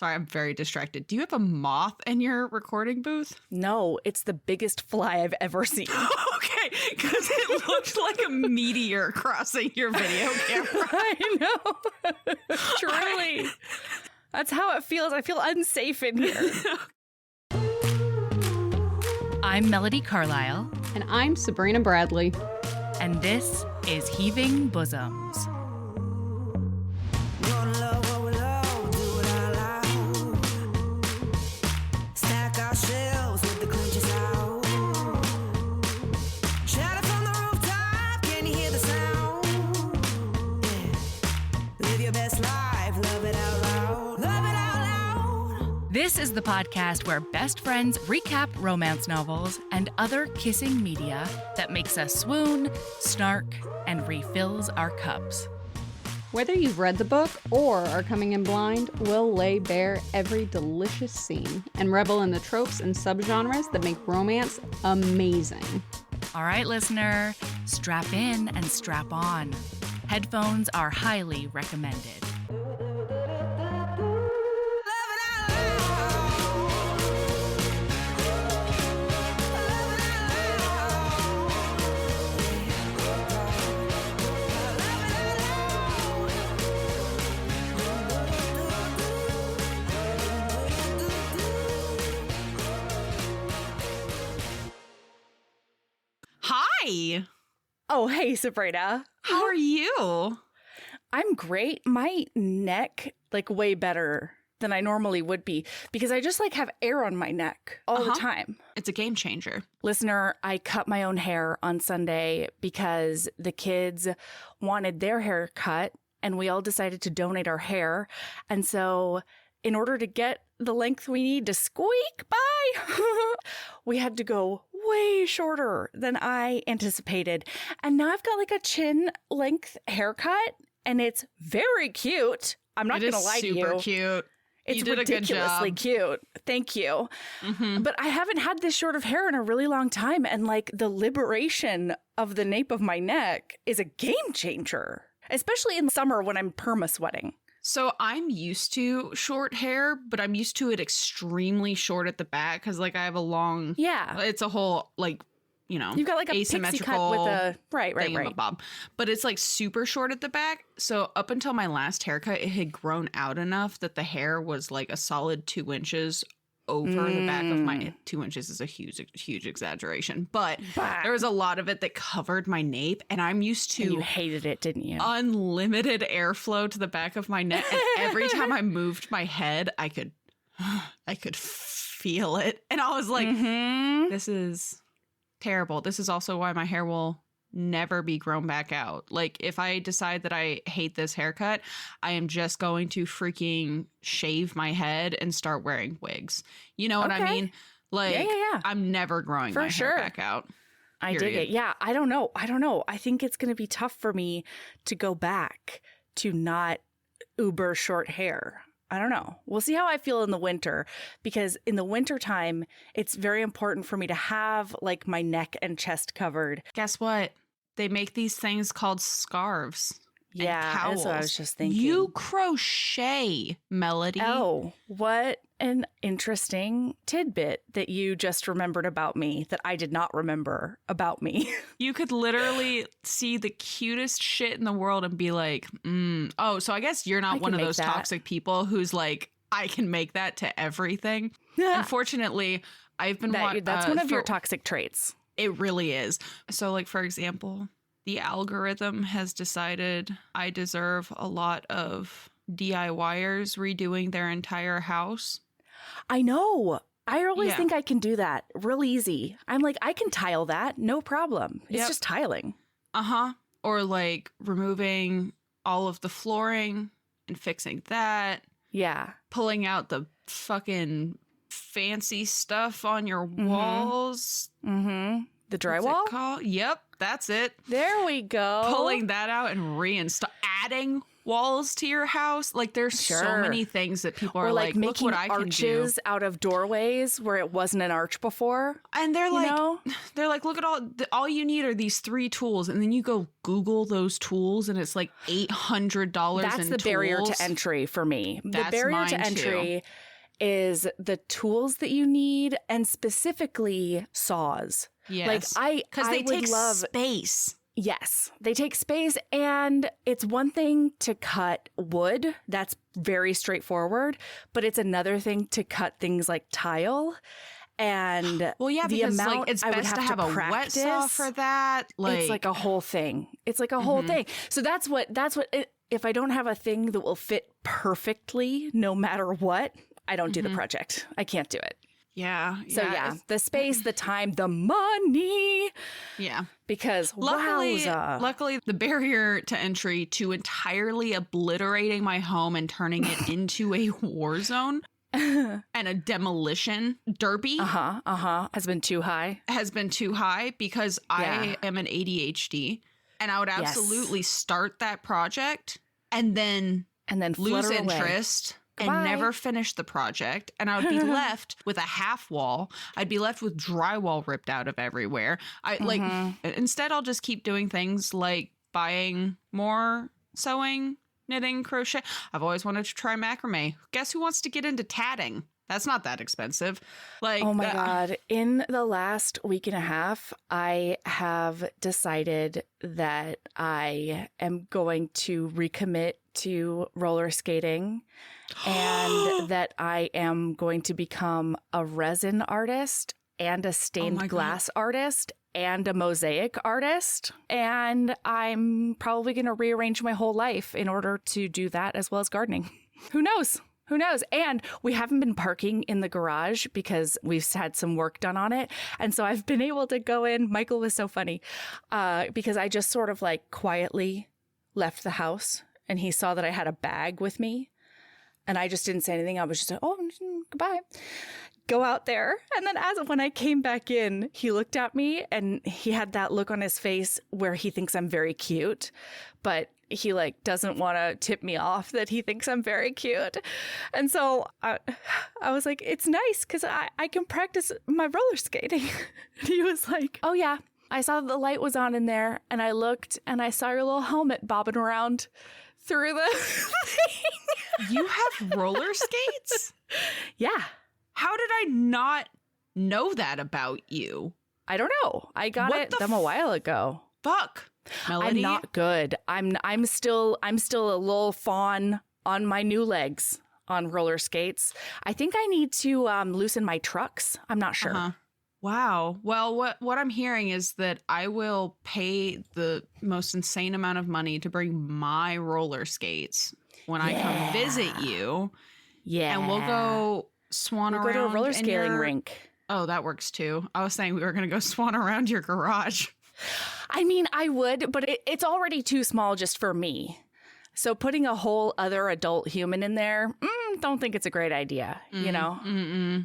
Sorry, I'm very distracted. Do you have a moth in your recording booth? No, it's the biggest fly I've ever seen. Okay, because it looked like a meteor crossing your video camera. I know. Truly. That's how it feels. I feel unsafe in here. I'm Melody Carlisle. And I'm Sabrina Bradley. And this is Heaving Bosoms. This is the podcast where best friends recap romance novels and other kissing media that makes us swoon, snark, and refills our cups. Whether you've read the book or are coming in blind, we'll lay bare every delicious scene and revel in the tropes and subgenres that make romance amazing. All right, listener, strap in and strap on. Headphones are highly recommended. Hi. Oh, hey, Sabrina. How are you? I'm great. My neck, way better than I normally would be because I just have air on my neck all the time. It's a game changer. Listener, I cut my own hair on Sunday because the kids wanted their hair cut and we all decided to donate our hair. And so in order to get the length we need to squeak by, we had to go way shorter than I anticipated. And now I've got a chin length haircut and it's very cute. I'm not going to lie to you. Super cute. It's you did ridiculously a good job. Cute. Thank you. Mm-hmm. But I haven't had this short of hair in a really long time. And the liberation of the nape of my neck is a game changer, especially in summer when I'm perma sweating. So I'm used to short hair, but I'm used to it extremely short at the back because I have a long, it's a whole you've got a pixie cut with a right. Bob, but it's super short at the back. So up until my last haircut, it had grown out enough that the hair was a solid 2 inches over the back of my 2 inches is a huge exaggeration, but there was a lot of it that covered my nape, and I'm used to. And you hated it, didn't you? Unlimited airflow to the back of my neck, and every time I moved my head, I could feel it, and I was like, This is terrible. This is also why my hair will never be grown back out. If I decide that I hate this haircut, I am just going to freaking shave my head and start wearing wigs. You know what I mean? Yeah. I'm never growing my hair back out. I dig it. Yeah. I don't know. I think it's going to be tough for me to go back to not uber short hair. I don't know. We'll see how I feel in the winter, because in the wintertime, it's very important for me to have my neck and chest covered. Guess what? They make these things called scarves. Yeah, that's what I was just thinking. You crochet, Melody. Oh, what an interesting tidbit that you just remembered about me that I did not remember about me. You could literally see the cutest shit in the world and be like, oh, so I guess you're not one of those toxic people who's I can make that to everything. Yeah. Unfortunately, I've been... That's one of your toxic traits. It really is. So for example, the algorithm has decided I deserve a lot of DIYers redoing their entire house. I know. I always think I can do that real easy. I'm I can tile that. No problem. It's just tiling. Or removing all of the flooring and fixing that. Yeah. Pulling out the fucking fancy stuff on your walls. Mm-hmm. The drywall? What's it called? Yep, that's it. There we go. Pulling that out and adding walls to your house. Like there's so Sure. many things that people are Or like, look making what I can do. arches out of doorways where it wasn't an arch before. And they're You like, know? they're like, look at all you need are these 3 tools. And then you go Google those tools and it's like $800 That's in the barrier tools. to entry for me. That's the barrier to mine, entry is the tools that you need, and specifically saws. Yes. Like Because I they would take love. space. Yes, they take space, and it's one thing to cut wood. That's very straightforward, but it's another thing to cut things like tile. And Well, yeah, the because amount like it's I would best to have a wet saw practice, for that. Like, it's like a whole thing. It's like a whole thing. So that's what if I don't have a thing that will fit perfectly no matter what, I don't do the project. I can't do it. yeah. So yeah, it's- the space, the time, the money, yeah. because wowza. Luckily, the barrier to entry to entirely obliterating my home and turning it into a war zone and a demolition derby has been too high. has been too high because I am an ADHD, and I would absolutely start that project and then And then lose flutter away. interest Goodbye. and never finish the project. And I would be left with a half wall. I'd be left with drywall ripped out of everywhere. Instead, I'll just keep doing things like buying more sewing, knitting, crochet. I've always wanted to try macrame. Guess who wants to get into tatting? That's not that expensive. Like, Oh my God. In the last week and a half, I have decided that I am going to recommit to roller skating and that I am going to become a resin artist and a my stained God. glass artist and a mosaic artist. And I'm probably going to rearrange my whole life in order to do that as well as gardening. Who knows? Who knows? And we haven't been parking in the garage because we've had some work done on it. And so I've been able to go in. Michael was so funny because I just sort of like quietly left the house and he saw that I had a bag with me and I just didn't say anything. I was just like, oh, goodbye. Go out there. And then when I came back in, he looked at me and he had that look on his face where he thinks I'm very cute, but he like doesn't want to tip me off that he thinks I'm very cute. And so I was like, it's nice because I can practice my roller skating. And he was like, oh yeah, I saw the light was on in there and I looked and I saw your little helmet bobbing around through the thing. you have roller skates? Yeah. How did I not know that about you? I don't know. I got What them a while ago. Fuck. Melody? I'm not good. I'm still a little fawn on my new legs on roller skates. I think I need to loosen my trucks. I'm not sure. Uh-huh. Wow. Well, what I'm hearing is that I will pay the most insane amount of money to bring my roller skates when I come visit you. Yeah. And we'll go swan around. Go to a roller in skating your- rink. Oh, that works too. I was saying we were going to go swan around your garage. I mean, I would, but it's already too small just for me. So putting a whole other adult human in there, don't think it's a great idea, you know?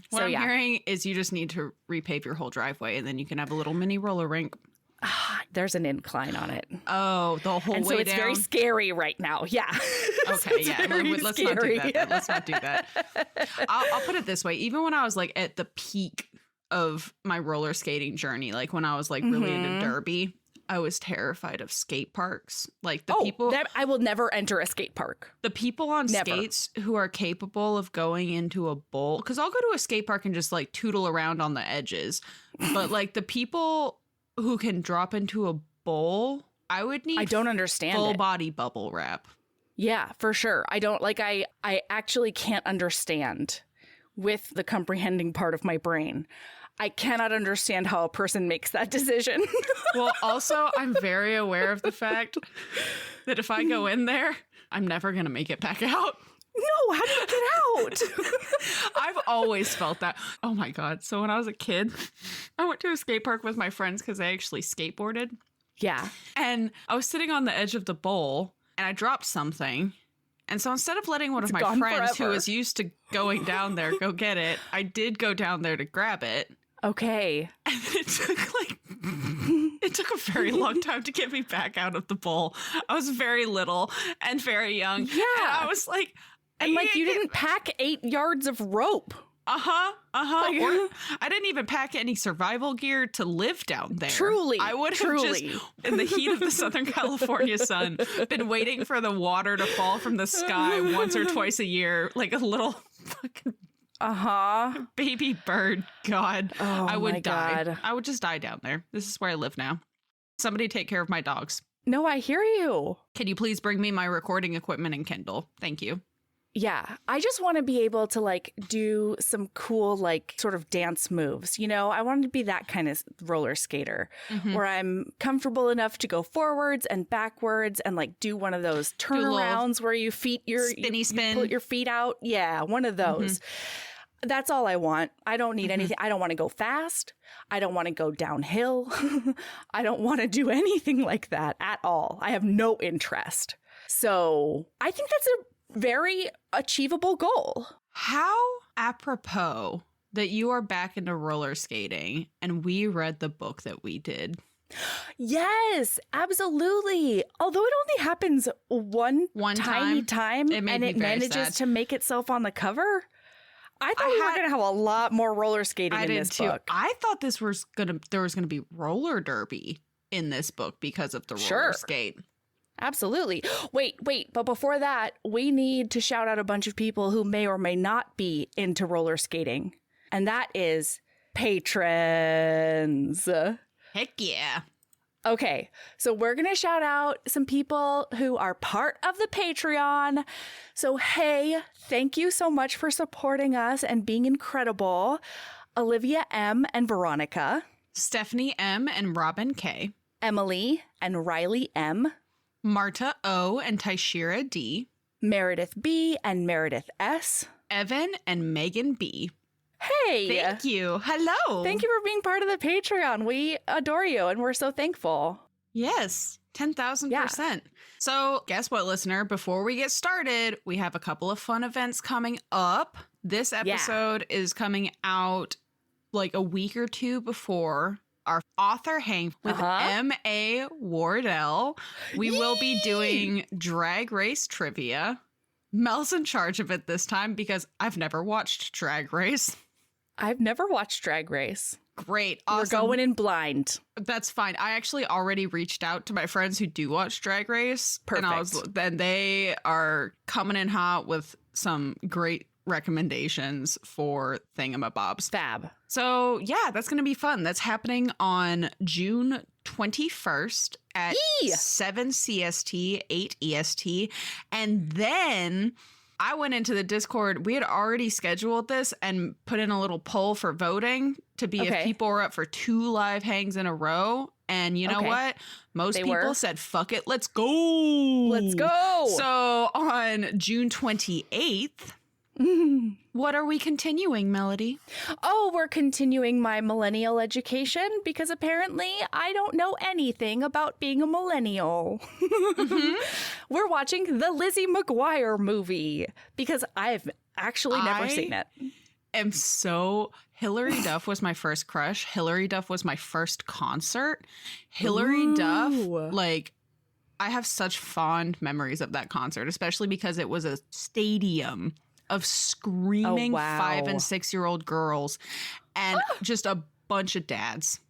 What I'm hearing is you just need to repave your whole driveway and then you can have a little mini roller rink. There's an incline on it. Oh, the whole And way so it's down. very scary right now. Yeah. Okay, yeah. very Let's not do scary. that. Then. Let's not do that. I'll put it this way. Even when I was like at the peak of my roller skating journey, like when I was like really into derby, I was terrified of skate parks. Like the people I will never enter a skate park. the people on Never. skates who are capable of going into a bowl, because I'll go to a skate park and just like tootle around on the edges. But like the people who can drop into a bowl, I would need I don't understand full it. body bubble wrap. Yeah, for sure. I don't like I actually can't understand with the comprehending part of my brain. I cannot understand how a person makes that decision. Well, also, I'm very aware of the fact that if I go in there, I'm never going to make it back out. No, how do you get out? I've always felt that. Oh my God. So when I was a kid, I went to a skate park with my friends because I actually skateboarded. Yeah. And I was sitting on the edge of the bowl and I dropped something. And so instead of letting one of my gone friends who forever. was used to going down there go get it, I did go down there to grab it. Okay. And it took like It took a very long time to get me back out of the bowl. I was very little and very young. Yeah. And I was like... And like you didn't pack 8 yards of rope. Or Like- I didn't even pack any survival gear to live down there. Truly, I would have truly. just, in the heat of the Southern California sun, been waiting for the water to fall from the sky once or twice a year, like a little fucking baby bird. God, Oh, I would my die. God. I would just die down there. This is where I live now. Somebody take care of my dogs. No, I hear you. Can you please bring me my recording equipment and Kindle? Thank you. Yeah, I just want to be able to like do some cool like sort of dance moves. You know, I want to be that kind of roller skater where I'm comfortable enough to go forwards and backwards and like do one of those turnarounds where you spinny spin. You put your feet out. Yeah, one of those. That's all I want. I don't need anything. I don't want to go fast. I don't want to go downhill. I don't want to do anything like that at all. I have no interest. So I think that's a very achievable goal. How apropos that you are back into roller skating and we read the book that we did. Yes, absolutely. Although it only happens one tiny time It made and me it very manages sad. to make itself on the cover. I thought we were going to have a lot more roller skating in this book. I thought there was gonna be roller derby in this book because of the roller Sure. skate. Absolutely. Wait. But before that, we need to shout out a bunch of people who may or may not be into roller skating. And that is patrons. Heck yeah. Okay, so we're going to shout out some people who are part of the Patreon. So, hey, thank you so much for supporting us and being incredible. Olivia M. and Veronica, Stephanie M. and Robin K. Emily and Riley M., Marta O. and Taishira D. Meredith B. and Meredith S. Evan and Megan B. Hey! Thank you. Hello. Thank you for being part of the Patreon. We adore you and we're so thankful. Yes, 10,000%. So guess what, listener? Before we get started, we have a couple of fun events coming up. This episode is coming out like a week or two before our author hang with M.A. Wardell. We will be doing Drag Race trivia. Mel's in charge of it this time because I've never watched Drag Race. I've never watched Drag Race. Great. Awesome. We're going in blind. That's fine. I actually already reached out to my friends who do watch Drag Race. Perfect. And they are coming in hot with some great recommendations for thingamabobs. Fab. So yeah, that's going to be fun. That's happening on June 21st at 7 CST, 8 EST. And then I went into the Discord. We had already scheduled this and put in a little poll for voting to be if people were up for 2 live hangs in a row. And you know what? Most people said, fuck it, let's go. Let's go. So on June 28th, what are we continuing, Melody? Oh, we're continuing my millennial education because apparently I don't know anything about being a millennial. We're watching the Lizzie McGuire movie because I've actually never seen it. Hillary Duff was my first crush. Hillary Duff was my first concert. Hillary Duff, like, I have such fond memories of that concert, especially because it was a stadium of screaming 5 and 6 year old girls and just a bunch of dads.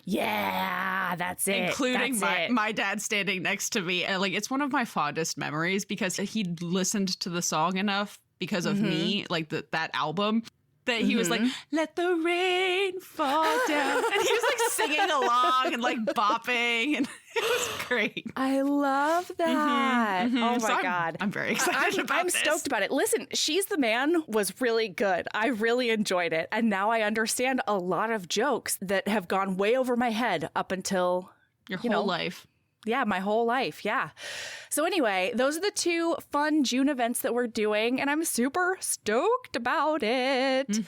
Yeah, that's it. Including my dad standing next to me. And like, it's one of my fondest memories because he listened to the song enough because of me, like that album, that he was like, let the rain fall down. And he was like singing along and like bopping. And it was great. I love that. Oh my God. I'm very excited about I'm this. stoked about it. Listen, She's the Man was really good. I really enjoyed it. And now I understand a lot of jokes that have gone way over my head up until your whole life. Yeah, my whole life. Yeah. So anyway, those are the 2 fun June events that we're doing, and I'm super stoked about it.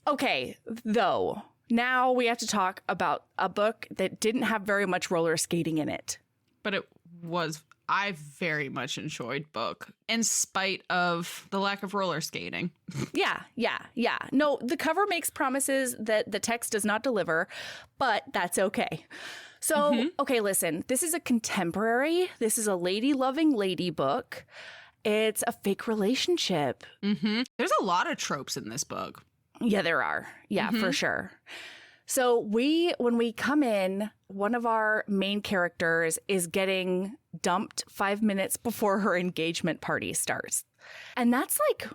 Okay, though, now we have to talk about a book that didn't have very much roller skating in it. But it was I very much enjoyed book in spite of the lack of roller skating. Yeah. No, the cover makes promises that the text does not deliver, but that's okay. So, okay, listen, this is a contemporary. This is a lady-loving lady book. It's a fake relationship. There's a lot of tropes in this book. Yeah, there are. Yeah, for sure. So when we come in, one of our main characters is getting dumped 5 minutes before her engagement party starts. And that's like,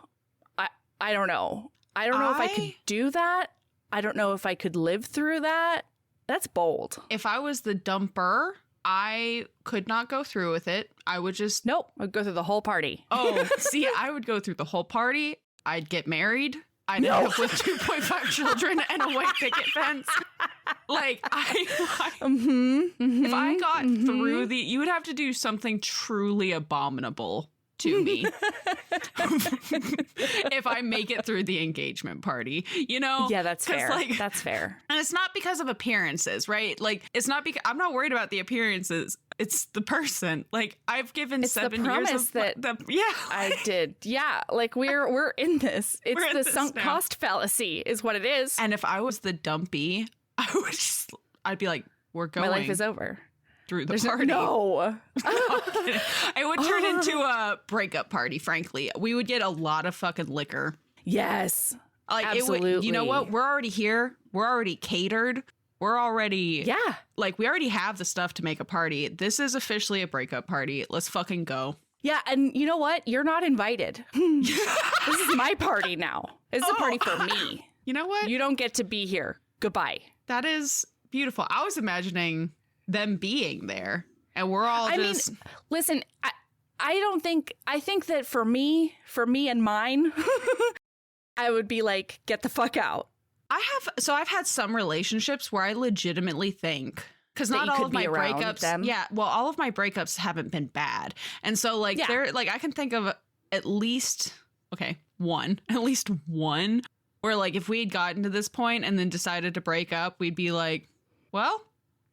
I don't know. I don't know if I could do that. I don't know if I could live through that. That's bold. If I was the dumper, I could not go through with it. I would just... Nope. I'd go through the whole party. Oh, see, I would go through the whole party. I'd get married. I'd end up with 2.5 children and a white picket fence. Like, if I got through you would have to do something truly abominable to me if I make it through the engagement party, you know? Yeah, that's fair. Like, that's fair. And it's not because of appearances, right? Like, it's not because I'm not worried about the appearances. It's the person. Like, I've given it's 7 the years promise of that I did. Yeah, like we're in this. It's the sunk cost fallacy, is what it is. And if I was the dumpy, I'd be like, we're going. My life is over. Through the party. No. It would turn into a breakup party, frankly. We would get a lot of fucking liquor. Yes. Like, absolutely. It would, you know what? We're already here. We're already catered. We're already... Yeah. Like, we already have the stuff to make a party. This is officially a breakup party. Let's fucking go. Yeah, and you know what? You're not invited. This is my party now. This is a party for me. You know what? You don't get to be here. Goodbye. That is beautiful. I was imagining them being there, and we're all just... I mean, listen, I think that for me and mine, I would be like, get the fuck out. I've had some relationships where I legitimately think, because not all of my breakups, all of my breakups haven't been bad. And so like, they're like, I can think of at least one where like, if we had gotten to this point and then decided to break up, we'd be like, well,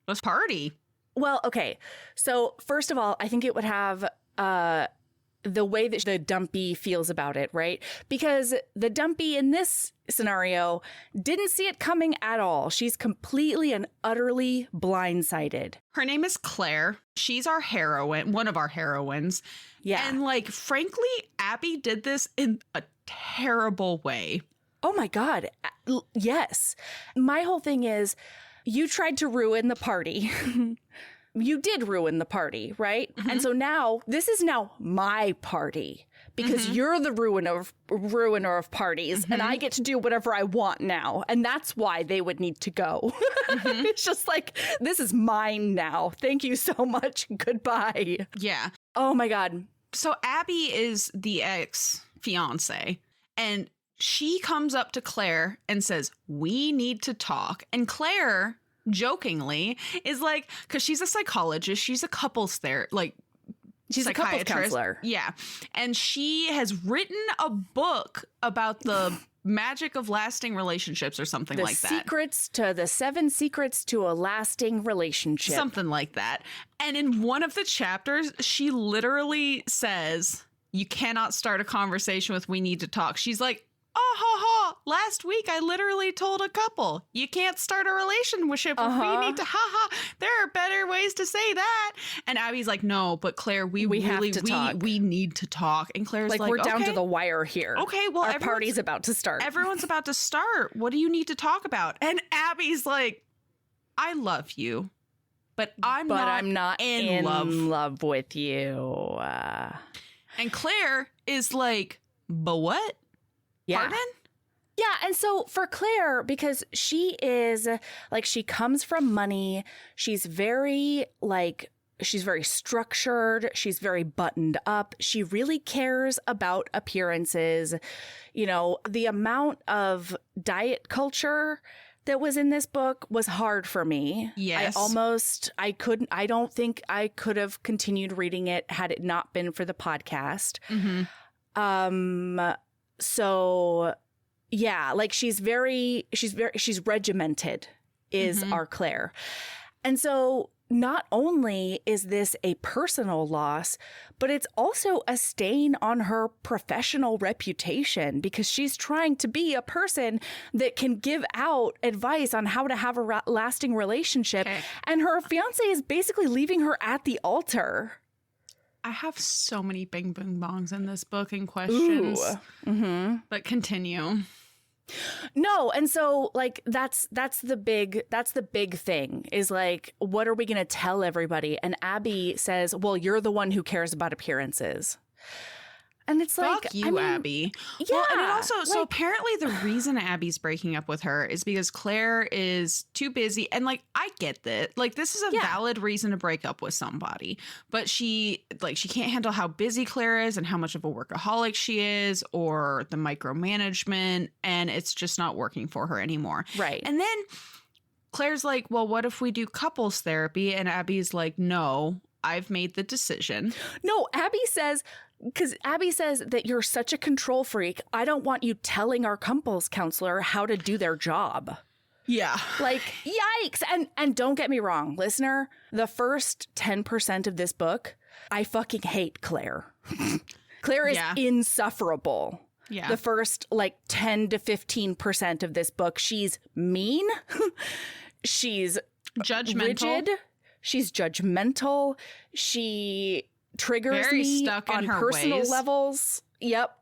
let's party. Well, okay. So first of all, I think it would have the way that the dumpy feels about it, right? Because the dumpy in this scenario didn't see it coming at all. She's completely and utterly blindsided. Her name is Claire. She's our heroine, one of our heroines. Yeah. And like, frankly, Abby did this in a terrible way. Oh my God. Yes. My whole thing is, you tried to ruin the party. You did ruin the party, right? And so now, this is now my party because you're the ruiner of parties and I get to do whatever I want now. And that's why they would need to go. It's just like, this is mine now. Thank you so much. Goodbye. Yeah. Oh my God. So Abby is the ex-fiance, and she comes up to Claire and says, we need to talk. And Claire, jokingly, is like, because she's a psychologist, she's a couples she's a couples counselor. Yeah. And she has written a book about the magic of lasting relationships or something like that. The 7 secrets to a lasting relationship. Something like that. And in one of the chapters, she literally says, you cannot start a conversation with, we need to talk. She's like, oh, ha, ha. Last week, I literally told a couple, you can't start a relationship. We need to, ha, ha. There are better ways to say that. And Abby's like, no, but Claire, we really, have to talk. We need to talk. And Claire's like, we're down okay, to the wire here. Okay, well, our party's about to start. Everyone's about to start. What do you need to talk about? And Abby's like, I love you, but I'm not in love with you. And Claire is like, but what? Yeah. Pardon? Yeah. And so for Claire, because she is like, she comes from money. She's very structured. She's very buttoned up. She really cares about appearances. You know, the amount of diet culture that was in this book was hard for me. Yes. I don't think I could have continued reading it had it not been for the podcast. So yeah, like she's regimented is our Claire. And so not only is this a personal loss, but it's also a stain on her professional reputation because she's trying to be a person that can give out advice on how to have a lasting relationship. Okay. And her fiance is basically leaving her at the altar. I have so many bing boom bongs in this book and questions. But continue. No, and so like that's the big thing is like, what are we going to tell everybody? And Abby says, well, you're the one who cares about appearances. And it's like, Fuck you, I mean, Abby. Yeah. Well, and it also, so like- apparently the reason Abby's breaking up with her is because Claire is too busy. And like, I get that. Like, this is a valid reason to break up with somebody. But she can't handle how busy Claire is and how much of a workaholic she is or the micromanagement. And it's just not working for her anymore. Right. And then Claire's like, well, what if we do couples therapy? And Abby's like, no, I've made the decision. No, Abby says that you're such a control freak. I don't want you telling our couples counselor how to do their job. Yeah. Like, yikes. And don't get me wrong, listener, the first 10% of this book, I fucking hate Claire. Claire is insufferable. Yeah. The first like 10 to 15% of this book, she's mean. She's Judgmental. rigid. She's judgmental. She triggers Very me stuck in on her personal ways. levels. Yep.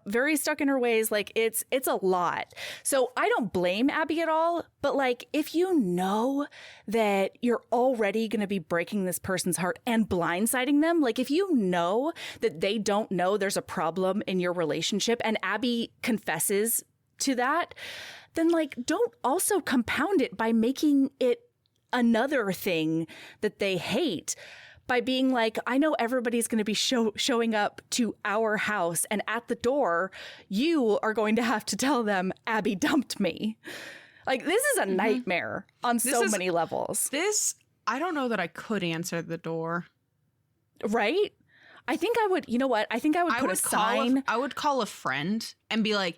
Very stuck in her ways. Like it's a lot. So I don't blame Abby at all. But like, if you know that you're already going to be breaking this person's heart and blindsiding them, like if you know that they don't know there's a problem in your relationship and Abby confesses to that, then like, don't also compound it by making it another thing that they hate. By being like, I know everybody's going to be showing up to our house, and at the door, you are going to have to tell them Abby dumped me. Like, this is a nightmare on so many levels. I don't know that I could answer the door. Right? I think I would, you know what? I think I would put a sign. I would call a friend and be like,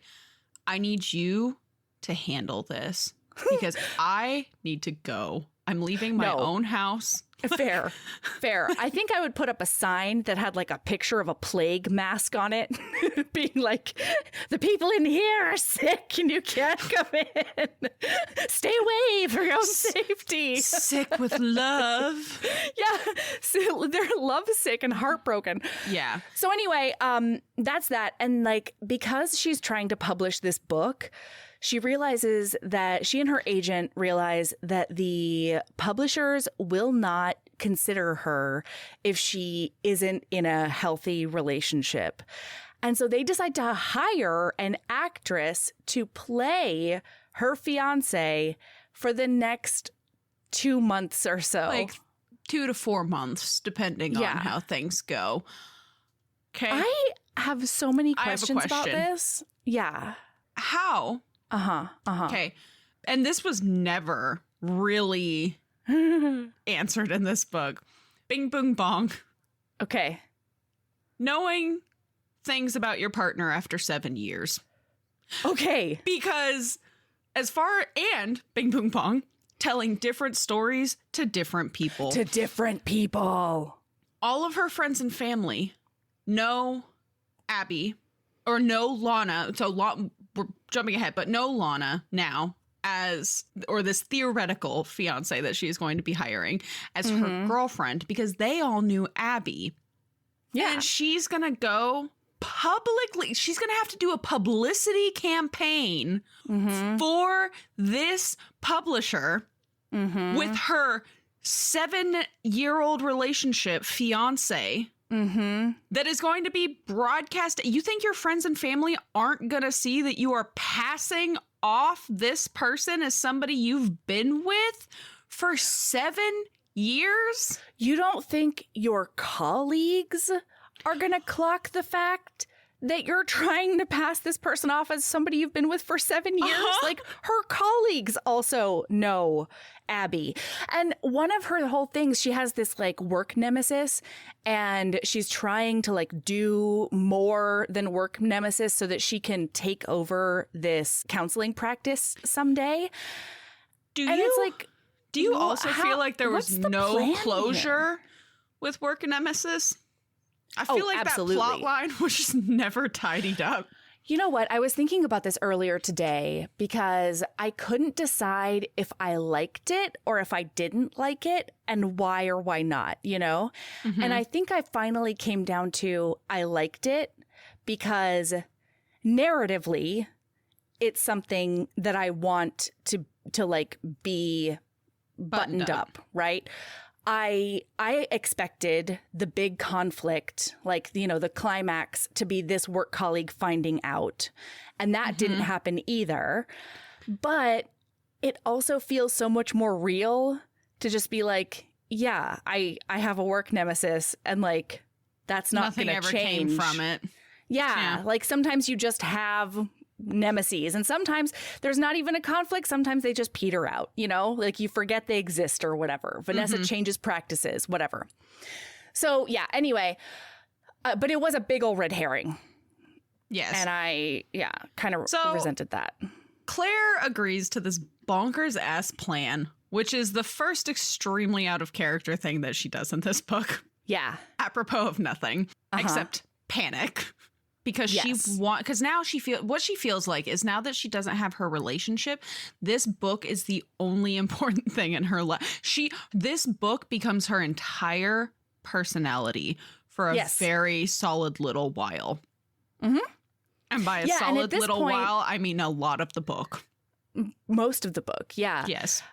I need you to handle this because I need to go. I'm leaving my own house. Fair. I think I would put up a sign that had like a picture of a plague mask on it, being like, the people in here are sick and you can't come in. Stay away for your own safety. Sick with love. Yeah. So they're lovesick and heartbroken. Yeah. So anyway, that's that. And like, because she's trying to publish this book, she realizes that she and her agent realize that the publishers will not consider her if she isn't in a healthy relationship. And so they decide to hire an actress to play her fiance for the next 2 months or so. Like 2 to 4 months, depending on how things go. Okay. I have so many I have a questions about question. this. Yeah. How? Okay. And this was never really answered in this book. Bing, boom, bong. Okay. Knowing things about your partner after 7 years. Okay. Because and bing, boom, bong, telling different stories to different people. To different people. All of her friends and family know Abby or know Lana. So we're jumping ahead, but know Lana now or this theoretical fiance that she is going to be hiring as her girlfriend because they all knew Abby. Yeah. And she's going to go publicly. She's going to have to do a publicity campaign for this publisher with her 7-year-old relationship fiance. That is going to be broadcast. You think your friends and family aren't going to see that you are passing off this person as somebody you've been with for 7 years? You don't think your colleagues are going to clock the fact that you're trying to pass this person off as somebody you've been with for 7 years? Like, her colleagues also know Abby. And one of her whole things, she has this like work nemesis and she's trying to like do more than work nemesis so that she can take over this counseling practice someday. Do And you it's like, Do you Well, also feel like there was what's the no plan closure with work nemesis? I feel like absolutely. that plot line was just never tidied up. You know what? I was thinking about this earlier today because I couldn't decide if I liked it or if I didn't like it and why or why not, you know? And I think I finally came down to I liked it because narratively, it's something that I want to like be buttoned up, right? I expected the big conflict, like, you know, the climax to be this work colleague finding out. And that didn't happen either. But it also feels so much more real to just be like, yeah, I have a work nemesis and like, that's not going to change. Nothing ever came from it. Yeah. Like sometimes you just have nemesis and sometimes there's not even a conflict. Sometimes they just peter out, you know, like you forget they exist or whatever. Vanessa changes practices, whatever. So yeah, anyway, but it was a big old red herring. Yes. And I, kind of resented that. Claire agrees to this bonkers ass plan, which is the first extremely out of character thing that she does in this book. Yeah. Apropos of nothing except panic. Because because now what she feels like is now that she doesn't have her relationship, this book is the only important thing in her life. This book becomes her entire personality for a very solid little while. And by a solid little while, I mean a lot of the book. Most of the book, yeah. Yes.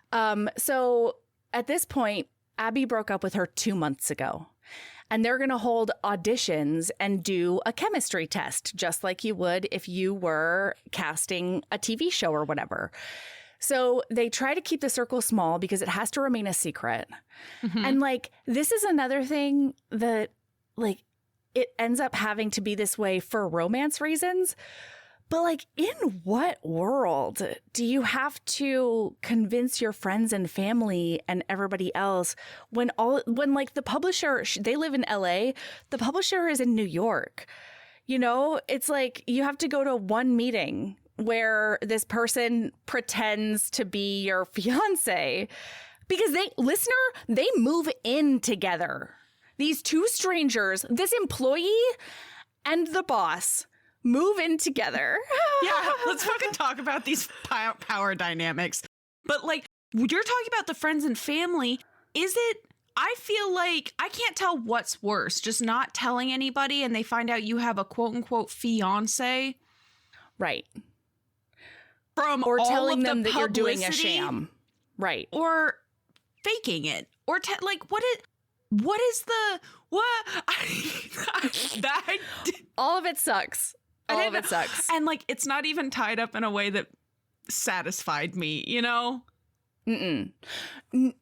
So at this point, Abby broke up with her 2 months ago. And they're going to hold auditions and do a chemistry test, just like you would if you were casting a TV show or whatever. So they try to keep the circle small because it has to remain a secret. And like, this is another thing that like, it ends up having to be this way for romance reasons. But like, in what world do you have to convince your friends and family and everybody else when like the publisher, they live in LA, the publisher is in New York? You know, it's like you have to go to one meeting where this person pretends to be your fiance because they move in together. These two strangers, this employee and the boss, move in together. Yeah, let's fucking talk about these power dynamics. But like, you're talking about the friends and family. I feel like I can't tell what's worse, just not telling anybody and they find out you have a quote unquote fiance. Right. From or all telling of them the that you're doing a publicity, sham. Right. Or faking it. Or all of it sucks. All of it sucks. And like, it's not even tied up in a way that satisfied me, you know?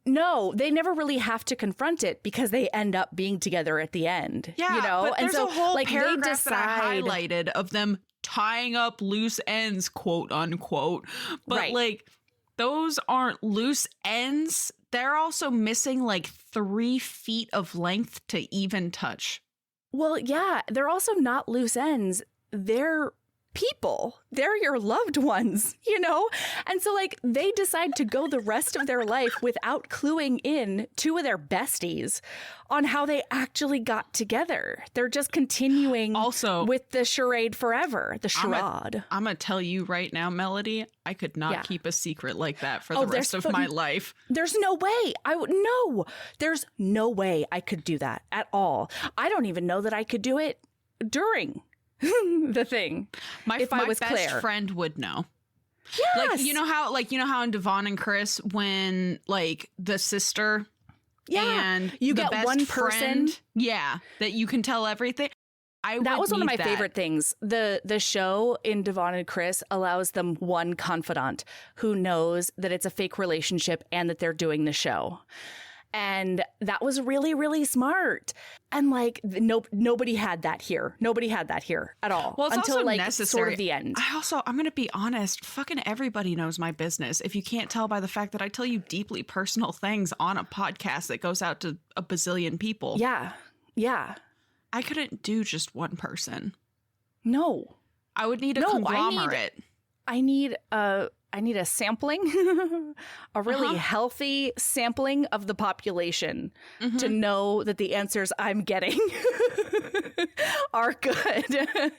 No, they never really have to confront it because they end up being together at the end. Yeah, you know? But there's a whole like, paragraph that I highlighted of them tying up loose ends, quote unquote. But like, those aren't loose ends. They're also missing like 3 feet of length to even touch. Well, yeah, they're also not loose ends. They're people. They're your loved ones, you know? And so like they decide to go the rest of their life without cluing in 2 of their besties on how they actually got together. They're just continuing also with the charade forever, the charade. I'm going to tell you right now, Melody, I could not keep a secret like that for the rest of my life. There's no way. There's no way I could do that at all. I don't even know that I could do it during the thing. If I was best Claire. friend would know. Yes. Like, you know how in Devon and Chris, when like the sister and you the get best one person, friend, that you can tell everything. That was one of my favorite things. The show in Devon and Chris allows them one confidant who knows that it's a fake relationship and that they're doing the show. And that was really, really smart. And like, nobody had that here. Nobody had that here at all. Well, it's until also like necessary. sort of the end. I'm going to be honest. Fucking everybody knows my business. If you can't tell by the fact that I tell you deeply personal things on a podcast that goes out to a bazillion people. Yeah. Yeah. I couldn't do just one person. No. I would need a conglomerate. I need a a sampling, a really healthy sampling of the population to know that the answers I'm getting are good.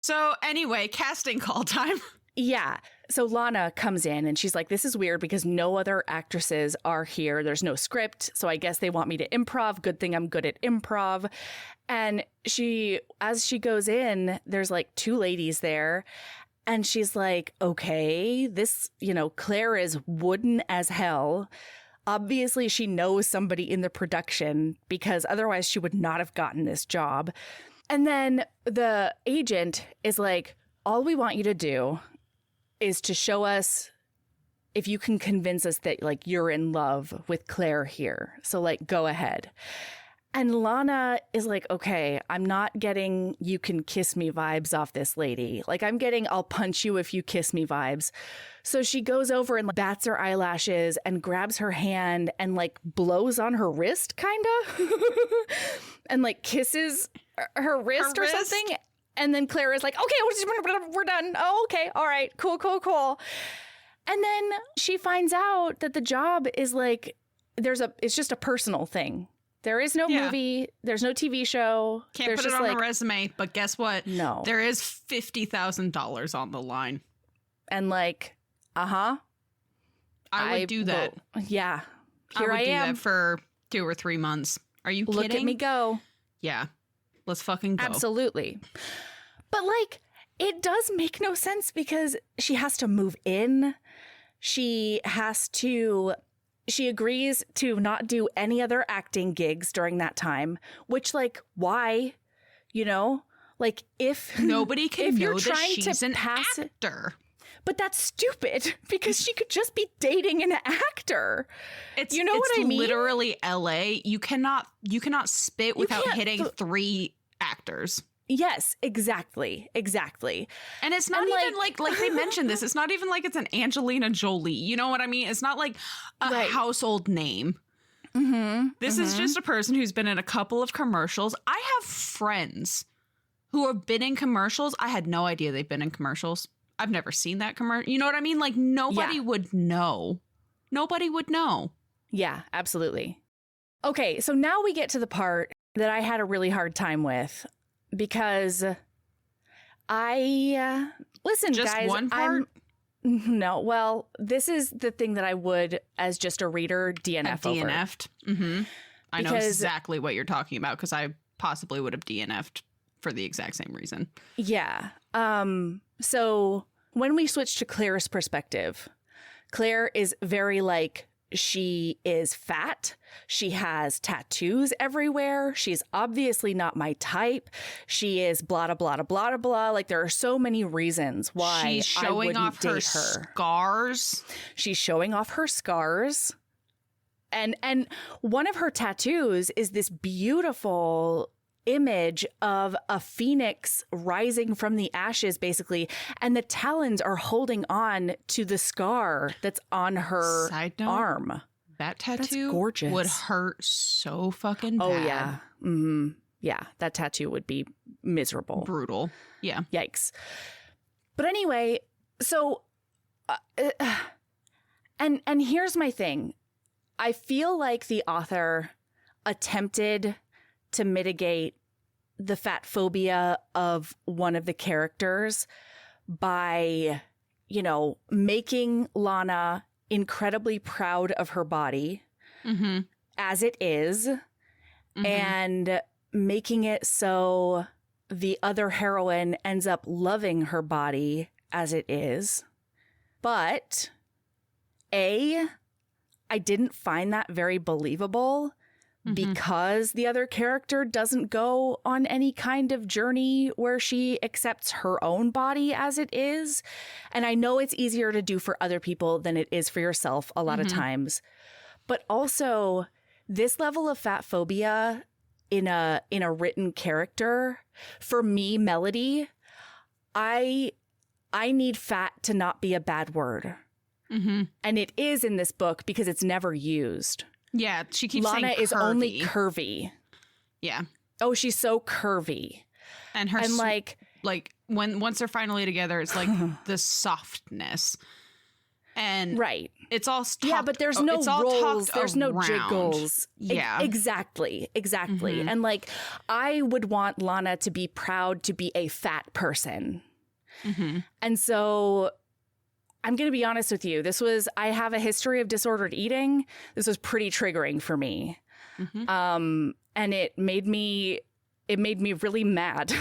So anyway, casting call time. Yeah. So Lana comes in and she's like, this is weird because no other actresses are here. There's no script. So I guess they want me to improv. Good thing I'm good at improv. And as she goes in, there's like two ladies there. And she's like, okay, this, Claire is wooden as hell. Obviously, she knows somebody in the production because otherwise she would not have gotten this job. And then the agent is like, all we want you to do is to show us if you can convince us that like you're in love with Claire here. So like, go ahead. And Lana is like, okay, I'm not getting you can kiss me vibes off this lady. Like I'm getting I'll punch you if you kiss me vibes. So she goes over and bats her eyelashes and grabs her hand and like blows on her wrist kind of and like kisses her wrist or something. And then Claire is like, okay, we're done. Oh, okay. All right. Cool. And then she finds out that the job is like, it's just a personal thing. There is no movie. There's no TV show. Can't put it on a resume, but guess what? No. There is $50,000 on the line. And like, I would do that. Yeah. Here I would am. do that for 2 or 3 months. Are you kidding? Look at me go. Yeah. Let's fucking go. Absolutely. But like, it does make no sense because she has to move in. She agrees to not do any other acting gigs during that time, which like, why? Like if nobody can if know you're that trying she's to an pass actor. But that's stupid because she could just be dating an actor. It's what I mean? Literally LA. You cannot spit without hitting 3 actors. Yes, exactly. And it's not even like they mentioned this. It's not even like it's an Angelina Jolie. You know what I mean? It's not like a household name. This is just a person who's been in a couple of commercials. I have friends who have been in commercials. I had no idea they've been in commercials. I've never seen that commercial. You know what I mean? Like nobody would know. Nobody would know. Yeah, absolutely. Okay, so now we get to the part that I had a really hard time with because listen, just guys. One part? No, well, this is the thing that I would, as just a reader, DNF over. DNF'd. I know exactly what you're talking about because I possibly would have DNF'd for the exact same reason. Yeah. So when we switch to Claire's perspective, Claire is very like, she is fat. She has tattoos everywhere. She's obviously not my type. She is blah, blah, blah, blah, blah. Like there are so many reasons why she's I showing wouldn't off date her her. scars. She's showing off her scars. And one of her tattoos is this beautiful image of a phoenix rising from the ashes, basically, and the talons are holding on to the scar that's on her arm. That tattoo gorgeous. Would hurt so fucking bad. Oh, yeah. Mm-hmm. Yeah, that tattoo would be miserable. Brutal. Yeah. Yikes. But anyway, so, and here's my thing. I feel like the author attempted to mitigate the fat phobia of one of the characters by, making Lana incredibly proud of her body as it is, and making it so the other heroine ends up loving her body as it is. But I didn't find that very believable because the other character doesn't go on any kind of journey where she accepts her own body as it is. And I know it's easier to do for other people than it is for yourself a lot of times. But also, this level of fat phobia in a written character, for me, Melody, I need fat to not be a bad word. And it is in this book because it's never used. Yeah, she keeps saying Lana curvy. is only curvy. Yeah. Oh, she's so curvy. And her and like once they're finally together, it's like the softness. And right. it's all yeah, but there's no it's all rolls, tucked there's no around. jiggles. Yeah. Exactly. And like, I would want Lana to be proud to be a fat person. And so I'm going to be honest with you. I have a history of disordered eating. This was pretty triggering for me. And it made me really mad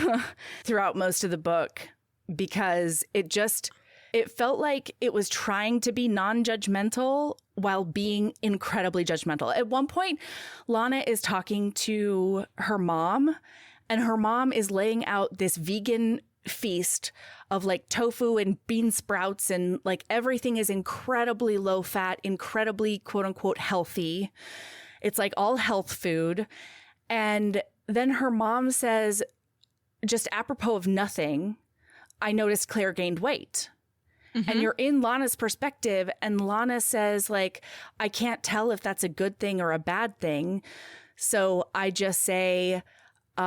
throughout most of the book, because it felt like it was trying to be non-judgmental while being incredibly judgmental. At one point, Lana is talking to her mom, and her mom is laying out this vegan feast of like tofu and bean sprouts, and like everything is incredibly low fat, incredibly quote unquote healthy. It's like all health food. And then her mom says, just apropos of nothing, I noticed Claire gained weight. And you're in Lana's perspective, and Lana says, like, I can't tell if that's a good thing or a bad thing. So I just say, she's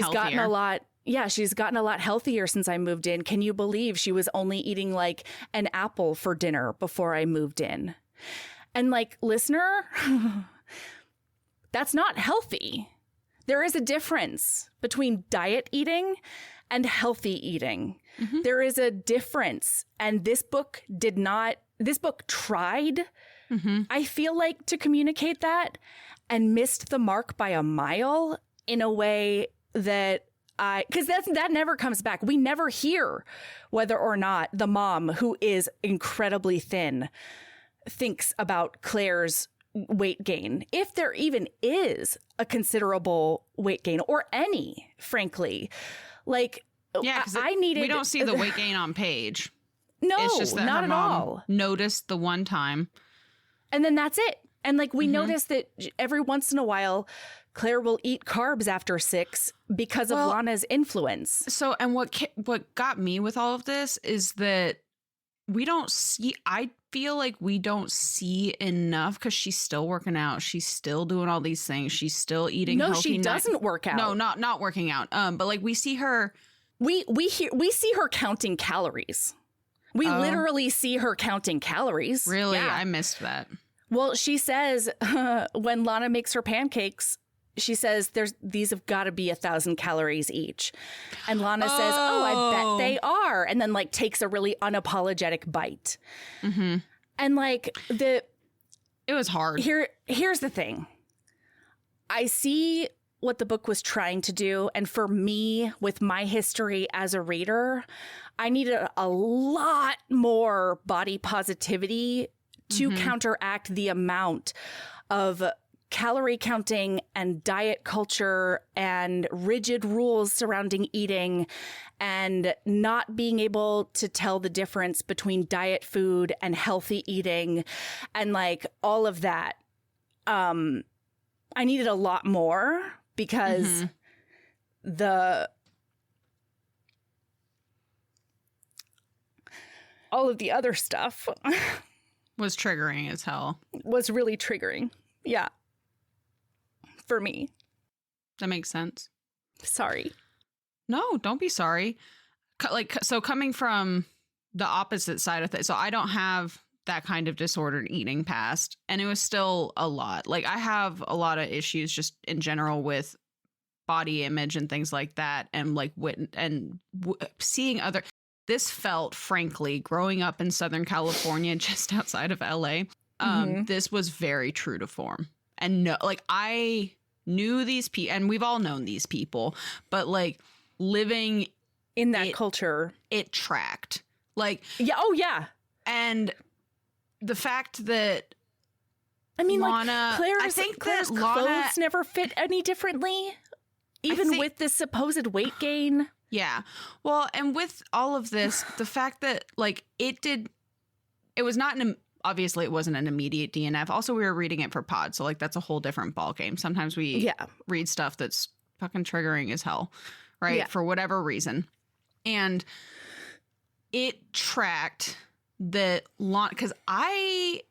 gotten a lot. Yeah, she's gotten a lot healthier since I moved in. Can you believe she was only eating like an apple for dinner before I moved in? And like, listener, that's not healthy. There is a difference between diet eating and healthy eating. There is a difference. And this book tried, I feel like, to communicate that, and missed the mark by a mile in a way that because that never comes back. We never hear whether or not the mom, who is incredibly thin, thinks about Claire's weight gain, if there even is a considerable weight gain, or any, frankly. Like, yeah, we don't see the weight gain on page. No, it's just that not her at mom all. Noticed the one time, and then that's it. And like, we notice that every once in a while, Claire will eat carbs after 6 because of Lana's influence. So, and what got me with all of this is that we don't see, I feel like we don't see enough, because she's still working out. She's still doing all these things. She's still eating healthy. No, she doesn't work out. No, not working out. But like, we see her. We see her counting calories. We literally see her counting calories. Really? Yeah. I missed that. Well, she says when Lana makes her pancakes, she says these have got to be 1,000 calories each. And Lana says, I bet they are. And then like takes a really unapologetic bite. And like it was hard. Here's the thing. I see what the book was trying to do. And for me, with my history as a reader, I needed a lot more body positivity to counteract the amount of calorie counting and diet culture and rigid rules surrounding eating, and not being able to tell the difference between diet food and healthy eating, and like all of that. I needed a lot more, because all of the other stuff was triggering as hell. Was really triggering. Yeah. For me. That makes sense. Sorry. No, don't be sorry. So coming from the opposite side of things, so I don't have that kind of disordered eating past, and it was still a lot. Like, I have a lot of issues just in general with body image and things like that, and like seeing other. This felt, frankly, growing up in Southern California, just outside of LA, this was very true to form. And no, like, I knew these people, and we've all known these people, but like living in that culture, it tracked. Like, yeah, oh yeah. And the fact that Lana, like, Claire's clothes never fit any differently, even with this supposed weight gain. Yeah. Well, and with all of this, the fact that like it was not obviously it wasn't an immediate DNF. Also, we were reading it for pod, so like that's a whole different ballgame. Sometimes we read stuff that's fucking triggering as hell, right? Yeah. For whatever reason. And it tracked the launch, because I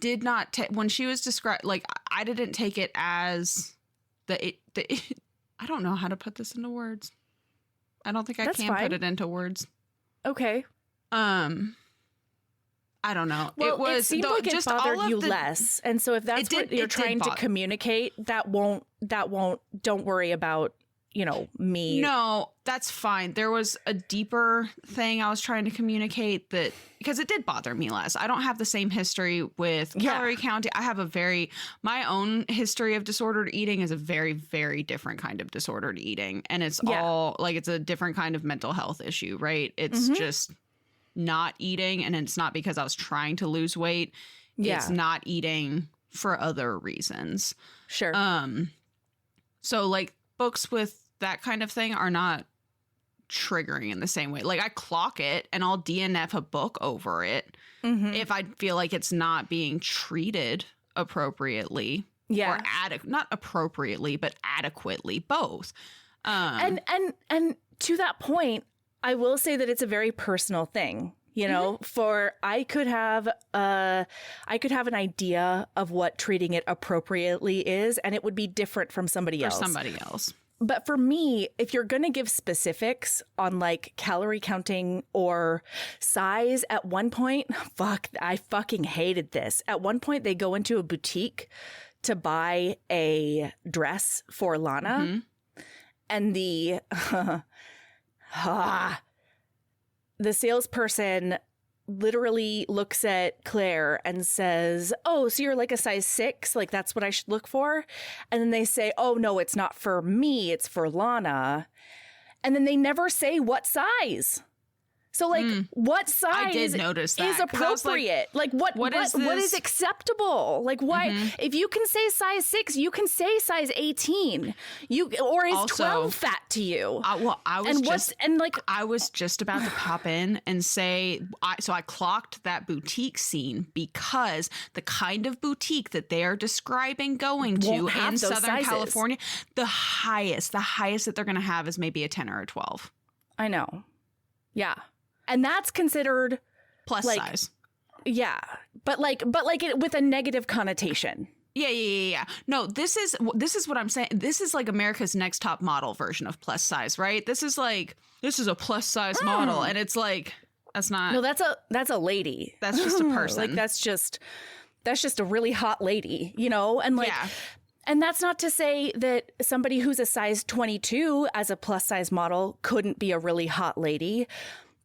did not when she was described, like, I didn't take it as I don't know how to put this into words. I don't think I can put it into words. Okay. I don't know. Well, it seemed like it just bothered all of you the, less. And so if that's what you're trying to communicate, that won't, don't worry about, me. No, that's fine. There was a deeper thing I was trying to communicate that, because it did bother me less. I don't have the same history with calorie counting. I have my own history of disordered eating is a very, very different kind of disordered eating. And it's all like, it's a different kind of mental health issue, right? It's just not eating. And it's not because I was trying to lose weight. It's not eating for other reasons. Sure. So like books with that kind of thing are not triggering in the same way. Like I clock it and I'll DNF a book over it if I feel like it's not being treated appropriately. Yeah. Or not appropriately, but adequately, both. And to that point, I will say that it's a very personal thing. For I could have an idea of what treating it appropriately is, and it would be different from somebody else. But for me, if you're going to give specifics on like calorie counting or size, at one point, I fucking hated this. At one point, they go into a boutique to buy a dress for Lana, and the salesperson literally looks at Claire and says, "Oh, so you're like a size 6? Like that's what I should look for?" And then they say, "Oh, no, it's not for me. It's for Lana." And then they never say what size. So like what size I did notice that, is appropriate? Like what is acceptable? Like why if you can say size 6, you can say size 18. Or is also 12 fat to you? I was just about to pop in and say I clocked that boutique scene because the kind of boutique that they are describing going to in Southern California, the highest that they're going to have is maybe a 10 or a 12. I know. Yeah. And that's considered plus size. Yeah. But it, with a negative connotation. Yeah. No, this is what I'm saying. This is like America's Next Top Model version of plus size, right? This is a plus size model. And it's like, that's not. No, that's a lady. That's just a person. Like that's just a really hot lady, and like. Yeah. And that's not to say that somebody who's a size 22 as a plus size model couldn't be a really hot lady.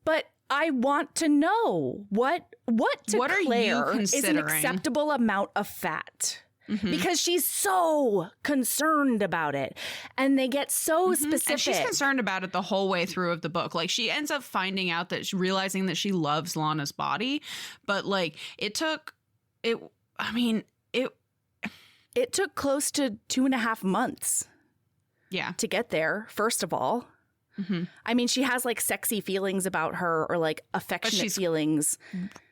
But I want to know what Claire is an acceptable amount of fat. Because she's so concerned about it. And they get so specific. And she's concerned about it the whole way through of the book. Like she ends up finding out realizing that she loves Lana's body. But like it took close to 2.5 months. Yeah. To get there, first of all. I mean, she has like sexy feelings about her or like affectionate feelings.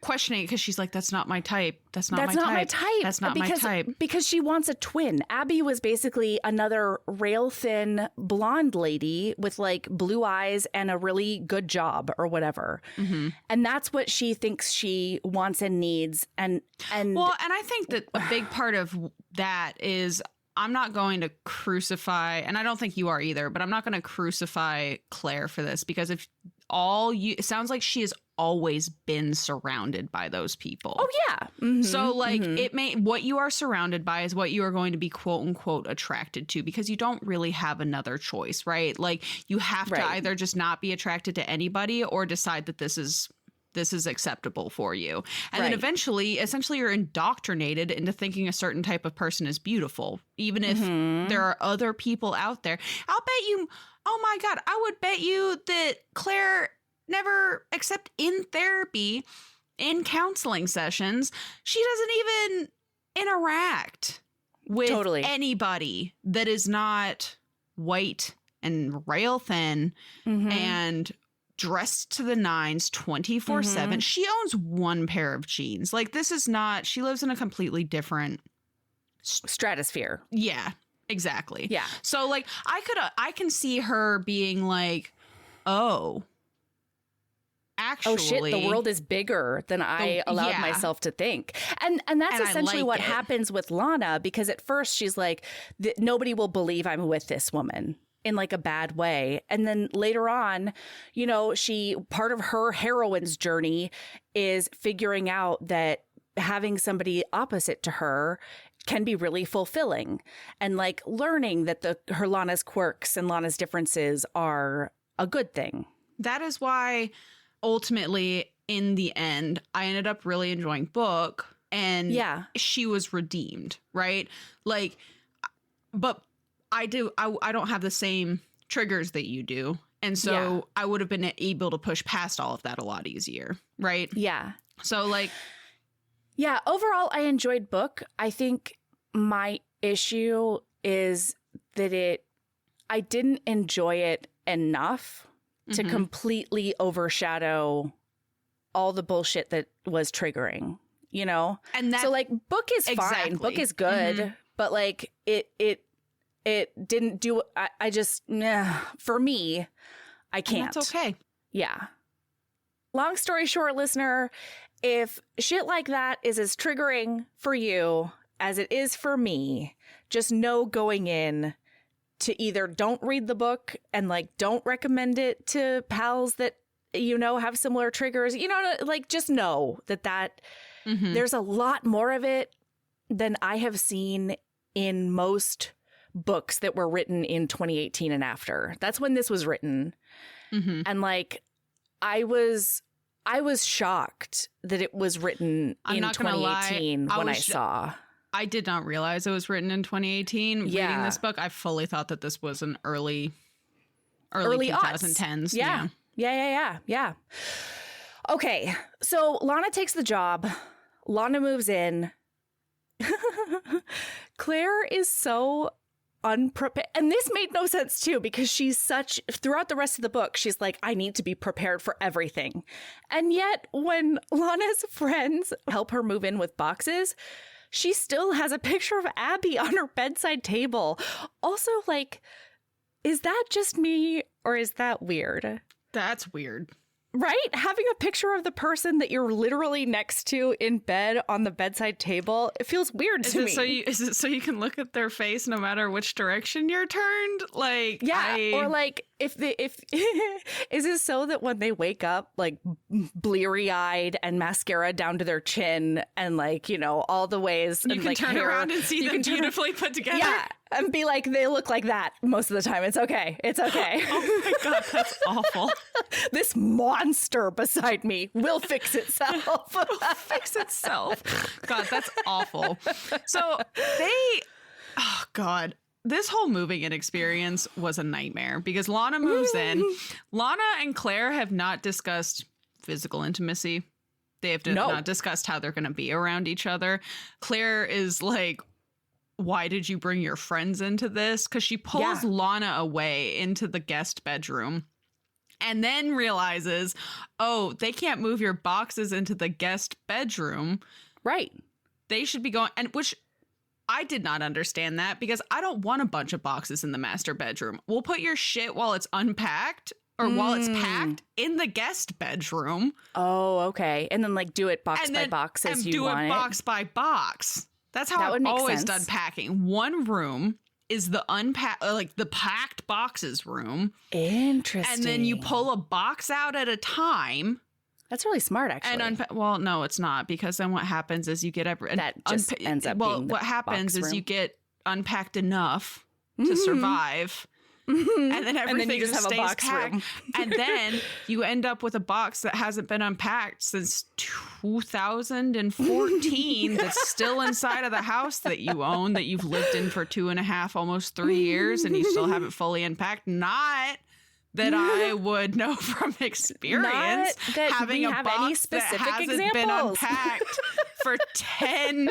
Questioning it because she's like, that's not my type. That's not my type. That's not my type. Because she wants a twin. Abby was basically another rail thin blonde lady with like blue eyes and a really good job or whatever. And that's what she thinks she wants and needs. And I think that a big part of that is I'm not going to crucify, and I don't think you are either, but I'm not going to crucify Claire for this because it sounds like she has always been surrounded by those people. Oh yeah. So like what you are surrounded by is what you are going to be quote unquote attracted to because you don't really have another choice, right? Like you have to either just not be attracted to anybody or decide that this is acceptable for you. And then essentially you're indoctrinated into thinking a certain type of person is beautiful, even if there are other people out there. I'll bet you, oh my God, I would bet you that Claire never, except in therapy, in counseling sessions, she doesn't even interact with anybody that is not white and rail thin and dressed to the nines 24/7. She owns one pair of jeans. Like she lives in a completely different stratosphere. Yeah, exactly. Yeah. So like I can see her being like, oh, actually, oh shit, the world is bigger than I allowed myself to think. And that's essentially what happens with Lana, because at first she's like, nobody will believe I'm with this woman. in like a bad way. And then later on, you know, part of her heroine's journey is figuring out that having somebody opposite to her can be really fulfilling, and like learning that her Lana's quirks and Lana's differences are a good thing. That is why ultimately in the end, I ended up really enjoying book, and she was redeemed, right? Like, but I don't have the same triggers that you do. And so I would have been able to push past all of that a lot easier, right? Yeah. So like, yeah, overall, I enjoyed book. I think my issue is that I didn't enjoy it enough to completely overshadow all the bullshit that was triggering, you know? And that, so like book is fine, book is good, but like it didn't do, I just, for me, I can't. And that's okay. Yeah. Long story short, listener, if shit like that is as triggering for you as it is for me, just know going in to either don't read the book and like don't recommend it to pals that, you know, have similar triggers, you know, like just know that there's a lot more of it than I have seen in most books that were written in 2018 and after. That's when this was written. And like, I was shocked that it was written in 2018 when I saw. I did not realize it was written in 2018. Reading this book, I fully thought that this was an early 2010s. Yeah. Okay, so Lana takes the job. Lana moves in. Claire is so unprepared. And this made no sense too, because throughout the rest of the book, she's like, I need to be prepared for everything. And yet when Lana's friends help her move in with boxes, she still has a picture of Abby on her bedside table. Also, like, is that just me or is that weird? That's weird. Right? Having a picture of the person that you're literally next to in bed on the bedside table, it feels weird to me. Is it so you can look at their face no matter which direction you're turned? Like, or like if is it so that when they wake up like bleary-eyed and mascara down to their chin and like, you know, all the ways you and can like turn hair, around and see them beautifully put together? Yeah. And be like, they look like that most of the time. It's okay. It's okay. Oh my God, that's awful. This monster beside me will fix itself. Fix itself. God, that's awful. So oh God, this whole moving in experience was a nightmare because Lana moves in. Lana and Claire have not discussed physical intimacy. They have not discussed how they're going to be around each other. Claire is like, why did you bring your friends into this? Because she pulls Lana away into the guest bedroom and then realizes, oh, they can't move your boxes into the guest bedroom. Right. They should be going, and which I did not understand that because I don't want a bunch of boxes in the master bedroom. We'll put your shit while it's unpacked or while it's packed in the guest bedroom. Oh, okay. And then like do it box by box as you want it. Do it box by box. That's how I've always done packing. One room is the the packed boxes room. Interesting. And then you pull a box out at a time. That's really smart, actually. And well, no, it's not, because then what happens is you get ends up being what happens is room. You get unpacked enough to survive. And then everything just stays packed. And then you end up with a box that hasn't been unpacked since 2014 that's still inside of the house that you own, that you've lived in for 2.5, almost 3 years, and you still haven't fully unpacked. Not that I would know from experience, having a box that hasn't been unpacked for 10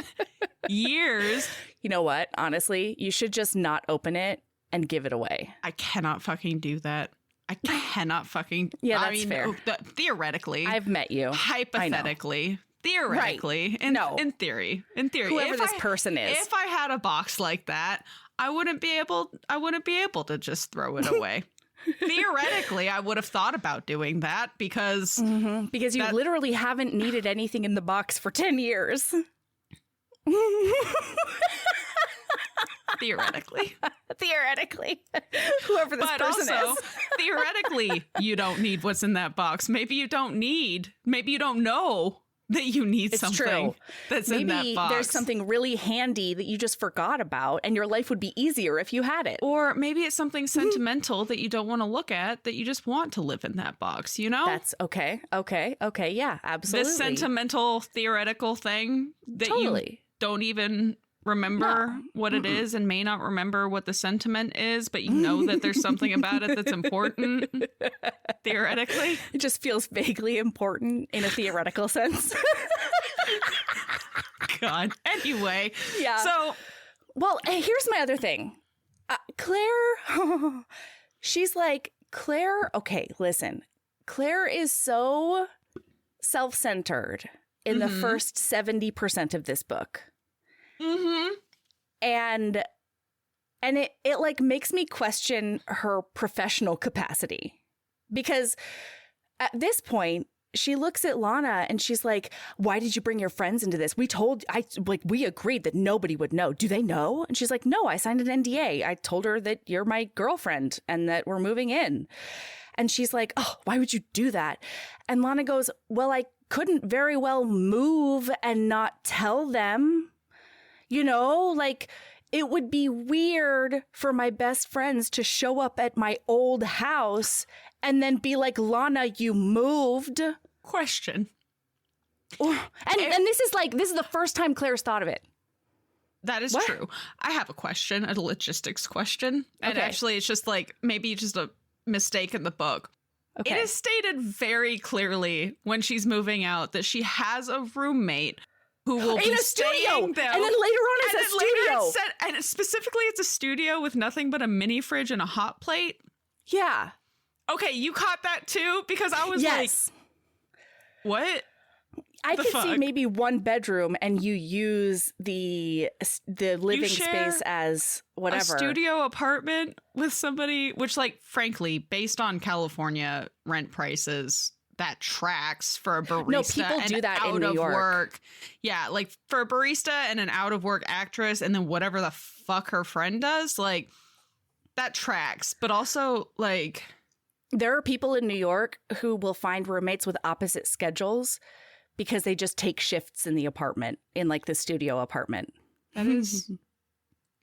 years. You know what? Honestly, you should just not open it and give it away. I cannot fucking do that. I cannot fucking. Yeah, that's fair. Theoretically, I've met you. Hypothetically, theoretically, right. in theory, whoever this person is. If I had a box like that, I wouldn't be able to just throw it away. Theoretically, I would have thought about doing that because you literally haven't needed anything in the box for 10 years. Theoretically. Theoretically. Whoever this person is. Theoretically, you don't need what's in that box. Maybe you don't know that you need It's something true. that's in that Maybe box. there's something really handy that you just forgot about, and your life would be easier if you had it. Or maybe it's something sentimental that you don't want to look at, that you just want to live in that box, you know? That's okay. Yeah, absolutely. This sentimental, theoretical thing that you don't even remember what it is and may not remember what the sentiment is, but you know that there's something about it that's important, theoretically. It just feels vaguely important in a theoretical sense. God. Anyway. Yeah. So. Well, here's my other thing. Claire, she's like, Claire, okay, listen. Claire is so self-centered in the first 70% of this book. Mm-hmm. And it like makes me question her professional capacity, because at this point she looks at Lana and she's like, why did you bring your friends into this? We agreed that nobody would know. Do they know? And she's like, no, I signed an NDA. I told her that you're my girlfriend and that we're moving in. And she's like, oh, why would you do that? And Lana goes, well, I couldn't very well move and not tell them. You know, like, it would be weird for my best friends to show up at my old house and then be like, Lana, you moved. Question. And this is the first time Claire's thought of it. That is true. I have a question, a logistics question. And actually, it's just like, maybe just a mistake in the book. Okay. It is stated very clearly when she's moving out that she has a roommate who will be in a studio, staying there. and then later on it's a studio. And specifically, it's a studio with nothing but a mini fridge and a hot plate. Yeah. Okay, you caught that too? Because I was like, what? I could see maybe one bedroom and you use the living space as whatever. A studio apartment with somebody, which, like, frankly, based on California rent prices, that tracks for a barista. No, people do that out in New of York. Work. Yeah, like for a barista and an out of work actress, and then whatever the fuck her friend does, like, that tracks. But also, like, there are people in New York who will find roommates with opposite schedules because they just take shifts in the apartment, in like the studio apartment. That is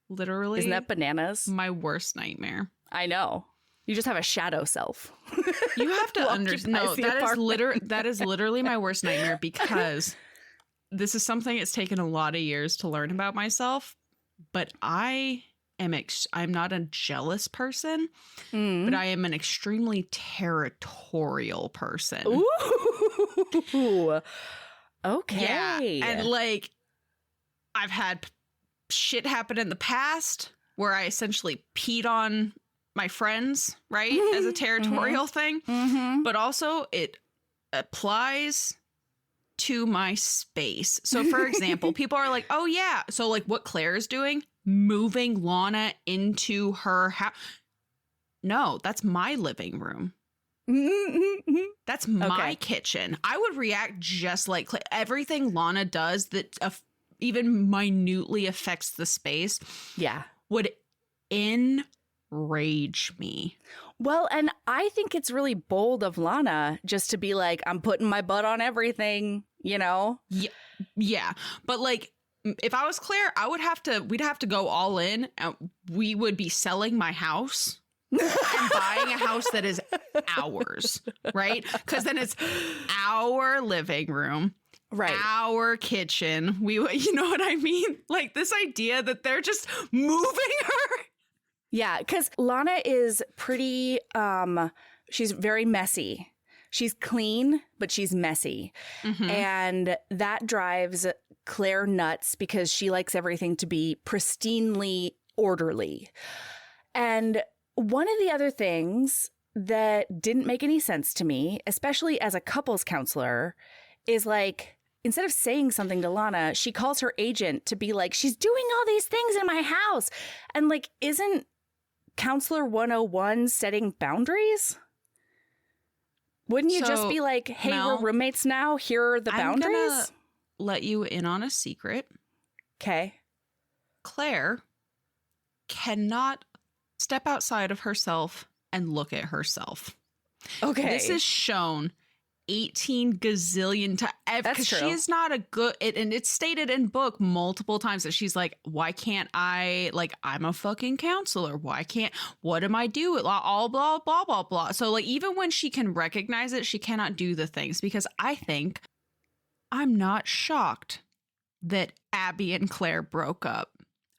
literally, isn't that bananas? My worst nightmare. I know. You just have a shadow self. You have to understand. No, that is literally my worst nightmare, because this is something it's taken a lot of years to learn about myself. But I'm not a jealous person, but I am an extremely territorial person. Ooh. Okay. Yeah. And like, I've had shit happen in the past where I essentially peed on my friends, right? As a territorial thing. But also it applies to my space. So for example, people are like, oh yeah. So like what Claire is doing, moving Lana into her house. No, that's my living room. That's my kitchen. I would react just like everything Lana does that even minutely affects the space. Yeah. Would enrage me. Well, and I think it's really bold of Lana just to be like, I'm putting my butt on everything, you know? Yeah. But like, if I was Claire, we'd have to go all in, and we would be selling my house and buying a house that is ours, right? Because then it's our living room, right? Our kitchen. You know what I mean? Like this idea that they're just moving her. Yeah, because Lana is pretty, she's very messy. She's clean, but she's messy. And that drives Claire nuts because she likes everything to be pristinely orderly. And one of the other things that didn't make any sense to me, especially as a couples counselor, is like, instead of saying something to Lana, she calls her agent to be like, she's doing all these things in my house. And like, isn't Counselor 101 setting boundaries? Wouldn't you just be like, hey, we're roommates now. Here are the boundaries. I'm gonna let you in on a secret. Okay. Claire cannot step outside of herself and look at herself. Okay. This is shown 18 gazillion times. Because she is not a good, and it's stated in book multiple times that she's like, why can't I, like, I'm a fucking counselor. What am I doing? All blah, blah, blah, blah. So like, even when she can recognize it, she cannot do the things, because I'm not shocked that Abby and Claire broke up.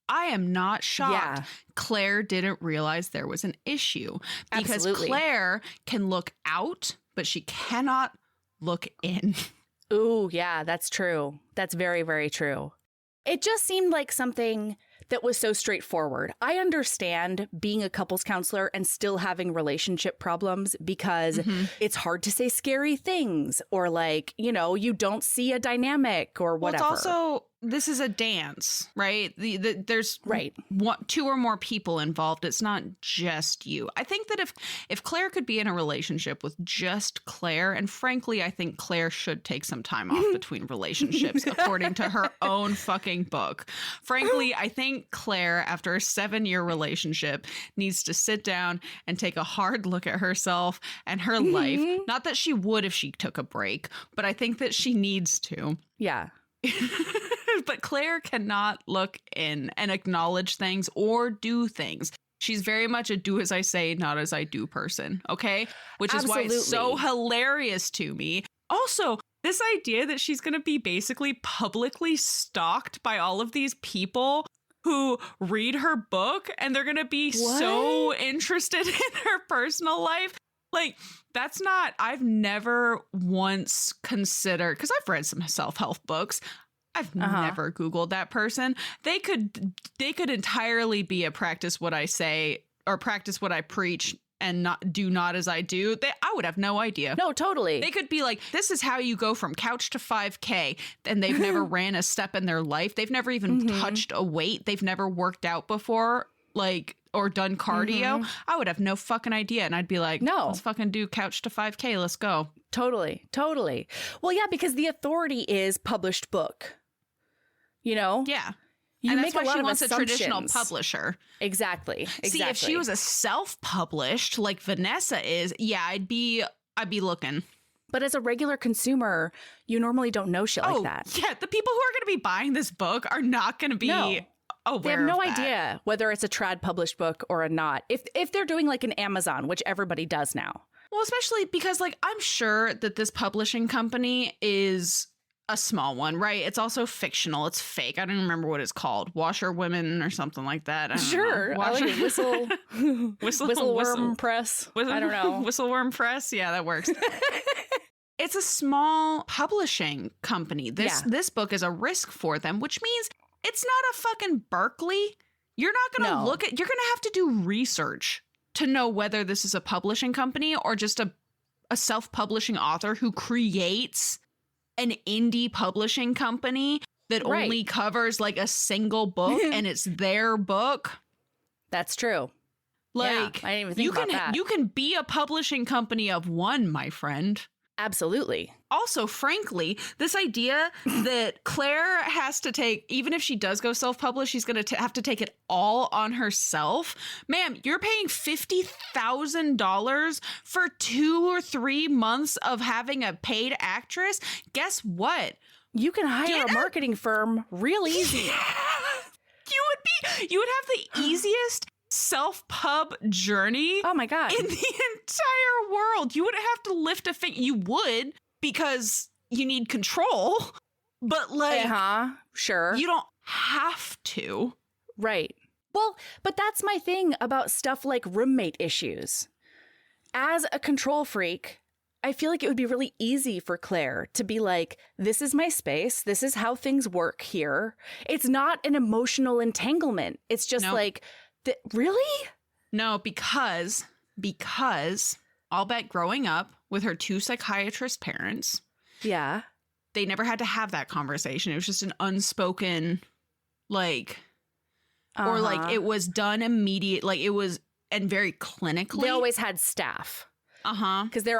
I am not shocked Claire didn't realize there was an issue, because Claire can look out, but she cannot look in. Ooh, yeah, that's true. That's very, very true. It just seemed like something that was so straightforward. I understand being a couples counselor and still having relationship problems, because it's hard to say scary things, or like, you know, you don't see a dynamic or whatever. Well, it's also, this is a dance, right? There's two or more people involved. It's not just you. I think that if Claire could be in a relationship with just Claire, and frankly, I think Claire should take some time off between relationships, according to her own fucking book. Frankly, I think Claire, after a 7-year relationship, needs to sit down and take a hard look at herself and her life. Not that she would if she took a break, but I think that she needs to. Yeah. But Claire cannot look in and acknowledge things or do things. She's very much a do as I say, not as I do person. Okay. Which is why it's so hilarious to me. Also, this idea that she's going to be basically publicly stalked by all of these people who read her book, and they're going to be so interested in her personal life. Like, that's not, I've never once considered, because I've read some self-help books. I've never Googled that person. They could entirely be a practice what I say or practice what I preach and not as I do. I would have no idea. No, totally. They could be like, this is how you go from couch to 5K. And they've never ran a step in their life. They've never even touched a weight. They've never worked out before, like, or done cardio. I would have no fucking idea. And I'd be like, no, let's fucking do couch to 5K. Let's go. Totally. Totally. Well, yeah, because the authority is published book. You know? Yeah. You make a lot she of wants assumptions. A traditional publisher. Exactly. See, if she was a self-published like Vanessa is, I'd be looking. But as a regular consumer, you normally don't know shit like that. Yeah, the people who are going to be buying this book are not going to be aware They have no of that. idea whether it's a trad published book or a not. If they're doing like an Amazon, which everybody does now. Well, especially because like I'm sure that this publishing company is a small one, right? It's also fictional. It's fake. I don't remember what it's called. Washerwomen or something like that. I don't know. I like Whistleworm Press. I don't know. Whistleworm Press. Yeah, that works. It's a small publishing company. This book is a risk for them, which means it's not a fucking Berkeley. You're not going to you're going to have to do research to know whether this is a publishing company or just a self-publishing author who creates an indie publishing company that only covers like a single book and it's their book. That's true. Like, I didn't even think about that. You can be a publishing company of one, my friend. Absolutely. Also, frankly, this idea that Claire has to take, even if she does go self-publish, she's going to have to take it all on herself. Ma'am, you're paying $50,000 for 2 or 3 months of having a paid actress. Guess what? You can hire a marketing firm real easy. You would have the easiest self-pub journey. Oh my God. In the entire world. You wouldn't have to lift a finger. You would, because you need control. But like, sure. You don't have to. Right. Well, but that's my thing about stuff like roommate issues. As a control freak, I feel like it would be really easy for Claire to be like, this is my space. This is how things work here. It's not an emotional entanglement. It's just like, really? No, because I'll bet growing up with her 2 psychiatrist parents. Yeah. They never had to have that conversation. It was just an unspoken, like, or like it was done immediate. Like it was, and very clinically. They always had staff. Because they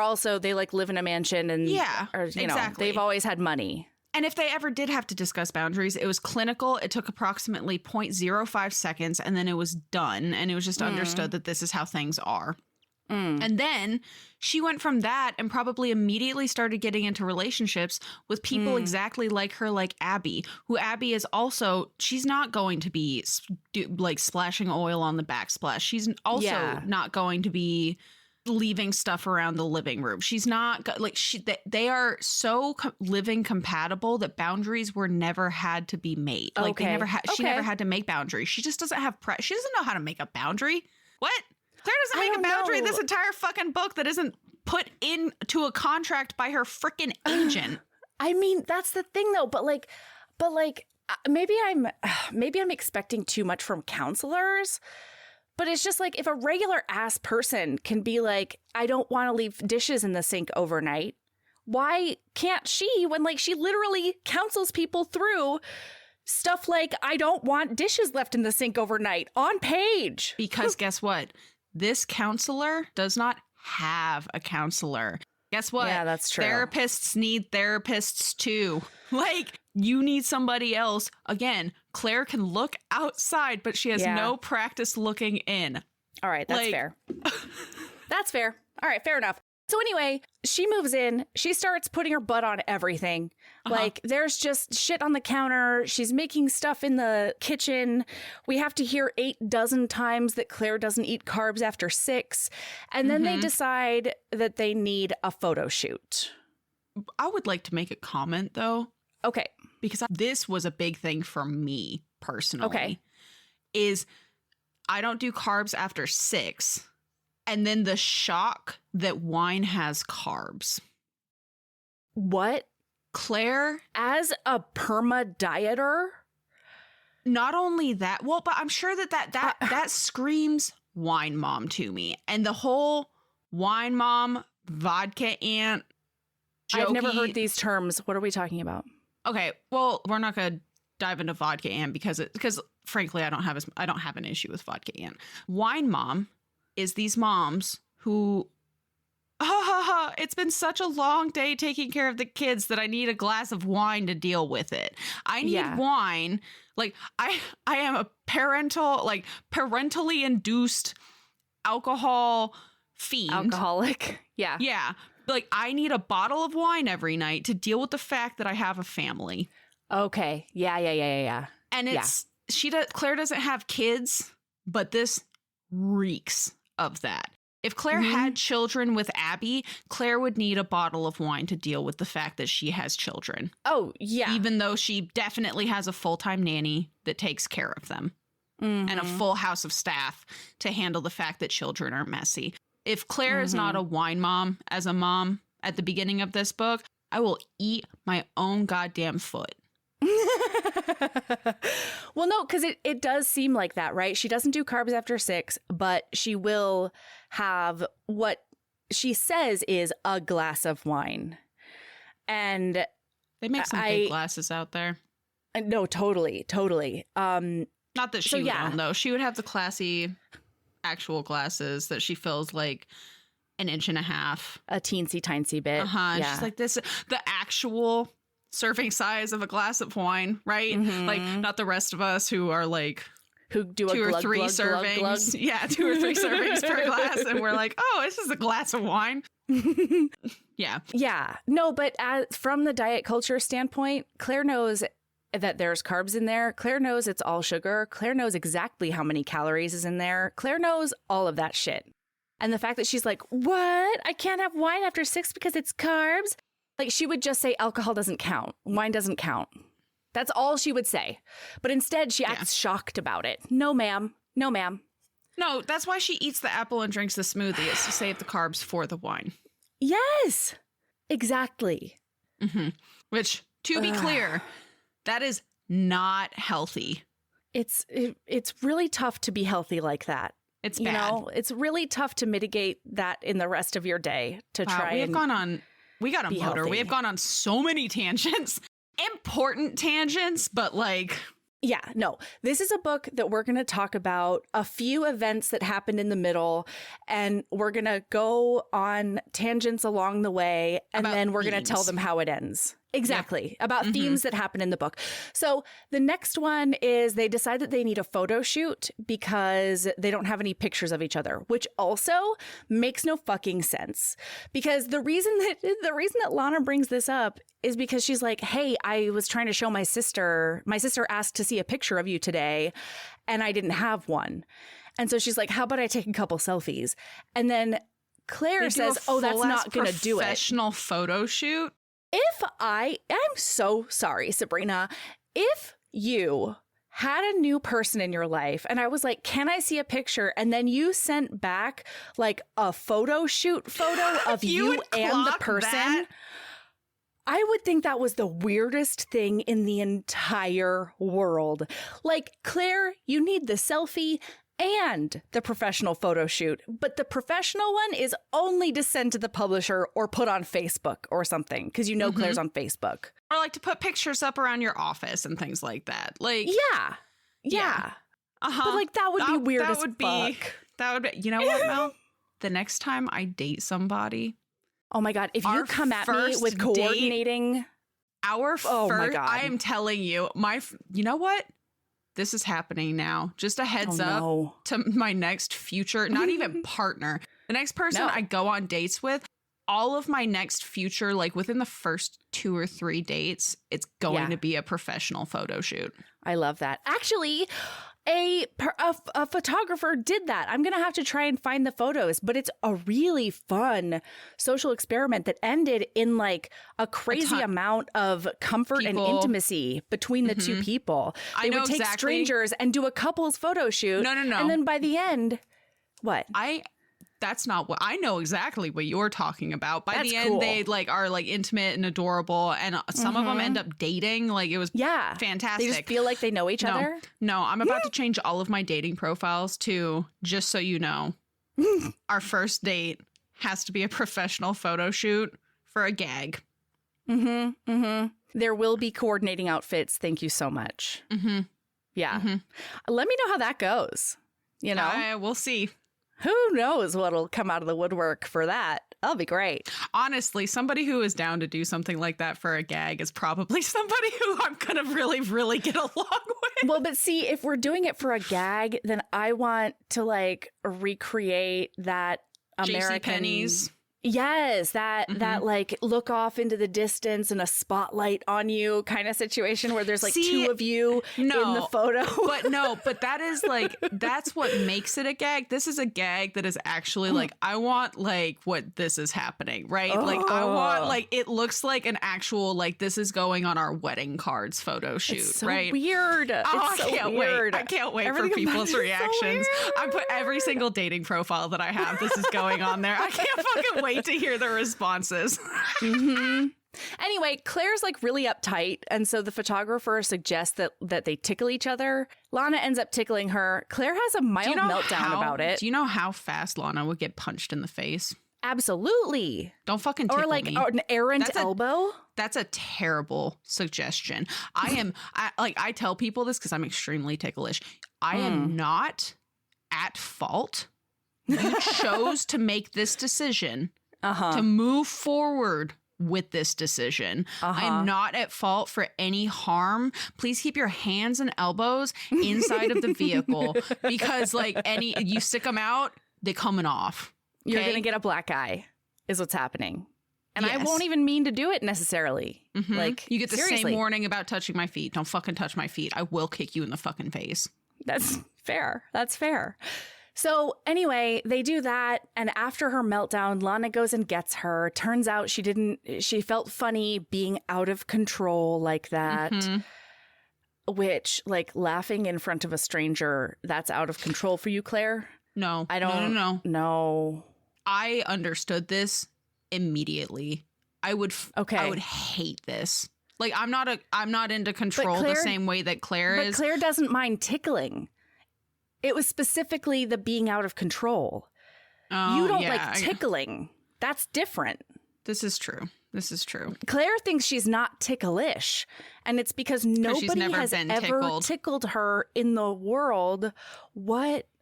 like live in a mansion and, exactly. They've always had money. And if they ever did have to discuss boundaries, it was clinical. It took approximately 0.05 seconds and then it was done. And it was just understood that this is how things are. And then she went from that and probably immediately started getting into relationships with people exactly like her, like Abby, who Abby is also, she's not going to be like splashing oil on the backsplash. She's also not going to be leaving stuff around the living room. She's not like they are so living compatible that boundaries were never had to be made. Like they never had, she never had to make boundaries. She just doesn't have, she doesn't know how to make a boundary. What? Claire doesn't make a boundary this entire fucking book that isn't put into a contract by her freaking agent. I mean, that's the thing though. But maybe I'm expecting too much from counselors. But it's just like if a regular ass person can be like, I don't want to leave dishes in the sink overnight. Why can't she when like she literally counsels people through stuff like I don't want dishes left in the sink overnight on page? Because guess what? This counselor does not have a counselor. Guess what? Yeah, that's true. Therapists need therapists too. Like, you need somebody else. Again, Claire can look outside, but she has no practice looking in. All right, that's fair. That's fair. All right, fair enough. So anyway, she moves in. She starts putting her butt on everything. Like, there's just shit on the counter. She's making stuff in the kitchen. We have to hear 8 dozen times that Claire doesn't eat carbs after 6. And then they decide that they need a photo shoot. I would like to make a comment, though. Okay. Because this was a big thing for me, personally. Okay. Is I don't do carbs after 6. And then the shock that wine has carbs. What? Claire? As a perma dieter? Not only that, well, but I'm sure that screams wine mom to me. And the whole wine mom, vodka aunt, jokey. I've never heard these terms. What are we talking about? Okay, well, we're not going to dive into vodka aunt because frankly, I don't have an issue with vodka aunt. Wine mom is these moms who, it's been such a long day taking care of the kids that I need a glass of wine to deal with it. I need wine. Like I am a parentally induced alcohol fiend. Alcoholic. Yeah. Yeah. Like I need a bottle of wine every night to deal with the fact that I have a family. Okay. Yeah. And Claire doesn't have kids, but this reeks of that. If Claire had children with Abby, Claire would need a bottle of wine to deal with the fact that she has children. Oh, yeah. Even though she definitely has a full-time nanny that takes care of them and a full house of staff to handle the fact that children are messy. If Claire is not a wine mom as a mom at the beginning of this book, I will eat my own goddamn foot. Well, no, because it does seem like that, right? She doesn't do carbs after 6, but she will have what she says is a glass of wine. And they make some big glasses out there. No, totally. Not that she would own, though. She would have the classy actual glasses that she fills like an inch and a half. A teensy bit. Yeah. She's like this, the actual serving size of a glass of wine, right? Like not the rest of us who are like who do 2 a or 3 glug, servings. glug. Yeah, 2 or 3 servings per glass, and we're like, oh, this is a glass of wine. Yeah. No, but from the diet culture standpoint, Claire knows that there's carbs in there. Claire knows it's all sugar. Claire knows exactly how many calories is in there. Claire knows all of that shit. And the fact that she's like, what? I can't have wine after 6 because it's carbs? Like, she would just say alcohol doesn't count. Wine doesn't count. That's all she would say. But instead, she acts shocked about it. No, ma'am. No, ma'am. No, that's why she eats the apple and drinks the smoothie, is to save the carbs for the wine. Yes, exactly. Which, to be clear, that is not healthy. It's really tough to be healthy like that. It's bad. You know, it's really tough to mitigate that in the rest of your day to try. We got a motor. Healthy. We have gone on so many tangents, important tangents, but like. Yeah, no, this is a book that we're going to talk about a few events that happened in the middle, and we're going to go on tangents along the way, and then we're going to tell them how it ends. Exactly. About themes that happen in the book. So the next one is they decide that they need a photo shoot because they don't have any pictures of each other, which also makes no fucking sense. Because the reason that Lana brings this up is because she's like, hey, I was trying to show my sister. My sister asked to see a picture of you today, and I didn't have one. And so she's like, how about I take a couple selfies? And then Claire says, oh, that's not going to do it. Professional photo shoot. I'm so sorry, Sabrina, if you had a new person in your life and I was like, can I see a picture? And then you sent back like a photo shoot photo of you and the person. That? I would think that was the weirdest thing in the entire world. Like, Claire, you need the selfie and the professional photo shoot, but the professional one is only to send to the publisher or put on Facebook or something, because Claire's on Facebook. Or like to put pictures up around your office and things like that. Like, yeah. But like that would be weird as fuck. That would be, you know what, Mel? The next time I date somebody, oh my God, if you come at me with coordinating my God. I am telling you, you know what? This is happening now. Just a heads up to my next future, not even partner. The next person I go on dates with, all of my next future, like within the first 2 or 3 dates, it's going to be a professional photo shoot. I love that. Actually, a photographer did that. I'm going to have to try and find the photos, but it's a really fun social experiment that ended in like a crazy amount of comfort and intimacy between the two people. They would take strangers and do a couple's photo shoot. No. And then by the end, what? That's not what I know exactly what you're talking about. By the end, they like are like intimate and adorable, and some of them end up dating. Like it was fantastic. They just feel like they know each other. No, I'm about to change all of my dating profiles to, just so you know, our first date has to be a professional photo shoot for a gag. There will be coordinating outfits. Thank you so much. Yeah. Let me know how that goes. You know, we'll see. Who knows what'll come out of the woodwork for that? That'll be great. Honestly, somebody who is down to do something like that for a gag is probably somebody who I'm going to really, really get along with. Well, but see, if we're doing it for a gag, then I want to like recreate that American... JCPenney's. Yes, that like look off into the distance and a spotlight on you kind of situation where there's like two of you in the photo. But that is like, that's what makes it a gag. This is a gag that is actually like, I want like what this is happening, right? Like I want like, it looks like an actual, like this is going on our wedding cards photo shoot, it's so right? Weird. Oh, I can't wait. I can't wait for people's reactions. I put every single dating profile that I have. This is going on there. I can't fucking wait to hear the responses. Anyway, Claire's like really uptight, and so the photographer suggests that they tickle each other. Lana ends up tickling her. Claire has a mild meltdown about it. Do you know how fast Lana would get punched in the face? Absolutely. Don't fucking tickle me. Or like an errant elbow. That's a terrible suggestion. I tell people this because I'm extremely ticklish. I am not at fault. You chose to make this decision. To move forward with this decision. I am not at fault for any harm. Please keep your hands and elbows inside of the vehicle because like you stick them out, they're coming off. Okay? You're going to get a black eye is what's happening. And I won't even mean to do it necessarily. Like you get the same warning about touching my feet. Don't fucking touch my feet. I will kick you in the fucking face. That's fair. That's fair. So anyway, they do that. And after her meltdown, Lana goes and gets her. Turns out she felt funny being out of control like that, which like laughing in front of a stranger, that's out of control for you, Claire? No, I don't. No. I understood this immediately. I would hate this. Like I'm not into control the same way that Claire is. But Claire doesn't mind tickling. It was specifically the being out of control. Oh, you don't like tickling. That's different. This is true. Claire thinks she's not ticklish. And it's because nobody has ever tickled her in the world.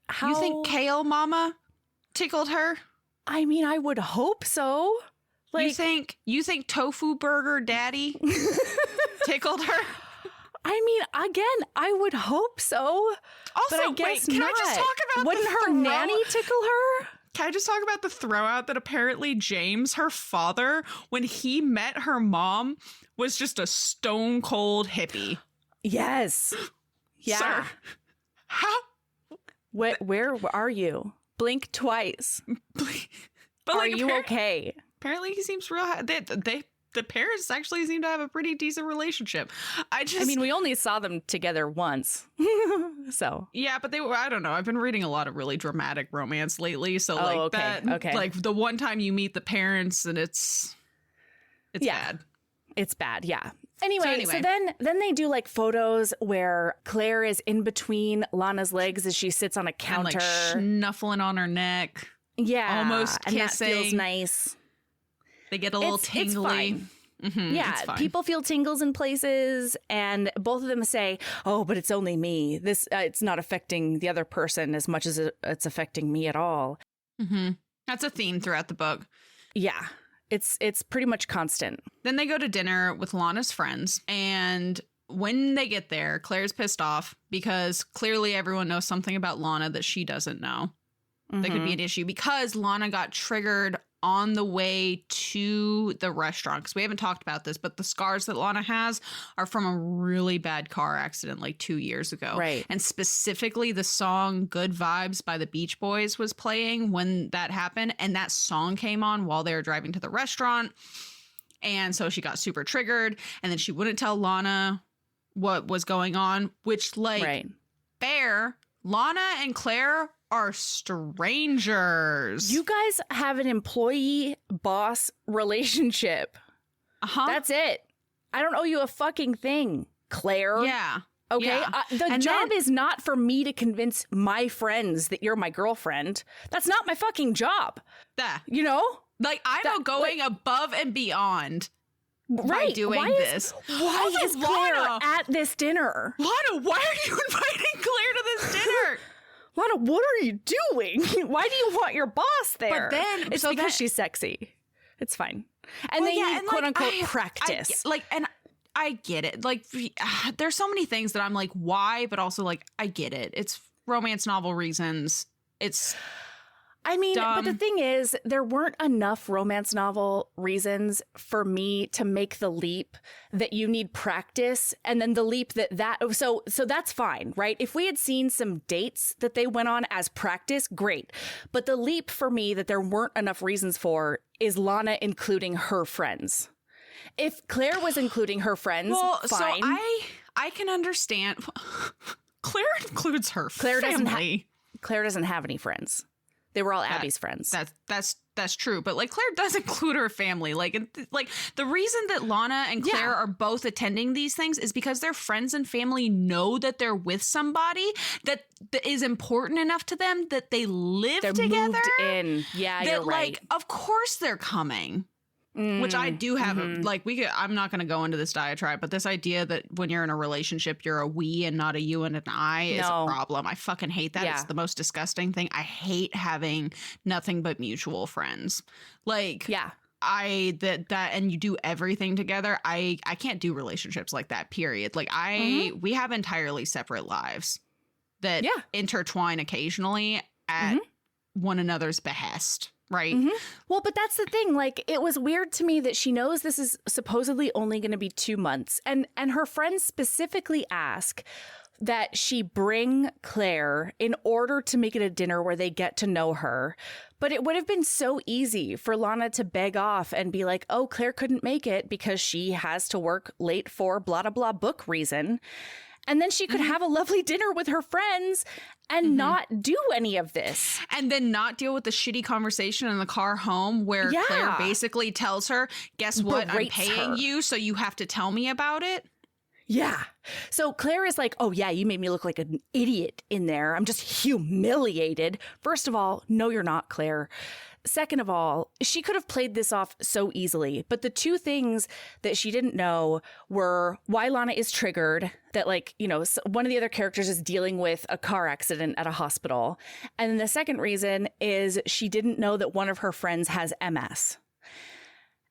How? You think Kale Mama tickled her? I mean, I would hope so. Like, you think tofu burger daddy tickled her? I mean, again, I would hope so. Also, but I guess can not. I just talk about Wouldn't her nanny tickle her? Can I just talk about the throwout that apparently James, her father, when he met her mom, was just a stone cold hippie? Yes. Yeah. Sir, how? Where are you? Blink twice. But Are you okay? Apparently, he seems real. The parents actually seem to have a pretty decent relationship. I mean, we only saw them together once. So. Yeah, but I don't know. I've been reading a lot of really dramatic romance lately. So, okay. Like, the one time you meet the parents and it's bad. It's bad, yeah. Anyway, so then they do like photos where Claire is in between Lana's legs as she sits on a counter. And, like, snuffling on her neck. Yeah. Almost kissing. And that feels nice. They get a little tingly. It's fine. Yeah, people feel tingles in places, and both of them say, "Oh, but it's only me. This it's not affecting the other person as much as it's affecting me at all." Mm-hmm. That's a theme throughout the book. Yeah, it's pretty much constant. Then they go to dinner with Lana's friends, and when they get there, Claire's pissed off because clearly everyone knows something about Lana that she doesn't know. That could be an issue because Lana got triggered on the way to the restaurant. Because we haven't talked about this, but the scars that Lana has are from a really bad car accident like 2 years ago. Right. And specifically the song Good Vibes by the Beach Boys was playing when that happened. And that song came on while they were driving to the restaurant. And so she got super triggered. And then she wouldn't tell Lana what was going on, which fair. Lana and Claire are strangers. You guys have an employee-boss relationship. Uh-huh. That's it. I don't owe you a fucking thing, Claire. Yeah. Okay? Yeah. The job is not for me to convince my friends that you're my girlfriend. That's not my fucking job. You know? Like, I'm going above and beyond by doing this. Why is Claire at this dinner? Lana, why are you inviting Claire to this dinner? Lana, what are you doing? Why do you want your boss there? But then it's because she's sexy. It's fine. And they need quote unquote practice. I get it. Like, there's so many things that I'm like, why? But also, like, I get it. It's romance novel reasons. It's dumb. But the thing is, there weren't enough romance novel reasons for me to make the leap that you need practice, and then the leap so that's fine, right? If we had seen some dates that they went on as practice, great. But the leap for me that there weren't enough reasons for is Lana including her friends. If Claire was including her friends, fine. So I can understand. Claire includes her family. Claire doesn't have any friends. They were all Abby's friends. That's true. But like Claire does include her family. Like the reason that Lana and Claire are both attending these things is because their friends and family know that they're with somebody that is important enough to them that they live together. Moved in. Yeah, you're right. Like, of course they're coming. Which I do have, I'm not going to go into this diatribe, but this idea that when you're in a relationship, you're a we and not a you and an I is a problem. I fucking hate that. Yeah. It's the most disgusting thing. I hate having nothing but mutual friends. Like, and you do everything together. I can't do relationships like that, period. Like we have entirely separate lives that intertwine occasionally at one another's behest. Right. Mm-hmm. Well, but that's the thing. Like, it was weird to me that she knows this is supposedly only going to be 2 months. And her friends specifically ask that she bring Claire in order to make it a dinner where they get to know her. But it would have been so easy for Lana to beg off and be like, oh, Claire couldn't make it because she has to work late for blah, blah, blah book reason. And then she could have a lovely dinner with her friends and not do any of this. And then not deal with the shitty conversation in the car home where Claire basically tells her, guess what? I'm paying you, so you have to tell me about it. Yeah. So Claire is like, oh, yeah, you made me look like an idiot in there. I'm just humiliated. First of all, no, you're not, Claire. Second of all, she could have played this off so easily. But the two things that she didn't know were why Lana is triggered, that one of the other characters is dealing with a car accident at a hospital. And then the second reason is she didn't know that one of her friends has MS.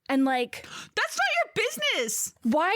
And like, that's not your business. What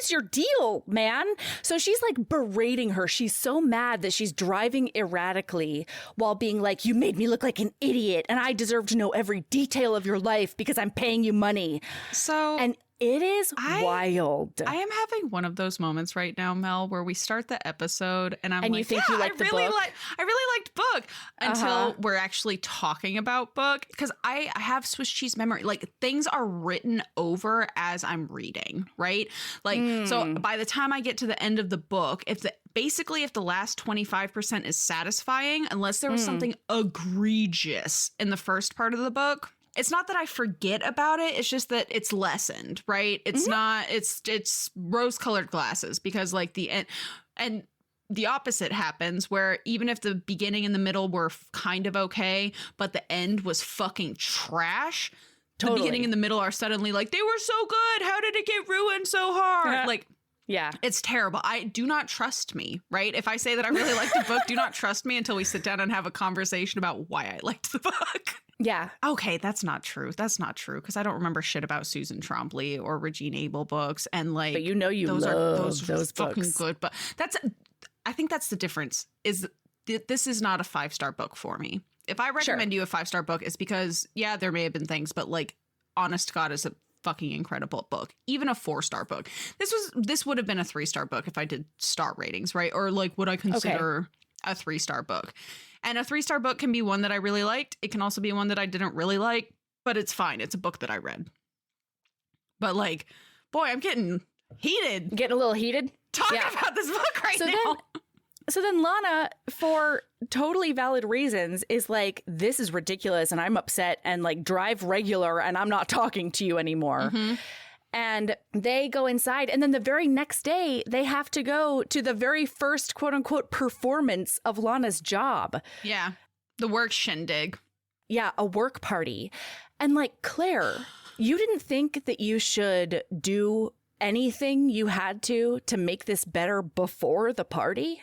is your deal, man? So she's like berating her. She's so mad that she's driving erratically while being like, you made me look like an idiot and I deserve to know every detail of your life because I'm paying you money. And it is wild. I am having one of those moments right now, Mel, where we start the episode and I'm and like, you think you like the book? I really liked book until we're actually talking about book, because I have Swiss cheese memory. Like, things are written over as I'm reading, right? Like, so by the time I get to the end of the book, if the last 25% is satisfying, unless there was something egregious in the first part of the book, it's not that I forget about it. It's just that it's lessened, right? It's not, it's rose-colored glasses, because like the end, and the opposite happens where even if the beginning and the middle were kind of okay, but the end was fucking trash, the beginning and the middle are suddenly like, they were so good. How did it get ruined so hard? Like, yeah, it's terrible. I do not trust me, right? If I say that I really liked the book, do not trust me until we sit down and have a conversation about why I liked the book. Yeah. Okay, that's not true. That's not true, because I don't remember shit about Susan Trombley or Regine Abel books, and like, but you know, those love those fucking books. good. But I think that's the difference. Is this is not a 5-star book for me. If I recommend you a 5-star book, it's because there may have been things, but like, honest to God, is a fucking incredible book. Even a 4-star book. This would have been a 3-star book if I did star ratings, right? Or like, would I consider a 3-star book? And a 3-star book can be one that I really liked. It can also be one that I didn't really like, but it's fine. It's a book that I read. But like, boy, I'm getting heated. Getting a little heated? Talking about this book right now. So then Lana, for totally valid reasons, is like, this is ridiculous and I'm upset, and like, drive regular and I'm not talking to you anymore. And they go inside, and then the very next day they have to go to the very first quote unquote performance of Lana's job. Yeah. The work shindig. Yeah, a work party. And like, Claire, you didn't think that you should do anything you had to make this better before the party?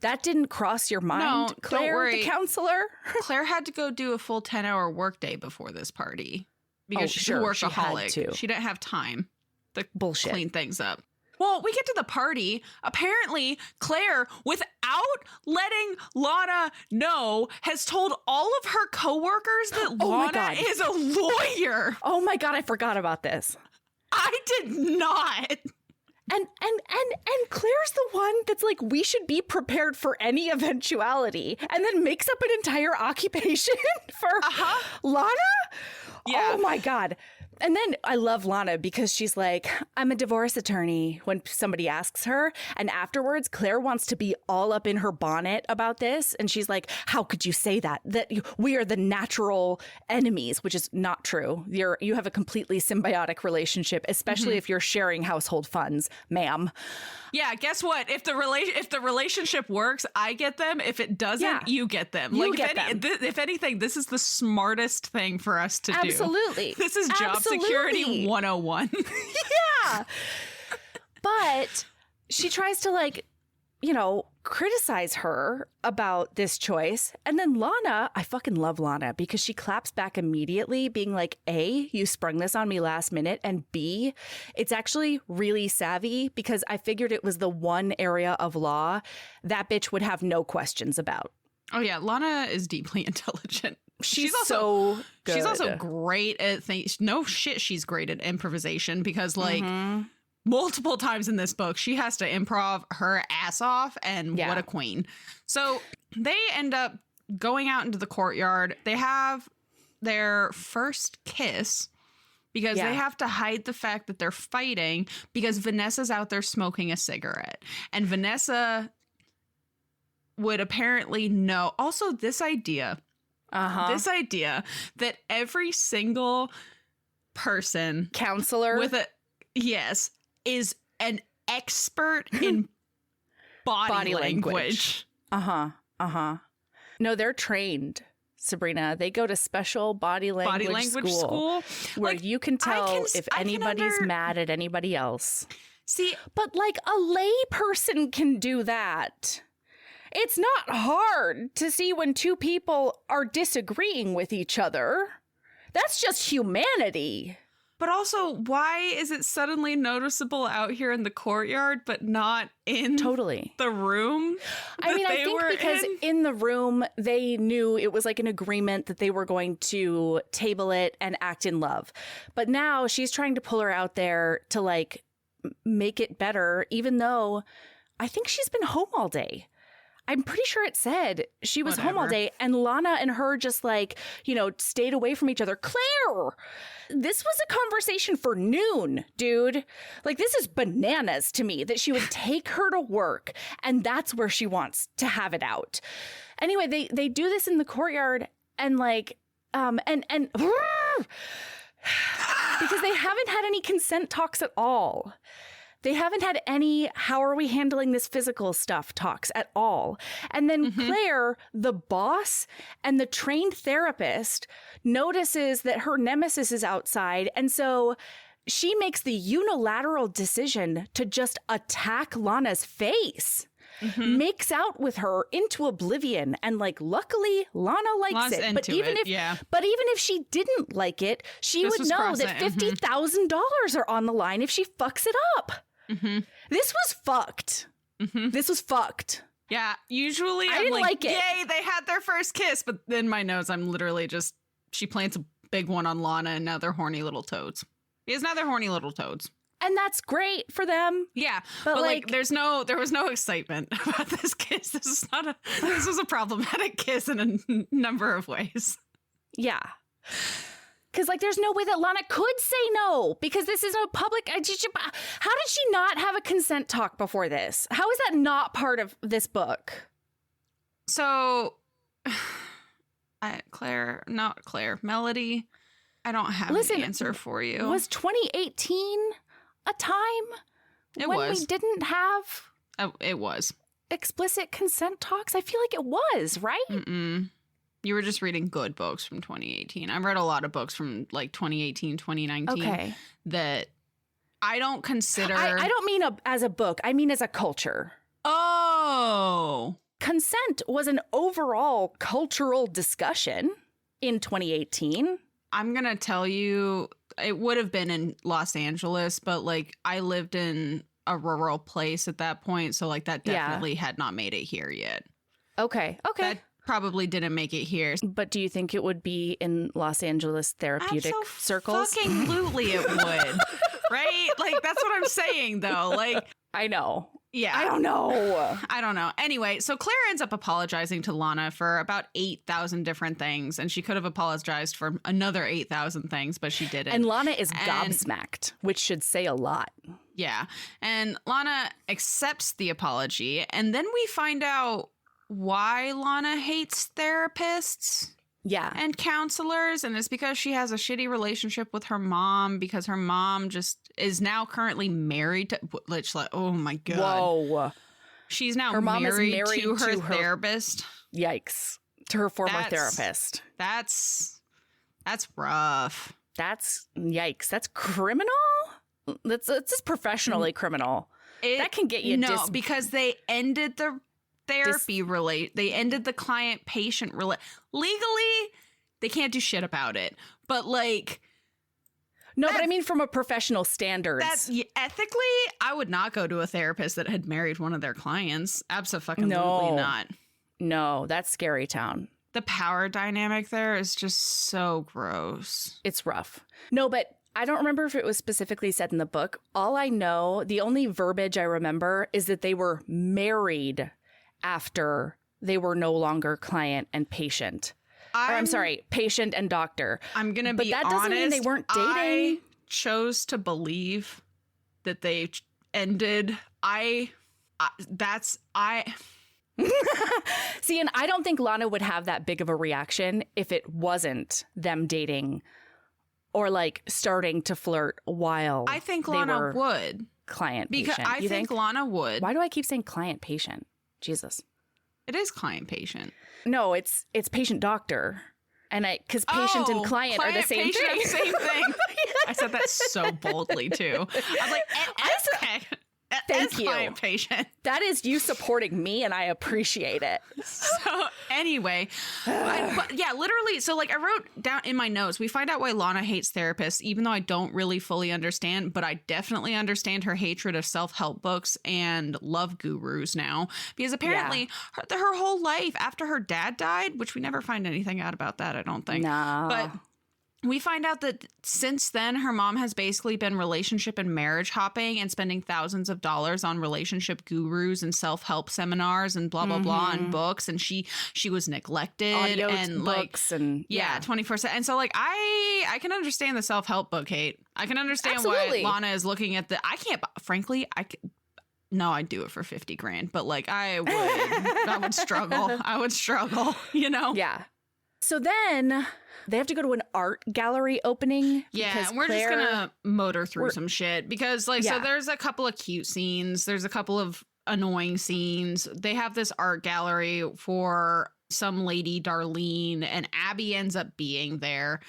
That didn't cross your mind, No, Claire, don't worry. the counselor? Claire had to go do a full 10-hour workday before this party, because she's sure, a workaholic. she had to. She didn't have time to Bullshit. clean things up. Well, we get to the party. Apparently, Claire, without letting Lana know, has told all of her coworkers that Lana is a lawyer. Oh my God, I forgot about this. I did not. And Claire's the one that's like, we should be prepared for any eventuality, and then makes up an entire occupation for Lana? Yeah. Oh my God. And then I love Lana because she's like, I'm a divorce attorney when somebody asks her. And afterwards, Claire wants to be all up in her bonnet about this. And she's like, how could you say that? That we are the natural enemies, which is not true. You have a completely symbiotic relationship, especially if you're sharing household funds, ma'am. Yeah, guess what? If the relationship works, I get them. If it doesn't, you get them. If anything, this is the smartest thing for us to do. Absolutely. This is job security 101. Yeah. But she tries to, like, criticize her about this choice. And then Lana, I fucking love Lana because she claps back immediately, being like, A, you sprung this on me last minute. And B, it's actually really savvy because I figured it was the one area of law that bitch would have no questions about. Oh, yeah. Lana is deeply intelligent. She's also so good. She's also great at things. No shit, she's great at improvisation because, like, multiple times in this book, she has to improv her ass off, and what a queen. So they end up going out into the courtyard. They have their first kiss because they have to hide the fact that they're fighting because Vanessa's out there smoking a cigarette. And Vanessa would apparently know. Also, this idea that every single person counselor with is an expert in body language. No, they're trained, Sabrina. They go to special body language school where you can tell if anybody's mad at anybody else. See, but like a lay person can do that. It's not hard to see when two people are disagreeing with each other. That's just humanity. But also, why is it suddenly noticeable out here in the courtyard, but not in Totally. the room? I mean, I think because in the room, they knew it was like an agreement that they were going to table it and act in love. But now she's trying to pull her out there to like make it better, even though I think she's been home all day. I'm pretty sure it said she was home all day, and Lana and her just like, you know, stayed away from each other. Claire, this was a conversation for noon, dude. Like, this is bananas to me that she would take her to work, and that's where she wants to have it out. Anyway, they do this in the courtyard, and like, and because they haven't had any consent talks at all. They haven't had any, how are we handling this physical stuff talks at all. And then Claire, the boss and the trained therapist, notices that her nemesis is outside. And so she makes the unilateral decision to just attack Lana's face. Makes out with her into oblivion, and like luckily Lana likes it. But even if she didn't like it, she would know that $50,000 are on the line if she fucks it up. This was fucked. This was fucked. Yeah, usually I didn't like it. Yay, they had their first kiss. But in my notes, I'm literally just, she plants a big one on Lana, and now they're horny little toads. Because now they're horny little toads. And that's great for them. Yeah, but like there was no excitement about this kiss. This was a problematic kiss in a number of ways. Yeah. Because, like, there's no way that Lana could say no, because this is a public... How did she not have a consent talk before this? How is that not part of this book? So, Melody, I don't have an answer for you. Was 2018 a time when we didn't have... Oh, it was. Explicit consent talks? I feel like it was, right? Mm-mm. You were just reading good books from 2018. I've read a lot of books from like 2018, 2019 that I don't consider... I don't mean as a book. I mean as a culture. Oh. Consent was an overall cultural discussion in 2018. I'm going to tell you, it would have been in Los Angeles, but like I lived in a rural place at that point. So like that definitely had not made it here yet. Okay. That probably didn't make it here. But do you think it would be in Los Angeles therapeutic circles? Absolutely it would. Right? Like, that's what I'm saying, though. Like, I know. Yeah. I don't know. Anyway, so Claire ends up apologizing to Lana for about 8,000 different things. And she could have apologized for another 8,000 things, but she didn't. And Lana is gobsmacked, which should say a lot. Yeah. And Lana accepts the apology. And then we find out why Lana hates therapists and counselors, and it's because she has a shitty relationship with her mom, because her mom just is now currently married to, oh my God. Whoa. She's now her mom married is married to her therapist. Yikes. To her former therapist. That's rough. Yikes. That's criminal? That's just professionally criminal. That can get you because they ended the therapy they ended the client-patient legally, they can't do shit about it. But like, no, but I mean from a professional standards. Ethically, I would not go to a therapist that had married one of their clients. Absolutely not. No, that's scary town. The power dynamic there is just so gross. It's rough. No, but I don't remember if it was specifically said in the book. All I know, the only verbiage I remember is that they were married after they were no longer client and patient. I'm sorry, patient and doctor. I'm going to be honest. But that doesn't mean they weren't dating. I chose to believe that they ended. See, and I don't think Lana would have that big of a reaction if it wasn't them dating or like starting to flirt while I think Lana would. Client because patient. I think Lana would. Why do I keep saying client patient? Jesus. It is client patient. No, it's patient doctor. And because patient and client are the same thing. Are the same thing. I said that so boldly too. I was like, Thank as you. client patient. That is you supporting me, and I appreciate it. So anyway, but yeah, literally. So like I wrote down in my notes, we find out why Lana hates therapists, even though I don't really fully understand, but I definitely understand her hatred of self-help books and love gurus now, because apparently her whole life after her dad died, which we never find anything out about that, I don't think. No. But we find out that since then, her mom has basically been relationship and marriage hopping and spending thousands of dollars on relationship gurus and self-help seminars and blah, blah, blah, and books. And she was neglected. Audio and books and 24/7. And so like, I can understand the self-help book hate. I can understand why Lana is looking at no, I'd do it for 50 grand, but like I would struggle. I would struggle, you know? Yeah. So then they have to go to an art gallery opening. Yeah, and we're just going to motor through some shit because like, so there's a couple of cute scenes. There's a couple of annoying scenes. They have this art gallery for some lady, Darlene, and Abby ends up being there.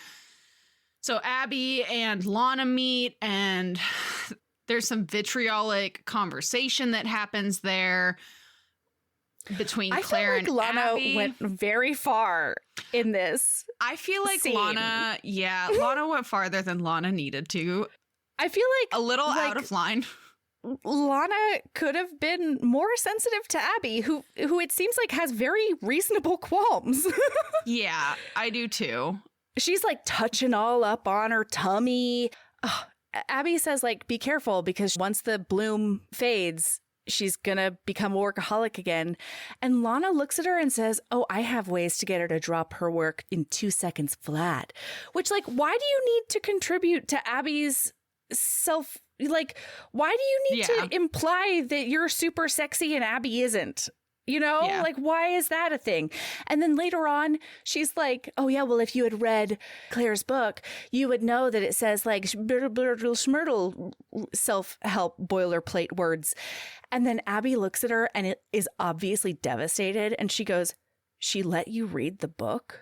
So Abby and Lana meet, and there's some vitriolic conversation that happens there between Claire and Lana Abby. went very far in this. I feel like scene. Lana went farther than Lana needed to. I feel like A little out of line. Lana could have been more sensitive to Abby, who it seems like has very reasonable qualms. Yeah, I do too. She's like touching all up on her tummy. Ugh. Abby says, like, be careful because once the bloom fades, she's gonna become a workaholic again. And Lana looks at her and says, oh, I have ways to get her to drop her work in 2 seconds flat. Which, like, why do you need to contribute to Abby's self? Like, why do you need to imply that you're super sexy and Abby isn't? You know, like, why is that a thing? And then later on, she's like, oh, yeah, well, if you had read Claire's book, you would know that it says, like, schmurtle self-help boilerplate words. And then Abby looks at her and it is obviously devastated. And she goes, she let you read the book?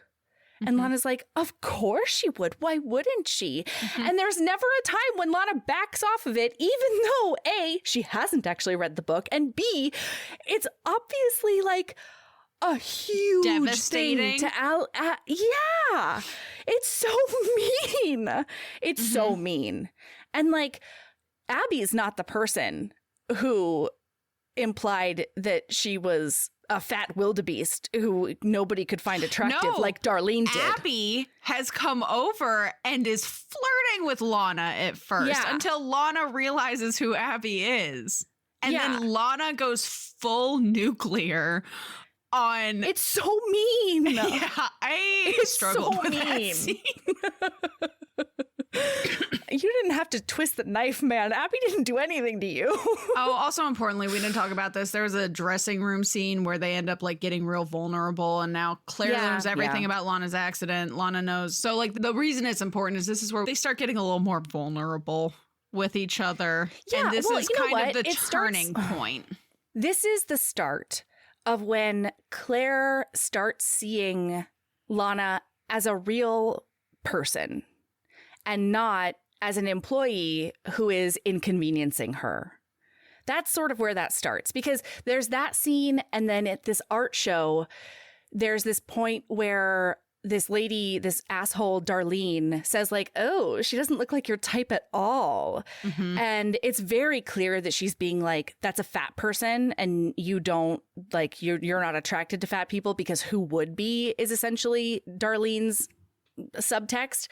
And Lana's like, of course she would. Why wouldn't she? And there's never a time when Lana backs off of it, even though A, she hasn't actually read the book, and B, it's obviously like a huge devastating thing to yeah, it's so mean. It's so mean. And like, Abby's not the person who implied that she was a fat wildebeest who nobody could find attractive like Darlene did. Abby has come over and is flirting with Lana at first until Lana realizes who Abby is. And then Lana goes full nuclear on... It's so mean. Yeah, I struggled with that scene. You didn't have to twist the knife, man. Abby didn't do anything to you. Oh, also importantly, we didn't talk about this. There was a dressing room scene where they end up like getting real vulnerable, and now Claire knows everything about Lana's accident. Lana knows. So like the reason it's important is this is where they start getting a little more vulnerable with each other. Yeah, and this is kind of the turning point. This is the start of when Claire starts seeing Lana as a real person and not as an employee who is inconveniencing her. That's sort of where that starts, because there's that scene, and then at this art show, there's this point where this lady, this asshole Darlene, says like, oh, she doesn't look like your type at all. And it's very clear that she's being like, that's a fat person, and you don't, like, you're not attracted to fat people, because who would be is essentially Darlene's subtext.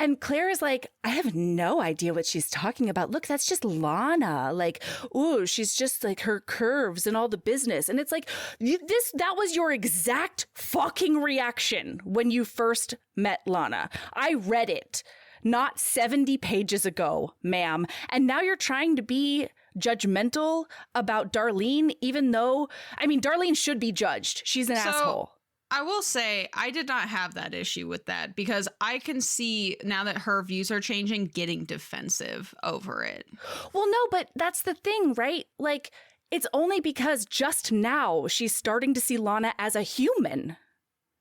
And Claire is like, I have no idea what she's talking about. Look, that's just Lana. Like, ooh, she's just like her curves and all the business. And it's like, that was your exact fucking reaction when you first met Lana. I read it not 70 pages ago, ma'am. And now you're trying to be judgmental about Darlene, even though, I mean, Darlene should be judged. She's an asshole. I will say I did not have that issue with that, because I can see now that her views are changing, getting defensive over it. Well, no, but that's the thing, right? Like, it's only because just now she's starting to see Lana as a human.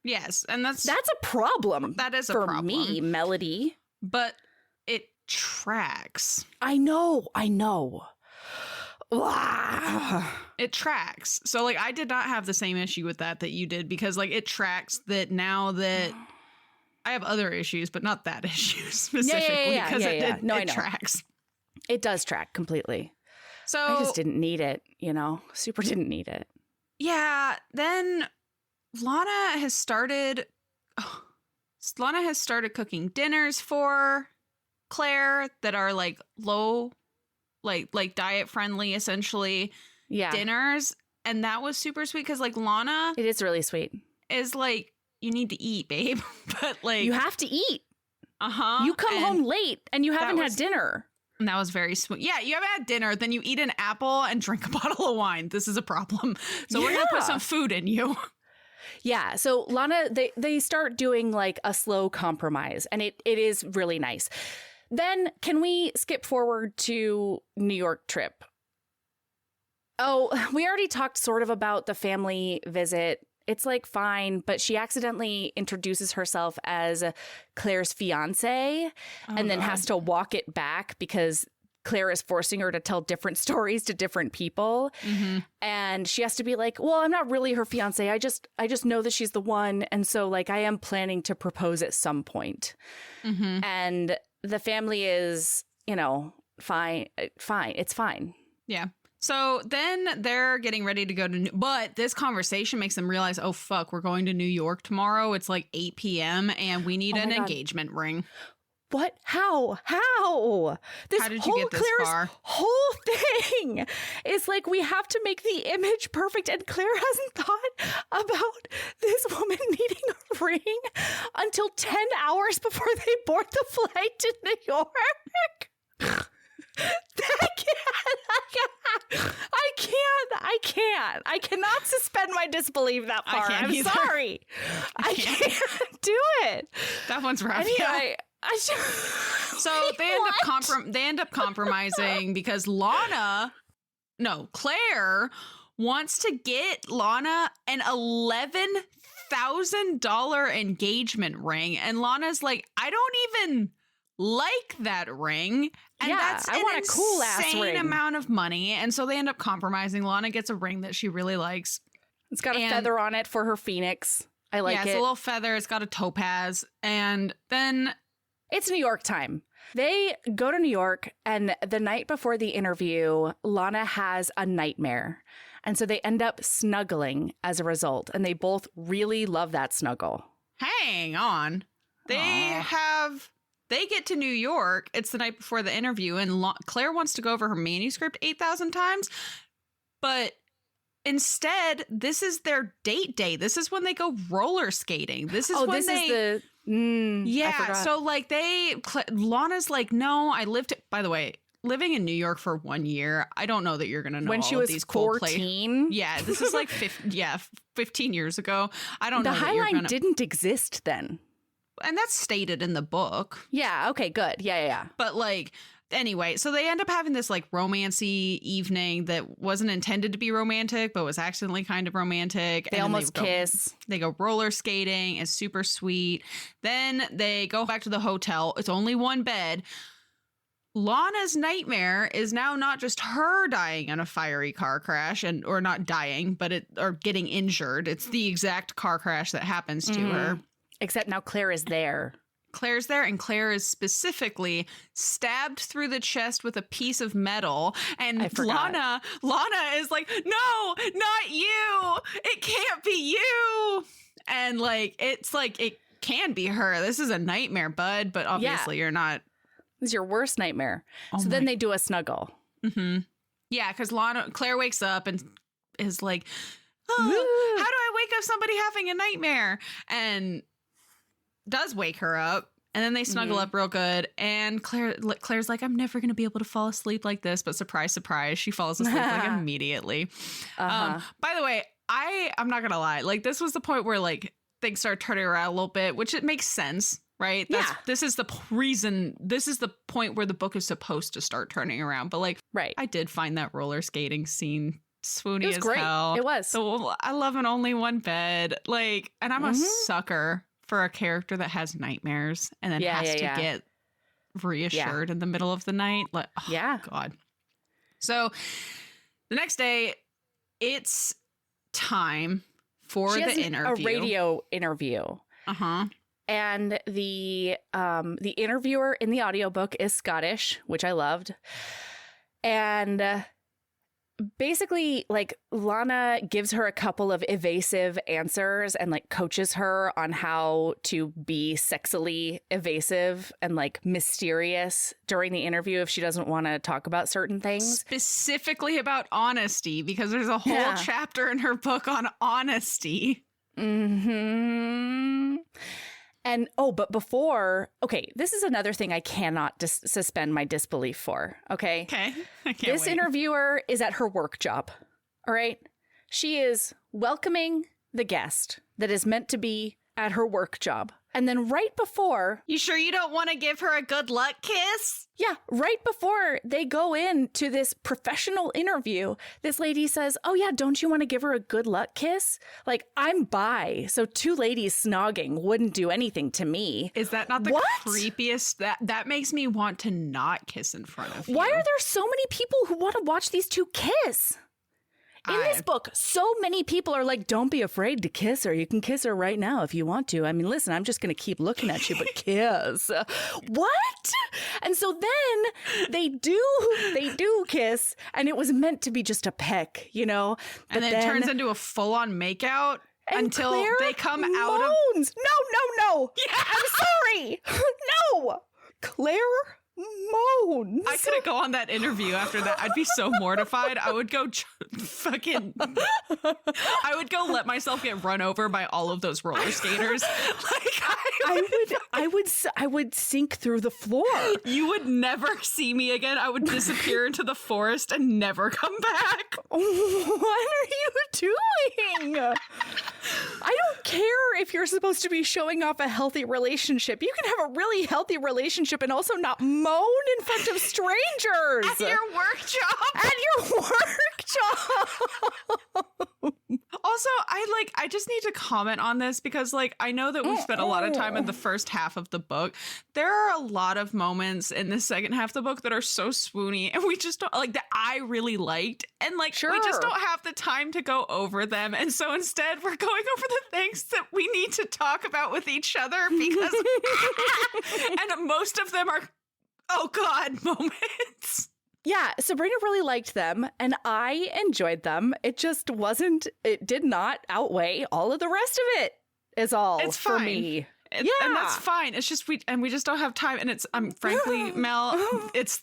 Yes, and that's a problem. That is a for problem. Me, Melody. But it tracks. I know. It tracks. So like I did not have the same issue with that you did, because like it tracks that now that I have other issues, but not that issue specifically, because it tracks. It does track completely. So I just didn't need it, super didn't need it. Yeah. Then Lana has started cooking dinners for Claire that are like low, like diet friendly, essentially dinners. And that was super sweet because like Lana, it is really sweet, is like, you need to eat, babe. But like, you have to eat. You come home late and you haven't had dinner. And that was very sweet. Yeah, you haven't had dinner, then you eat an apple and drink a bottle of wine. This is a problem. So we're going to put some food in you. Yeah. So Lana, they start doing like a slow compromise, and it is really nice. Then can we skip forward to New York trip? Oh, we already talked sort of about the family visit. It's like fine, but she accidentally introduces herself as Claire's fiance and then has to walk it back because Claire is forcing her to tell different stories to different people. Mm-hmm. And she has to be like, well, I'm not really her fiance. I just know that she's the one. And so like I am planning to propose at some point. Mm-hmm. And the family is, fine. It's fine. Yeah. So then they're getting ready to go to, but this conversation makes them realize, oh, fuck, we're going to New York tomorrow. It's like 8 p.m. and we need an engagement ring. What? How? This How did you get this Claire's far? whole thing is like, we have to make the image perfect. And Claire hasn't thought about this woman needing a ring until 10 hours before they board the flight to New York. I can't. I cannot suspend my disbelief that far. I'm either. Sorry. I can't do it. That one's rough. Anyway, So they end up compromising because Claire wants to get Lana an $11,000 engagement ring, and Lana's like, I don't even like that ring, and that's I want a cool ass ring, amount of money. And so they end up compromising. Lana gets a ring that she really likes. It's got a feather on it for her phoenix. I like it. Yeah, it's a little feather. It's got a topaz, and then it's New York time. They go to New York, and the night before the interview, Lana has a nightmare. And so they end up snuggling as a result, and they both really love that snuggle. Hang on. They get to New York. It's the night before the interview, and Claire wants to go over her manuscript 8,000 times. But instead, this is their date day. This is when they go roller skating. This is So like Lana's like, no, by the way, living in New York for 1 year, I don't know that you're going to know when all she of was these cool 14. Yeah, this is like 15 years ago. I don't know. The High Line didn't exist then. And that's stated in the book. Yeah. Okay, good. Yeah. But like, anyway, so they end up having this like romancy evening that wasn't intended to be romantic, but was accidentally kind of romantic. They almost kiss. They go roller skating. It's super sweet. Then they go back to the hotel. It's only one bed. Lana's nightmare is now not just her dying in a fiery car crash or not dying, or getting injured. It's the exact car crash that happens to her. Except now Claire is there. Claire's there, and Claire is specifically stabbed through the chest with a piece of metal. And Lana is like, no, not you. It can't be you. And like, it's like, it can be her. This is a nightmare, bud. But obviously you're not. This is your worst nightmare. So then they do a snuggle. Mm-hmm. Yeah, because Claire wakes up and is like, oh, how do I wake up somebody having a nightmare? And does wake her up, and then they snuggle up real good, and Claire's like, I'm never gonna be able to fall asleep like this, but surprise, surprise, she falls asleep like immediately. By the way, I'm not gonna lie, like this was the point where like things start turning around a little bit, which it makes sense, right? This is the point where the book is supposed to start turning around, but like, right, I did find that roller skating scene swoony as great. hell. It was. So I love an only one bed, like, and I'm a sucker for a character that has nightmares and then has to get reassured in the middle of the night. Like, God. So The next day, it's time for She has the interview. A radio interview. Uh-huh. And the interviewer in the audiobook is Scottish, which I loved. And basically, like, Lana gives her a couple of evasive answers and, like, coaches her on how to be sexily evasive and, like, mysterious during the interview if she doesn't want to talk about certain things. Specifically about honesty, because there's a whole chapter in her book on honesty. Mm-hmm. And, but before, okay, this is another thing I cannot suspend my disbelief for, okay? Okay. I can't This wait. interviewer is at her work job, all right? She is welcoming the guest that is meant to be at her work job. And then right before... You sure you don't want to give her a good luck kiss? Yeah, right before they go into this professional interview, this lady says, oh yeah, don't you want to give her a good luck kiss? Like, I'm bi, so two ladies snogging wouldn't do anything to me. Is that not the What? creepiest? That makes me want to not kiss in front of you. Why are there so many people who want to watch these two kiss? In this book, so many people are like, don't be afraid to kiss her. You can kiss her right now if you want to. I mean, listen, I'm just going to keep looking at you, but kiss. What? And so then they do kiss, and it was meant to be just a peck, you know? And then it turns into a full-on makeout until Claire they come out of... moans. No. Yeah. I'm sorry. No. Claire moans. I couldn't go on that interview after that. I'd be so mortified. I would go I would go let myself get run over by all of those roller skaters. Like I would sink through the floor. You would never see me again. I would disappear into the forest and never come back. What are you doing? I don't care if you're supposed to be showing off a healthy relationship. You can have a really healthy relationship and also not moan in front of strangers. At your work job. At your work job. Also, I just need to comment on this because, like, I know that we've spent a lot of time in the first half of the book. There are a lot of moments in the second half of the book that are so swoony and we just don't, like, that I really liked. And, like, we just don't have the time to go over them. And so instead, we're going over the things that we need to talk about with each other because, and most of them are, oh God, moments. Yeah, Sabrina really liked them, and I enjoyed them. It did not outweigh all of the rest of it, is all it's for fine. Me. And that's fine. It's just we just don't have time. And it's frankly, Mel, it's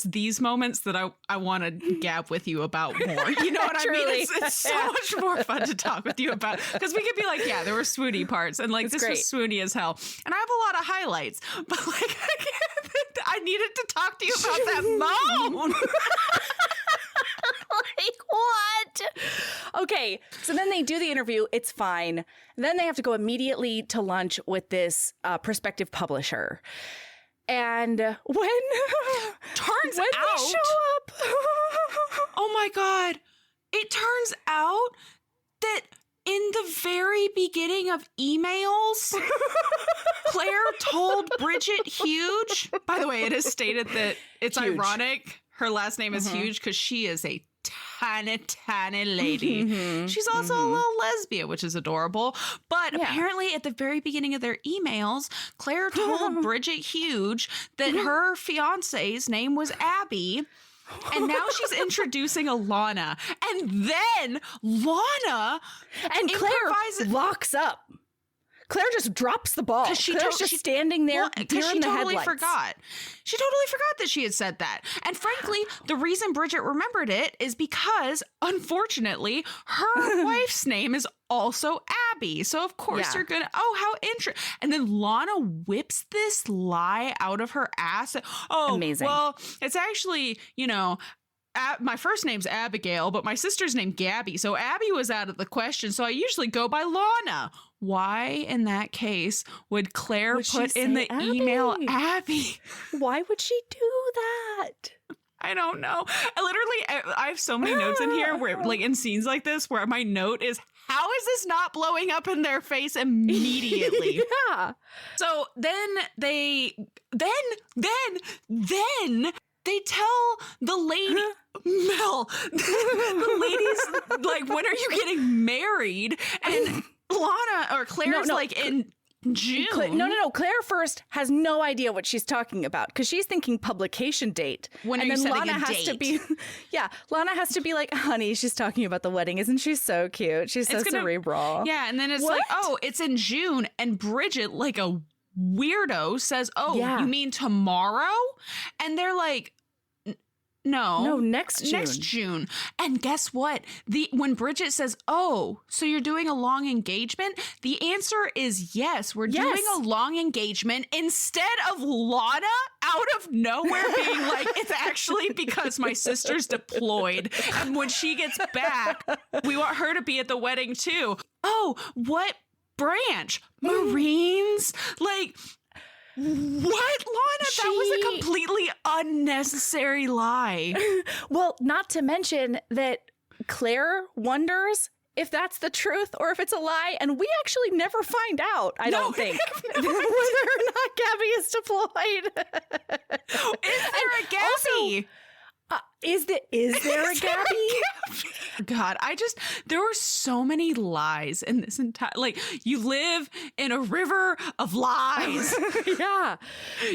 these moments that I want to gab with you about more. You know what I mean? It's so much more fun to talk with you about because we could be like, yeah, there were swoony parts, and like this was swoony as hell. And I have a lot of highlights, but like I needed to talk to you about that moan. Like, what? Okay, so then they do the interview. It's fine. Then they have to go immediately to lunch with this prospective publisher. And when they show up, oh my God, it turns out that in the very beginning of emails, Claire told Bridget Huge. By the way, it is stated that it's Huge. Ironic. Her last name is Huge because she is a tiny lady. She's also a little lesbian, which is adorable. But apparently at the very beginning of their emails, Claire told Bridget Huge that her fiance's name was Abby. And now she's introducing Alana. And then Lana and Claire locks up. Claire just drops the ball. Claire's just standing there because she totally headlights. forgot. She totally forgot that she had said that. And frankly, the reason Bridget remembered it is because, unfortunately, her wife's name is also Abby. So, of course, you're going to, how interesting. And then Lana whips this lie out of her ass. Oh, amazing. Well, it's actually, my first name's Abigail, but my sister's named Gabby. So Abby was out of the question. So I usually go by Lana. Why, in that case, would Claire put in the email Abby? Why would she do that? I don't know. I have so many notes in here where, like, in scenes like this, where my note is, how is this not blowing up in their face immediately? Yeah. So then they tell the lady, Mel, the ladies, like, when are you getting married? And Lana or Claire's like in June. No. Claire first has no idea what she's talking about because she's thinking publication date. When are you setting a date? Lana has to be like, honey, she's talking about the wedding. Isn't she so cute? She's so cerebral. Yeah, and then it's like, oh, it's in June. And Bridget, like a weirdo, says, oh, you mean tomorrow? And they're like, no, next June. Next June. And guess what? When Bridget says, oh, so you're doing a long engagement? The answer is yes. We're doing a long engagement instead of Lana out of nowhere being like, it's actually because my sister's deployed. And when she gets back, we want her to be at the wedding too. Oh, what branch? Marines? Like... What, Lana? That was a completely unnecessary lie. Well, not to mention that Claire wonders if that's the truth or if it's a lie, and we actually never find out, I don't think, whether or not Gabby is deployed. Is there a Gabby? Is there a Gabby? God, there were so many lies in this entire, like, you live in a river of lies. Yeah.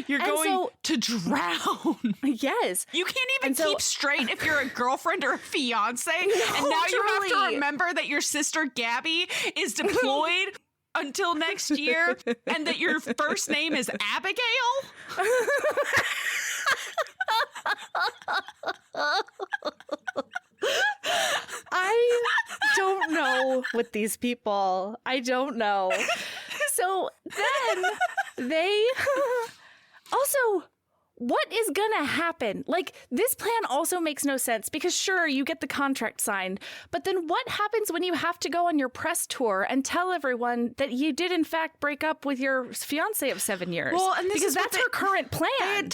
You're going to drown. Yes. You can't even keep straight if you're a girlfriend or a fiance. And now you have to remember that your sister Gabby is deployed until next year and that your first name is Abigail. I don't know with these people. I don't know. So then they also, what is gonna happen? Like, this plan also makes no sense because sure, you get the contract signed, but then what happens when you have to go on your press tour and tell everyone that you did in fact break up with your fiance of 7 years? Well, and because that's her current plan. They had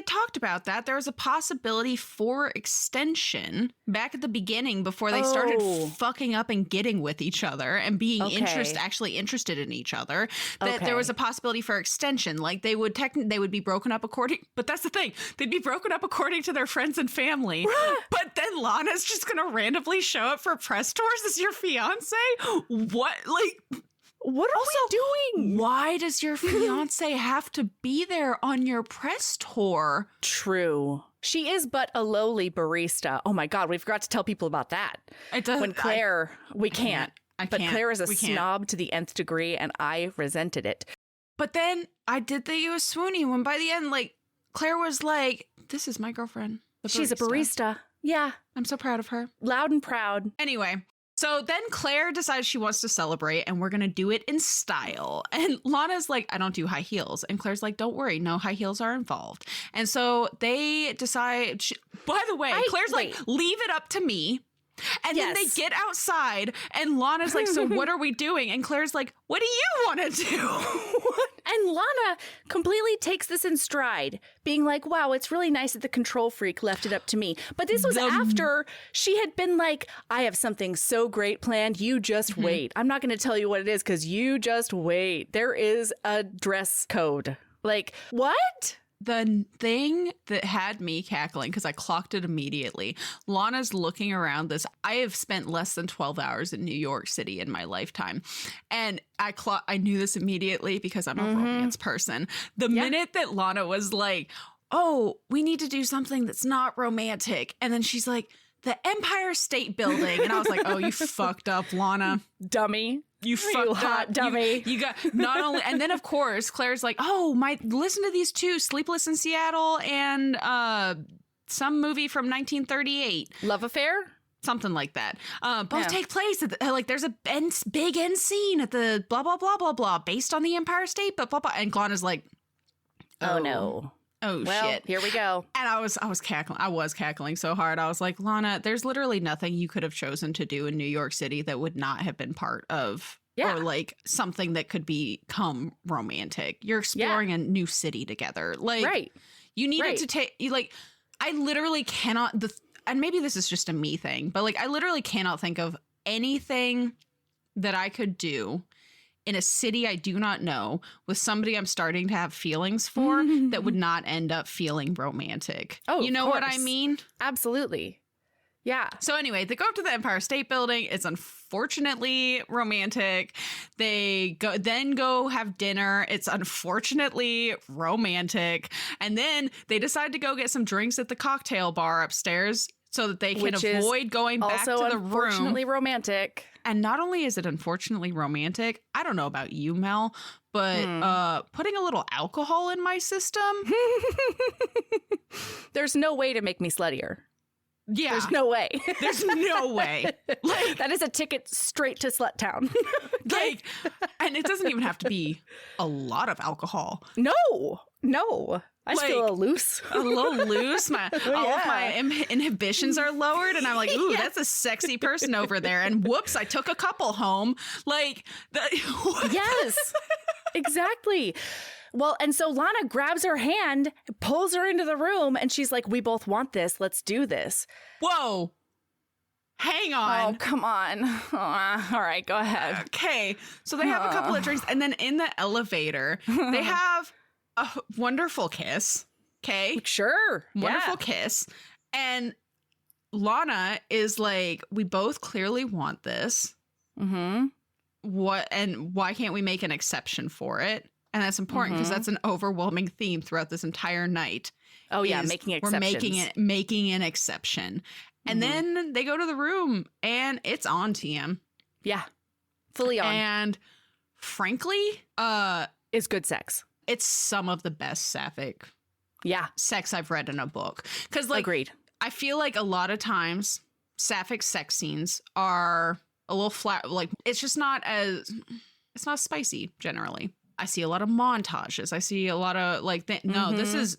talked about that. There was a possibility for extension back at the beginning before they started fucking up and getting with each other and being actually interested in each other. That there was a possibility for extension. Like they would be broken up but that's the thing. They'd be broken up according to their friends and family. But then Lana's just going to randomly show up for press tours as your fiance? What? Like, what are we doing? Why does your fiance have to be there on your press tour? True. She is but a lowly barista. Oh my God, we forgot to tell people about that. It does. When Claire, we can't. But Claire is a snob to the nth degree, and I resented it. But then I did think it was swoony when by the end, like, Claire was like, this is my girlfriend. She's a barista. Yeah. I'm so proud of her. Loud and proud. Anyway, so then Claire decides she wants to celebrate and we're going to do it in style. And Lana's like, I don't do high heels. And Claire's like, don't worry, no high heels are involved. And so they decide, by the way, Claire's like, leave it up to me. And then they get outside and Lana's like, so what are we doing? And Claire's like, what do you want to do? And Lana completely takes this in stride, being like, wow, it's really nice that the control freak left it up to me. But this was after she had been like, I have something so great planned. You just wait. I'm not going to tell you what it is because you just wait. There is a dress code. Like, what? The thing that had me cackling, because I clocked it immediately, Lana's looking around this. I have spent less than 12 hours in New York City in my lifetime. And I knew this immediately because I'm a romance person. The minute that Lana was like, oh, we need to do something that's not romantic. And then she's like, the Empire State Building. And I was like, oh, you fucked up, Lana. Dummy. You fucked hot up. Dummy. You got not only, and then of course Claire's like, oh, listen to these two, Sleepless in Seattle and some movie from 1938. Love Affair? Something like that. Both take place at like there's a big end scene at the blah blah blah blah blah based on the Empire State, blah blah blah. And Lana's like, oh no. Oh, well, shit. Here we go. And I was cackling. I was cackling so hard. I was like, Lana, there's literally nothing you could have chosen to do in New York City that would not have been part of or like something that could become romantic. You're exploring a new city together. Like, you needed to take, I literally cannot, and maybe this is just a me thing, but like, I literally cannot think of anything that I could do in a city I do not know with somebody I'm starting to have feelings for that would not end up feeling romantic. Oh, you know of what I course. mean? Absolutely. Yeah. So anyway, they go up to the Empire State Building. It's unfortunately romantic. They go have dinner. It's unfortunately romantic. And then they decide to go get some drinks at the cocktail bar upstairs so that they can Which is avoid going back to Also, the room. unfortunately romantic. And not only is it unfortunately romantic, I don't know about you, Mel, but putting a little alcohol in my system. There's no way to make me sluttier. Yeah. There's no way. There's no way. Like, that is a ticket straight to Slut Town. like, and it doesn't even have to be a lot of alcohol. No. I just feel a little loose. A little loose. All of my inhibitions are lowered, and I'm like, ooh, that's a sexy person over there. And whoops, I took a couple home. Like, Yes, exactly. Well, and so Lana grabs her hand, pulls her into the room, and she's like, we both want this. Let's do this. Whoa. Hang on. Oh, come on. All right, go ahead. Okay. So they have a couple of drinks, and then in the elevator, they have a wonderful kiss. Okay. Sure. Wonderful kiss. And Lana is like, we both clearly want this. Mm-hmm. Why can't we make an exception for it? And that's important because that's an overwhelming theme throughout this entire night. Oh, yeah, making exceptions. We're making an exception. And then they go to the room and it's on TM. Yeah. Fully on. And frankly, It's good sex. it's some of the best sapphic sex I've read in a book. Because, like, Agreed. I feel like a lot of times sapphic sex scenes are a little flat. Like, it's just not it's not spicy generally. I see a lot of montages. I see a lot of like, this was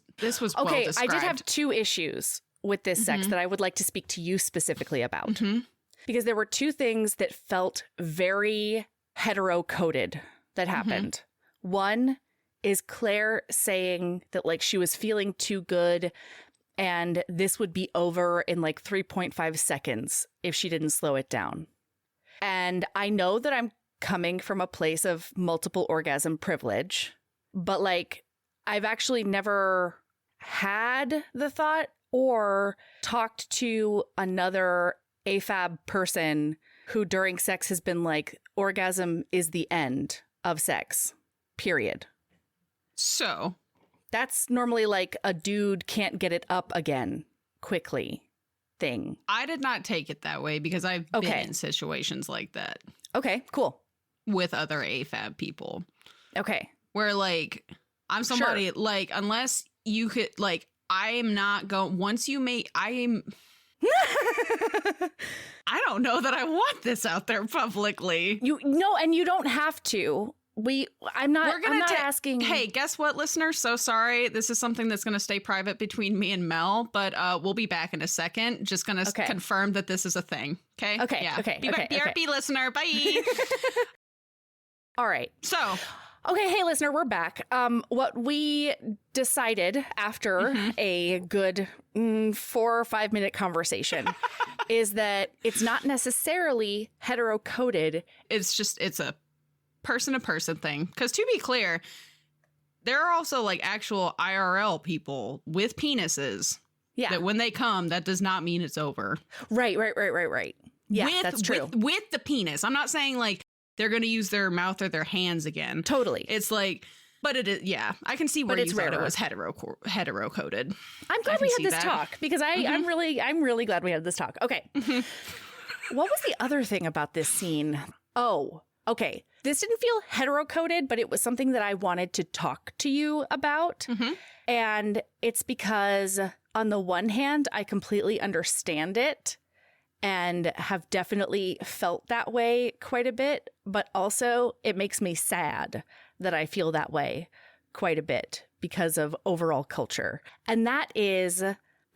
well Okay, described. I did have two issues with this sex that I would like to speak to you specifically about. Because there were two things that felt very hetero-coded that happened. One is Claire saying that, like, she was feeling too good and this would be over in like 3.5 seconds if she didn't slow it down. And I know that I'm coming from a place of multiple orgasm privilege, but like, I've actually never had the thought or talked to another AFAB person who during sex has been like, orgasm is the end of sex, period. So That's normally like a dude can't get it up again quickly thing. I did not take it that way because I've been in situations like that Okay, cool. with other AFAB people Okay. where, like, I'm somebody like, unless you could, like, I am not going, once you make, I don't know that I want this out there publicly. And you don't have to. I'm not asking. Hey, guess what, listeners? So sorry. This is something that's going to stay private between me and Mel, but we'll be back in a second. Just going to confirm that this is a thing. Okay? Okay. Yeah. Okay. BRB listener. Bye. All right. So. Okay, hey listener, we're back. What we decided after a good 4 or 5 minute conversation is that it's not necessarily hetero-coded. It's a person-to-person thing. Because to be clear, there are also like actual IRL people with penises. Yeah. That when they come, that does not mean it's over. Right. Yeah, that's true. With the penis. I'm not saying like they're going to use their mouth or their hands again. Totally. It's like, but it is, yeah. I can see where you thought it was hetero-coded. I'm glad we had this talk because I'm really glad we had this talk. Okay. What was the other thing about this scene? Oh, okay. This didn't feel hetero-coded, but it was something that I wanted to talk to you about. And it's because on the one hand, I completely understand it and have definitely felt that way quite a bit, but also it makes me sad that I feel that way quite a bit because of overall culture. And that is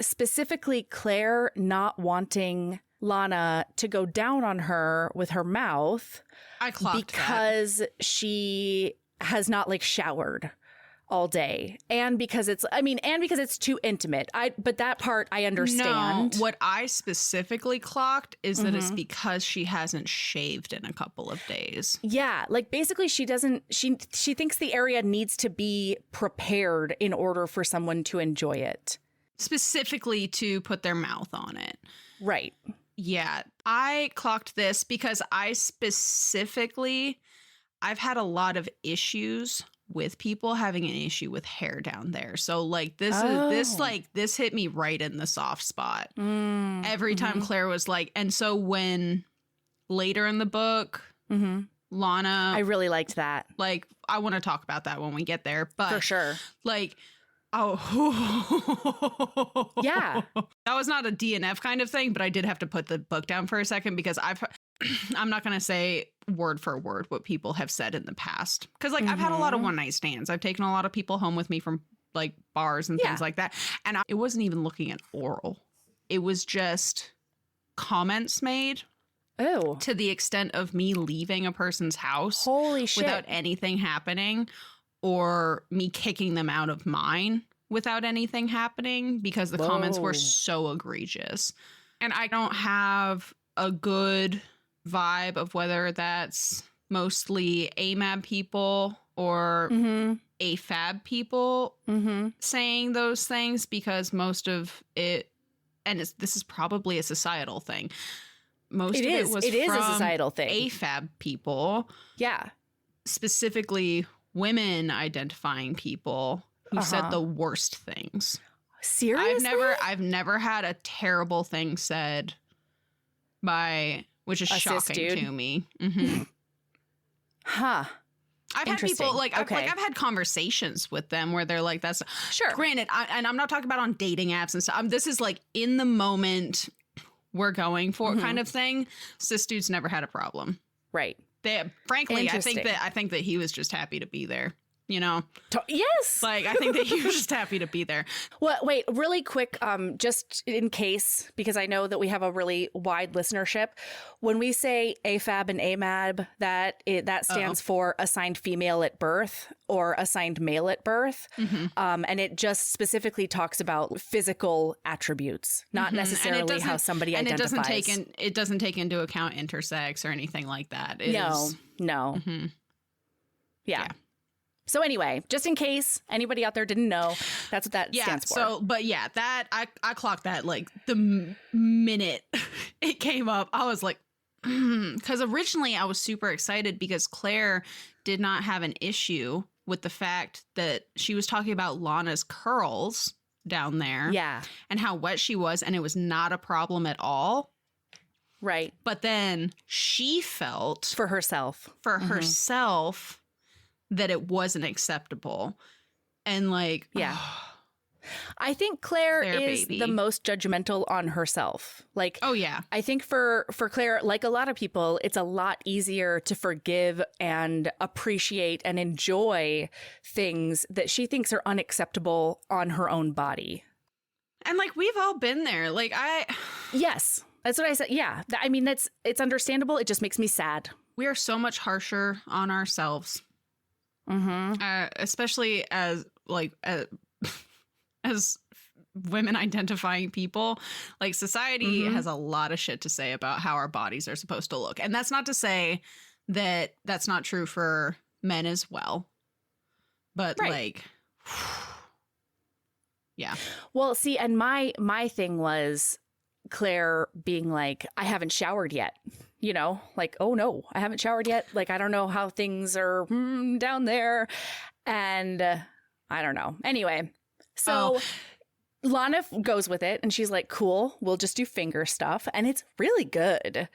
specifically Claire not wanting Lana to go down on her with her mouth I clocked because she has not like showered all day, and because it's too intimate. But that part I understand. No, what I specifically clocked is that it's because she hasn't shaved in a couple of days. Yeah, like basically she thinks the area needs to be prepared in order for someone to enjoy it. Specifically to put their mouth on it. Right. Yeah, I clocked this because I've had a lot of issues with people having an issue with hair down there. So like this hit me right in the soft spot. Every time Claire was like, and so when later in the book, Lana, I really liked that. Like, I want to talk about that when we get there, but For sure. like, Yeah. That was not a DNF kind of thing, but I did have to put the book down for a second because I'm not going to say word for word what people have said in the past. Because like I've had a lot of one night stands. I've taken a lot of people home with me from like bars and things like that. And it wasn't even looking at oral. It was just comments made. Oh. To the extent of me leaving a person's house. Holy shit. Without anything happening, or me kicking them out of mine without anything happening, because the comments were so egregious. And I don't have a good vibe of whether that's mostly AMAB people or AFAB people saying those things, because most of it, and this is probably a societal thing, most of it was from a societal thing. AFAB people. Yeah. Specifically women identifying people who said the worst things. Seriously? I've never had a terrible thing said by, which is shocking to me. Huh. I've had people like I've had conversations with them where they're like, "That's sure." Granted, and I'm not talking about on dating apps and stuff. This is like in the moment we're going for kind of thing. Cis dudes never had a problem, right? Frankly, I think that he was just happy to be there. You know? Yes. Like, I think that he was just happy to be there. Well, wait, really quick, just in case, because I know that we have a really wide listenership. When we say AFAB and AMAB, that stands for assigned female at birth or assigned male at birth. And it just specifically talks about physical attributes, not necessarily how somebody identifies. And it doesn't take into account intersex or anything like that. No. Yeah. So anyway, just in case anybody out there didn't know, that's what that stands for. So, but yeah, that I clocked that like the minute it came up. I was like, because originally I was super excited because Claire did not have an issue with the fact that she was talking about Lana's curls down there. Yeah. And how wet she was, and it was not a problem at all. Right. But then she felt for herself that it wasn't acceptable. And like, I think Claire is baby. the most judgmental on herself. Like, oh yeah. I think for Claire, like a lot of people, it's a lot easier to forgive and appreciate and enjoy things that she thinks are unacceptable on her own body. And like, we've all been there. Like yes, that's what I said. Yeah. I mean, it's understandable. It just makes me sad. We are so much harsher on ourselves. Especially as women identifying people. Like, society has a lot of shit to say about how our bodies are supposed to look. And that's not to say that that's not true for men as well. But like, yeah. Well, see, and my thing was Claire being like, I haven't showered yet. You know, like, oh no, I haven't showered yet. Like, I don't know how things are down there. And I don't know. Anyway, so Lana goes with it and she's like, cool, we'll just do finger stuff. And it's really good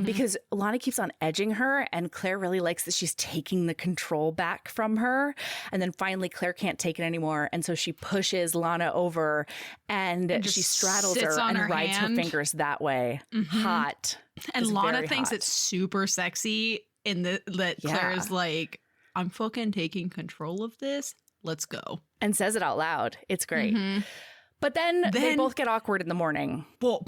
because Lana keeps on edging her and Claire really likes that she's taking the control back from her. And then finally Claire can't take it anymore. And so she pushes Lana over and she straddles her and rides her fingers that way. Hot. And Lana thinks it's super sexy that Claire is like, I'm fucking taking control of this. Let's go. And says it out loud. It's great. But then they both get awkward in the morning. Well,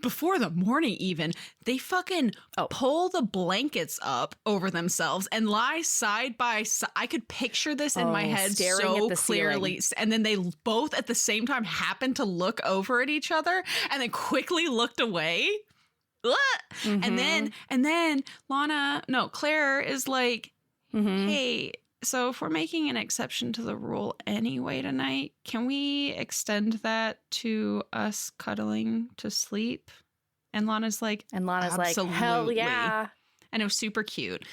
before the morning even, they fucking pull the blankets up over themselves and lie side by side. I could picture this in my head staring so at the clearly. And then they both at the same time happened to look over at each other and then quickly looked away. And then Claire is like, hey, so if we're making an exception to the rule anyway tonight, can we extend that to us cuddling to sleep? And Lana's like, hell yeah. And it was super cute.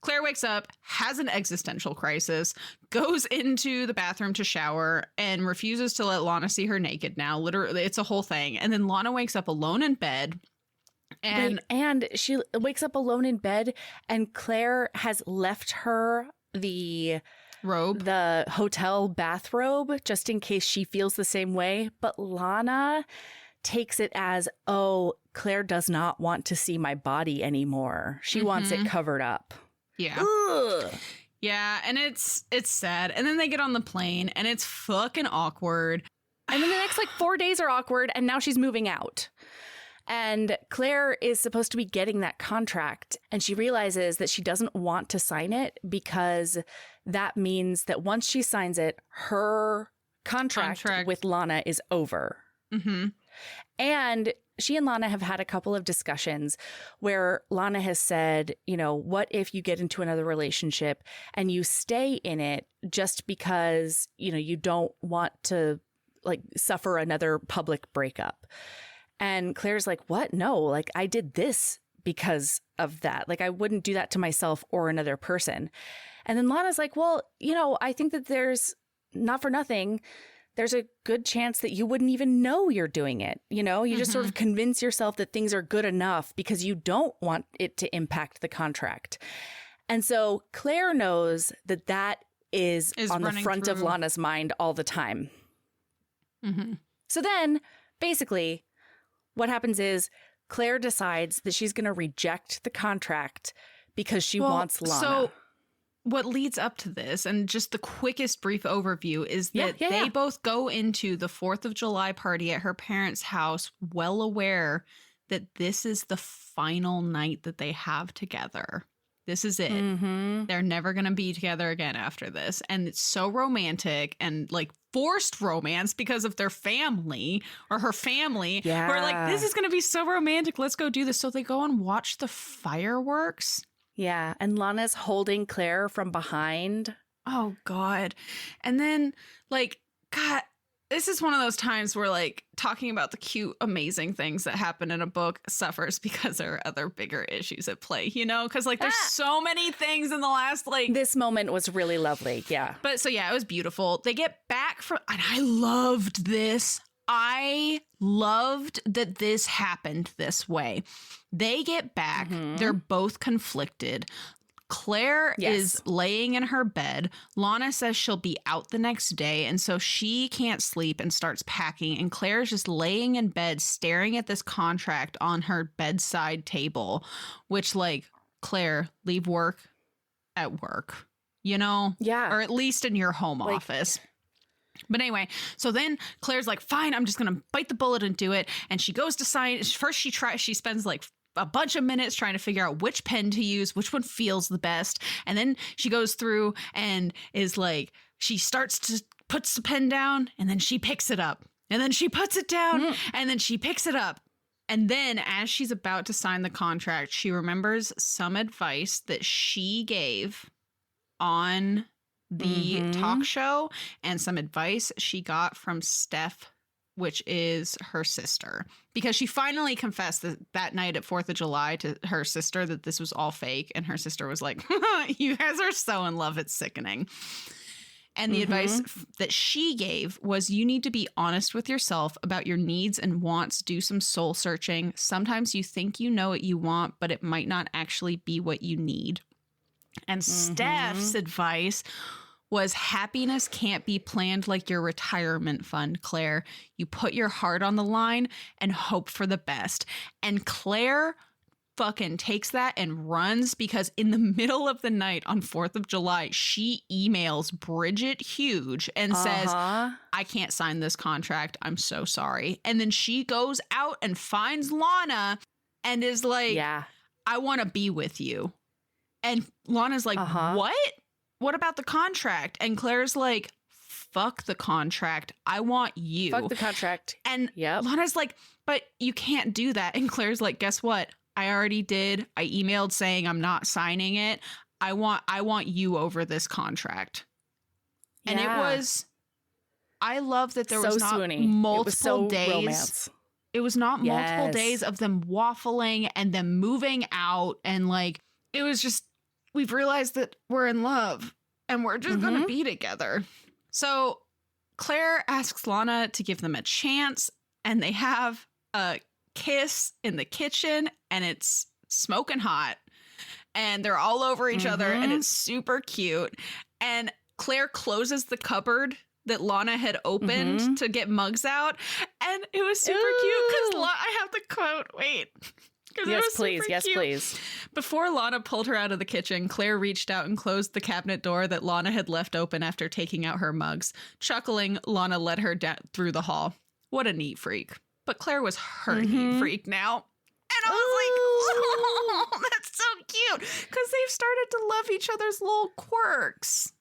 Claire wakes up, has an existential crisis, goes into the bathroom to shower, and refuses to let Lana see her naked now. Literally, it's a whole thing. And then Lana wakes up alone in bed. And she wakes up alone in bed, and Claire has left her the hotel bathrobe just in case she feels the same way. But Lana takes it as, oh, Claire does not want to see my body anymore. She wants it covered up. Yeah. Ugh. Yeah, and it's sad. And then they get on the plane, and it's fucking awkward. And then the next 4 days are awkward, and now she's moving out. And Claire is supposed to be getting that contract, and she realizes that she doesn't want to sign it because that means that once she signs it, her contract with Lana is over. And she and Lana have had a couple of discussions where Lana has said, what if you get into another relationship and you stay in it just because, you don't want to suffer another public breakup? And Claire's like, what? No, I did this because of that. I wouldn't do that to myself or another person. And then Lana's like, well, I think that there's, not for nothing, there's a good chance that you wouldn't even know you're doing it. You just sort of convince yourself that things are good enough because you don't want it to impact the contract. And so Claire knows that that is on the front of Lana's mind all the time. So then basically what happens is Claire decides that she's going to reject the contract because she wants Lana. So what leads up to this, and just the quickest brief overview, is that they both go into the 4th of July party at her parents' house well aware that this is the final night that they have together. This is it. They're never going to be together again after this. And it's so romantic and forced romance because of their family or her family. Yeah. We're this is going to be so romantic. Let's go do this. So they go and watch the fireworks. Yeah. And Lana's holding Claire from behind. Oh, God. And then God, this is one of those times where talking about the cute, amazing things that happen in a book suffers because there are other bigger issues at play, because there's so many things in the last This moment was really lovely. Yeah. But so, yeah, it was beautiful. They get back from, and I loved this. I loved that this happened this way. They get back. They're both conflicted. Claire is laying in her bed. Lana says she'll be out the next day, and so she can't sleep and starts packing. And Claire's just laying in bed, staring at this contract on her bedside table, which, Claire, leave work at work, Yeah. Or at least in your home office. But anyway, so then Claire's like, fine, I'm just going to bite the bullet and do it. And she goes to sign. First, she spends a bunch of minutes trying to figure out which pen to use, which one feels the best. And then she goes through and is she starts to puts the pen down, and then she picks it up, and then she puts it down, and then she picks it up. And then as she's about to sign the contract, she remembers some advice that she gave on the talk show and some advice she got from Steph, which is her sister, because she finally confessed that night at 4th of July to her sister that this was all fake. And her sister was like, you guys are so in love, it's sickening. And the advice that she gave was, you need to be honest with yourself about your needs and wants. Do some soul searching. Sometimes you think you know what you want, but it might not actually be what you need. And Steph's advice was, happiness can't be planned like your retirement fund, Claire. You put your heart on the line and hope for the best. And Claire fucking takes that and runs because in the middle of the night on 4th of July, she emails Bridget Huge and says, I can't sign this contract. I'm so sorry. And then she goes out and finds Lana and is like, I want to be with you. And Lana's like, what? What about the contract? And Claire's like, fuck the contract. I want you. Fuck the contract. And Lana's like, but you can't do that. And Claire's like, guess what? I already did. I emailed saying I'm not signing it. I want you over this contract. And it was, I love that there was not multiple days. Romance. It was not multiple days of them waffling and them moving out. And like, it was just, we've realized that we're in love and we're just going to be together. So Claire asks Lana to give them a chance and they have a kiss in the kitchen and it's smoking hot and they're all over each other and it's super cute. And Claire closes the cupboard that Lana had opened to get mugs out. And it was super cute because I have the quote. Wait. Yes, please. Yes, please. Before Lana pulled her out of the kitchen, Claire reached out and closed the cabinet door that Lana had left open after taking out her mugs. Chuckling, Lana led her through the hall. What a neat freak. But Claire was her neat freak now. And I was like, oh, that's so cute. Because they've started to love each other's little quirks.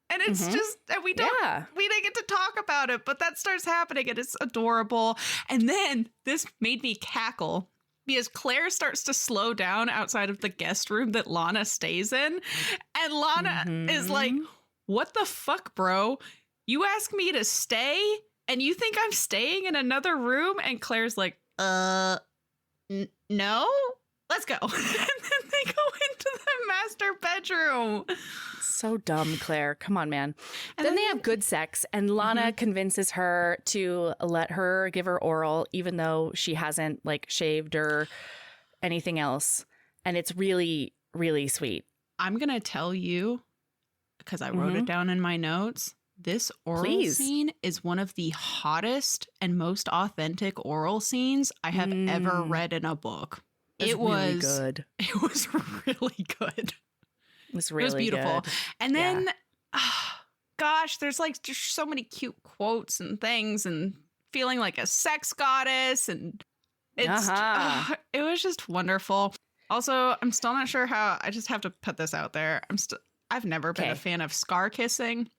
And it's just, and we didn't get to talk about it, but that starts happening and it's adorable. And then this made me cackle because Claire starts to slow down outside of the guest room that Lana stays in. And Lana is like, what the fuck, bro? You ask me to stay and you think I'm staying in another room? And Claire's like, no, let's go. And then they go into the master bedroom. So dumb, Claire. Come on, man. And then they have good sex, and Lana convinces her to let her give her oral, even though she hasn't like shaved or anything else. And it's really, really sweet. I'm going to tell you, because I wrote it down in my notes, this oral scene is one of the hottest and most authentic oral scenes I have ever read in a book. It was really good. It was really good. It was really beautiful. Good. And then, gosh, there's like just so many cute quotes and things and feeling like a sex goddess. And it's it was just wonderful. Also, I'm still not sure how, I just have to put this out there. I've never been a fan of scar kissing.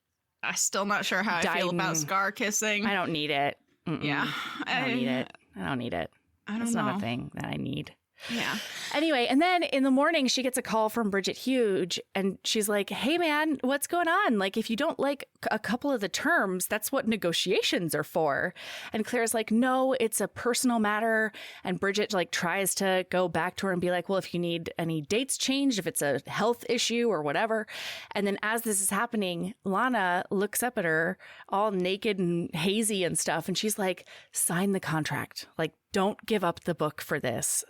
I'm still not sure how I feel about scar kissing. I don't need it. Yeah. I don't need it. I don't need it. It's not a thing that I need. Yeah. Anyway, and then in the morning, she gets a call from Bridget Huge, and she's like, hey, man, what's going on? Like, if you don't like a couple of the terms, that's what negotiations are for. And Claire's like, no, it's a personal matter. And Bridget like tries to go back to her and be like, well, if you need any dates changed, if it's a health issue or whatever. And then as this is happening, Lana looks up at her all naked and hazy and stuff. And she's like, sign the contract. Like, don't give up the book for this.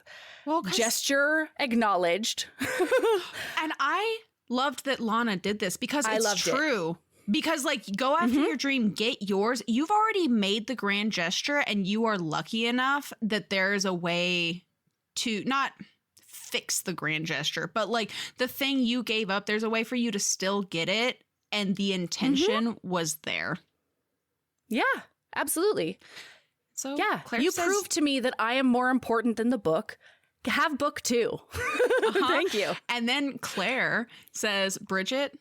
Well, gesture acknowledged. And I loved that Lana did this because it's true. Because like, go after your dream, get yours. You've already made the grand gesture and you are lucky enough that there's a way to not fix the grand gesture, but like the thing you gave up, there's a way for you to still get it. And the intention was there. Yeah, absolutely. So yeah, Claire you says, proved to me that I am more important than the book. Have book 2. Thank you. And then Claire says, Bridget,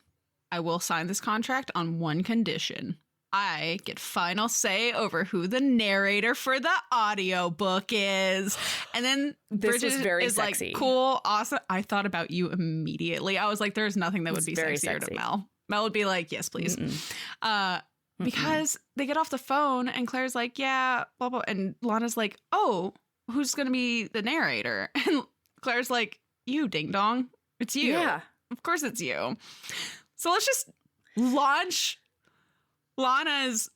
I will sign this contract on one condition. I get final say over who the narrator for the audiobook is. And then Bridget is very sexy. Like, cool, awesome. I thought about you immediately. I was like, there's nothing that would be sexier to Mel. Mel would be like, yes, please. Because they get off the phone and Claire's like, yeah, blah, blah. And Lana's like, oh, who's going to be the narrator? And Claire's like, you, ding dong. It's you. Yeah. Of course it's you. So let's just launch Lana's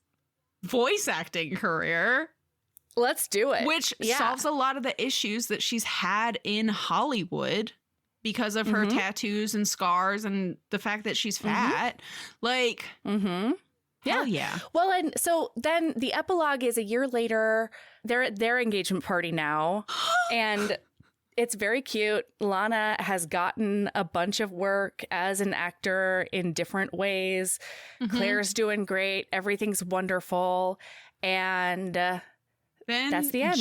voice acting career. Let's do it. Which solves a lot of the issues that she's had in Hollywood because of her tattoos and scars and the fact that she's fat. Like, yeah. Well, and so then the epilogue is a year later. They're at their engagement party now. And It's very cute. Lana has gotten a bunch of work as an actor in different ways. Claire's doing great. Everything's wonderful. And Then that's the end.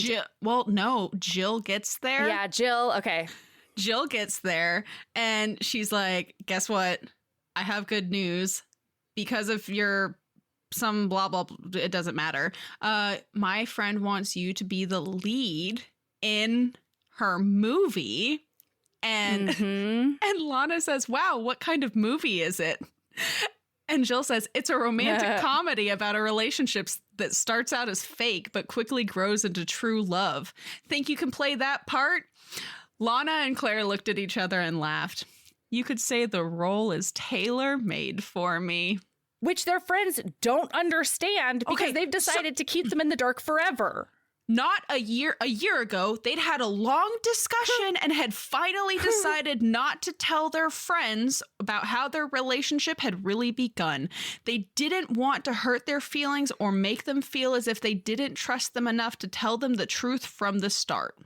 Jill gets there. Yeah, Jill. Okay. Jill gets there and she's like, guess what? I have good news. Because of your some blah, blah, blah, it doesn't matter. My friend wants you to be the lead in her movie. And and Lana says, wow, what kind of movie is it? And Jill says, it's a romantic comedy about a relationship that starts out as fake but quickly grows into true love. Think you can play that part? Lana and Claire looked at each other and laughed. You could say the role is tailor-made for me. Which their friends don't understand because they've decided to keep them in the dark forever. Not a year ago, they'd had a long discussion and had finally decided not to tell their friends about how their relationship had really begun. They didn't want to hurt their feelings or make them feel as if they didn't trust them enough to tell them the truth from the start.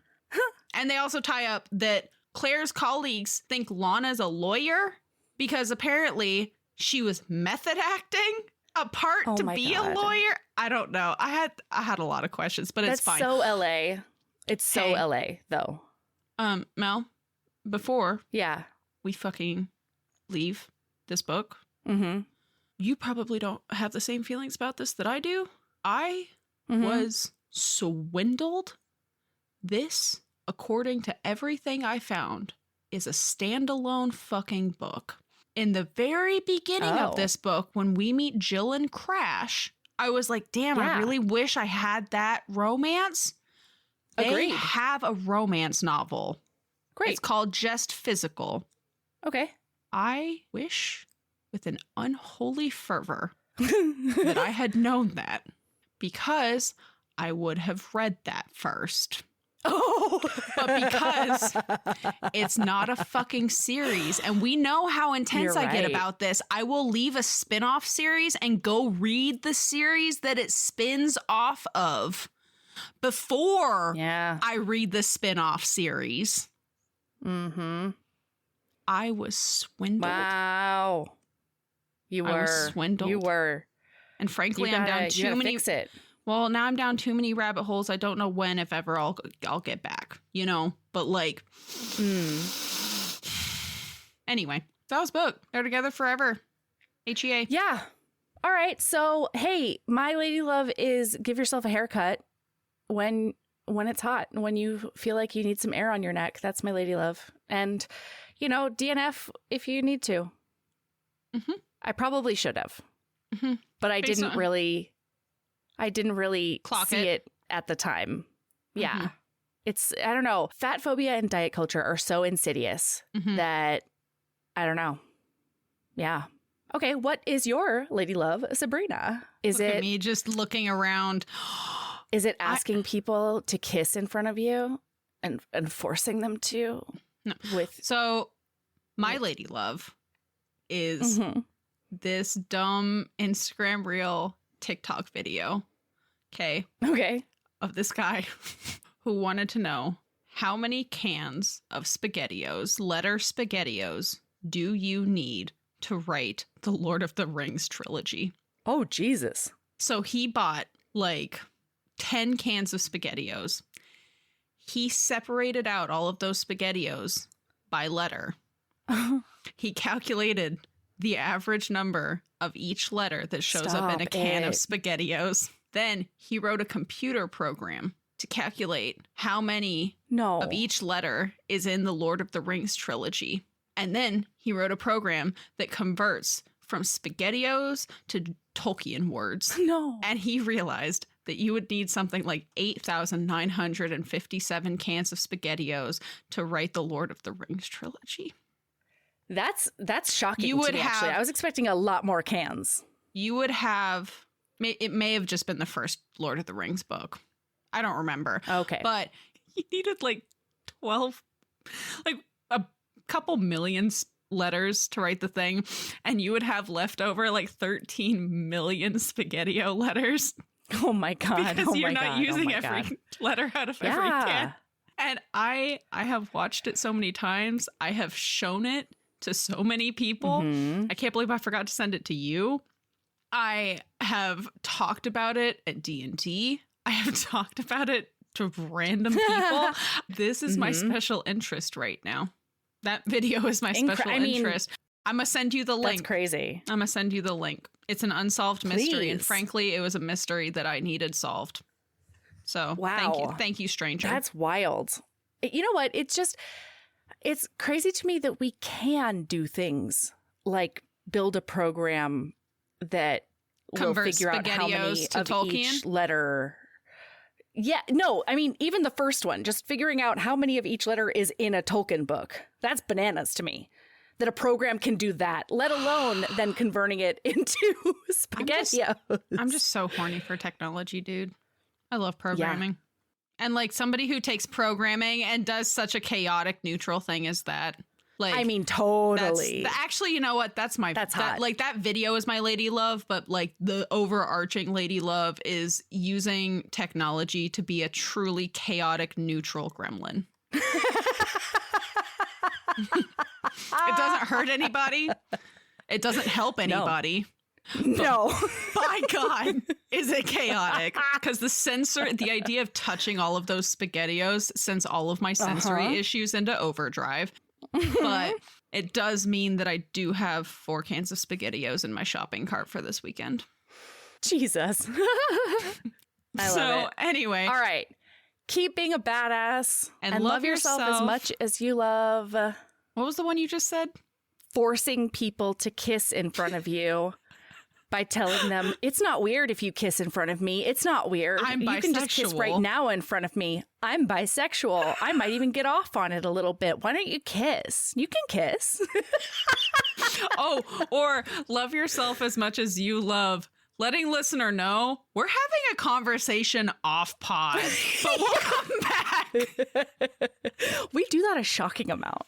And they also tie up that Claire's colleagues think Lana's a lawyer because apparently she was method acting a part to be a lawyer. I don't know. I had a lot of questions, but it's fine. That's so LA. It's so LA though. Mel, before we fucking leave this book, you probably don't have the same feelings about this that I do. I was swindled. This, according to everything I found, is a standalone fucking book. In the very beginning of this book, when we meet Jill and Crash, I was like, damn, I really wish I had that romance. They have a romance novel. Great. It's called Just Physical. Okay. I wish with an unholy fervor that I had known that because I would have read that first. Oh, but because it's not a fucking series and we know how intense I get about this, I will leave a spin-off series and go read the series that it spins off of before I read the spin-off series. I was swindled. Wow. I was swindled. You were. And frankly, I'm down too many. Fix it. Well, now I'm down too many rabbit holes. I don't know when, if ever, I'll get back, you know? But like, anyway, that was book. They're together forever. HEA. Yeah. All right. So, hey, my lady love is give yourself a haircut when it's hot, when you feel like you need some air on your neck. That's my lady love. And, you know, DNF if you need to. I probably should have, but I didn't really see it at the time. Yeah. It's, I don't know. Fat phobia and diet culture are so insidious that I don't know. Yeah. Okay. What is your lady love, Sabrina? Look at me just looking around. Is it asking people to kiss in front of you and forcing them to? No. So my lady love is this dumb Instagram reel TikTok video. Okay. Of this guy who wanted to know how many cans of SpaghettiOs, letter SpaghettiOs, do you need to write the Lord of the Rings trilogy? Oh, Jesus. So he bought like 10 cans of SpaghettiOs. He separated out all of those SpaghettiOs by letter. He calculated the average number of each letter that shows up in a can of SpaghettiOs. Then he wrote a computer program to calculate how many of each letter is in the Lord of the Rings trilogy. And then he wrote a program that converts from SpaghettiOs to Tolkien words. No. And he realized that you would need something like 8,957 cans of SpaghettiOs to write the Lord of the Rings trilogy. That's shocking to me, actually. I was expecting a lot more cans. You would have... It may have just been the first Lord of the Rings book. I don't remember. Okay. But he needed like 12, like a couple million letters to write the thing. And you would have left over like 13 million SpaghettiO letters. Oh my God. Because you're not using every letter out of every can. And I have watched it so many times. I have shown it to so many people. I can't believe I forgot to send it to you. I have talked about it at D&D. I have talked about it to random people. This is my special interest right now. That video is my special interest. I'm going to send you the link. That's crazy. I'm going to send you the link. It's an unsolved mystery. And frankly, it was a mystery that I needed solved. So wow. Thank you, stranger. That's wild. You know what? It's crazy to me that we can do things like build a program that will figure out how many of Tolkien? Each letter. Yeah, no, I mean, even the first one, just figuring out how many of each letter is in a Tolkien book. That's bananas to me. That a program can do that, let alone then converting it into SpaghettiOs. I'm just so horny for technology, dude. I love programming. Yeah. And like somebody who takes programming and does such a chaotic neutral thing as that. Like, I mean, totally. Actually, you know what? That's hot. Like that video is my lady love, but like the overarching lady love is using technology to be a truly chaotic neutral gremlin. It doesn't hurt anybody. It doesn't help anybody. No. My God, is it chaotic? Because the idea of touching all of those SpaghettiOs sends all of my sensory issues into overdrive. But it does mean that I do have 4 cans of SpaghettiOs in my shopping cart for this weekend. Jesus. I love it. Anyway. All right. Keep being a badass and love yourself as much as you love. What was the one you just said? Forcing people to kiss in front of you by telling them, it's not weird if you kiss in front of me. It's not weird. I'm bisexual. You can just kiss right now in front of me. I'm bisexual. I might even get off on it a little bit. Why don't you kiss? You can kiss. Oh, or love yourself as much as you love letting listener know we're having a conversation off pod, but we'll come back. We do that a shocking amount.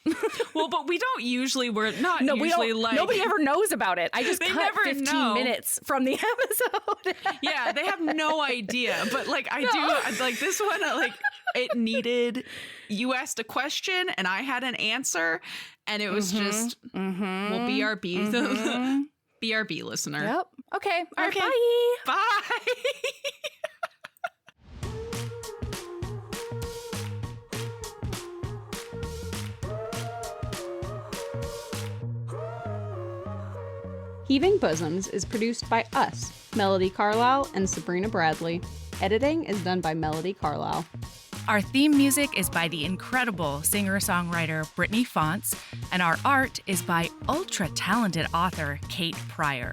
Well, but we don't usually. We're not usually like nobody ever knows about it. I just cut 15 minutes from the episode. Yeah, they have no idea. But like I do, like this one, like it needed. You asked a question and I had an answer, and it was just well, BRB. BRB listener. Yep. Okay. All right. Bye. Bye. Heaving Bosoms is produced by us, Melody Carlisle and Sabrina Bradley. Editing is done by Melody Carlisle. Our theme music is by the incredible singer-songwriter Brittany Fonts, and our art is by ultra-talented author Kate Pryor.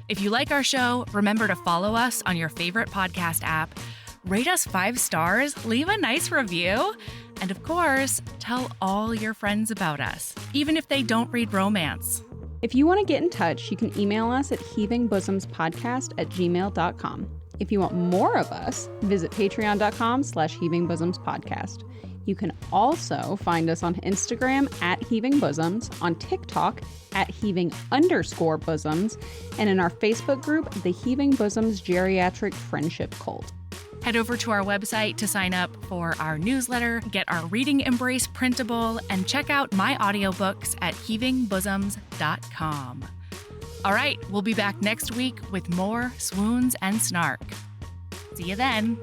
If you like our show, remember to follow us on your favorite podcast app, rate us 5 stars, leave a nice review, and of course, tell all your friends about us, even if they don't read romance. If you want to get in touch, you can email us at heavingbosomspodcast@gmail.com. If you want more of us, visit patreon.com/heavingbosomspodcast. You can also find us on Instagram @heavingbosoms, on TikTok @heaving_bosoms, and in our Facebook group, the Heaving Bosoms Geriatric Friendship Cult. Head over to our website to sign up for our newsletter, get our Reading Embrace printable, and check out my audiobooks at heavingbosoms.com. All right, we'll be back next week with more swoons and snark. See you then.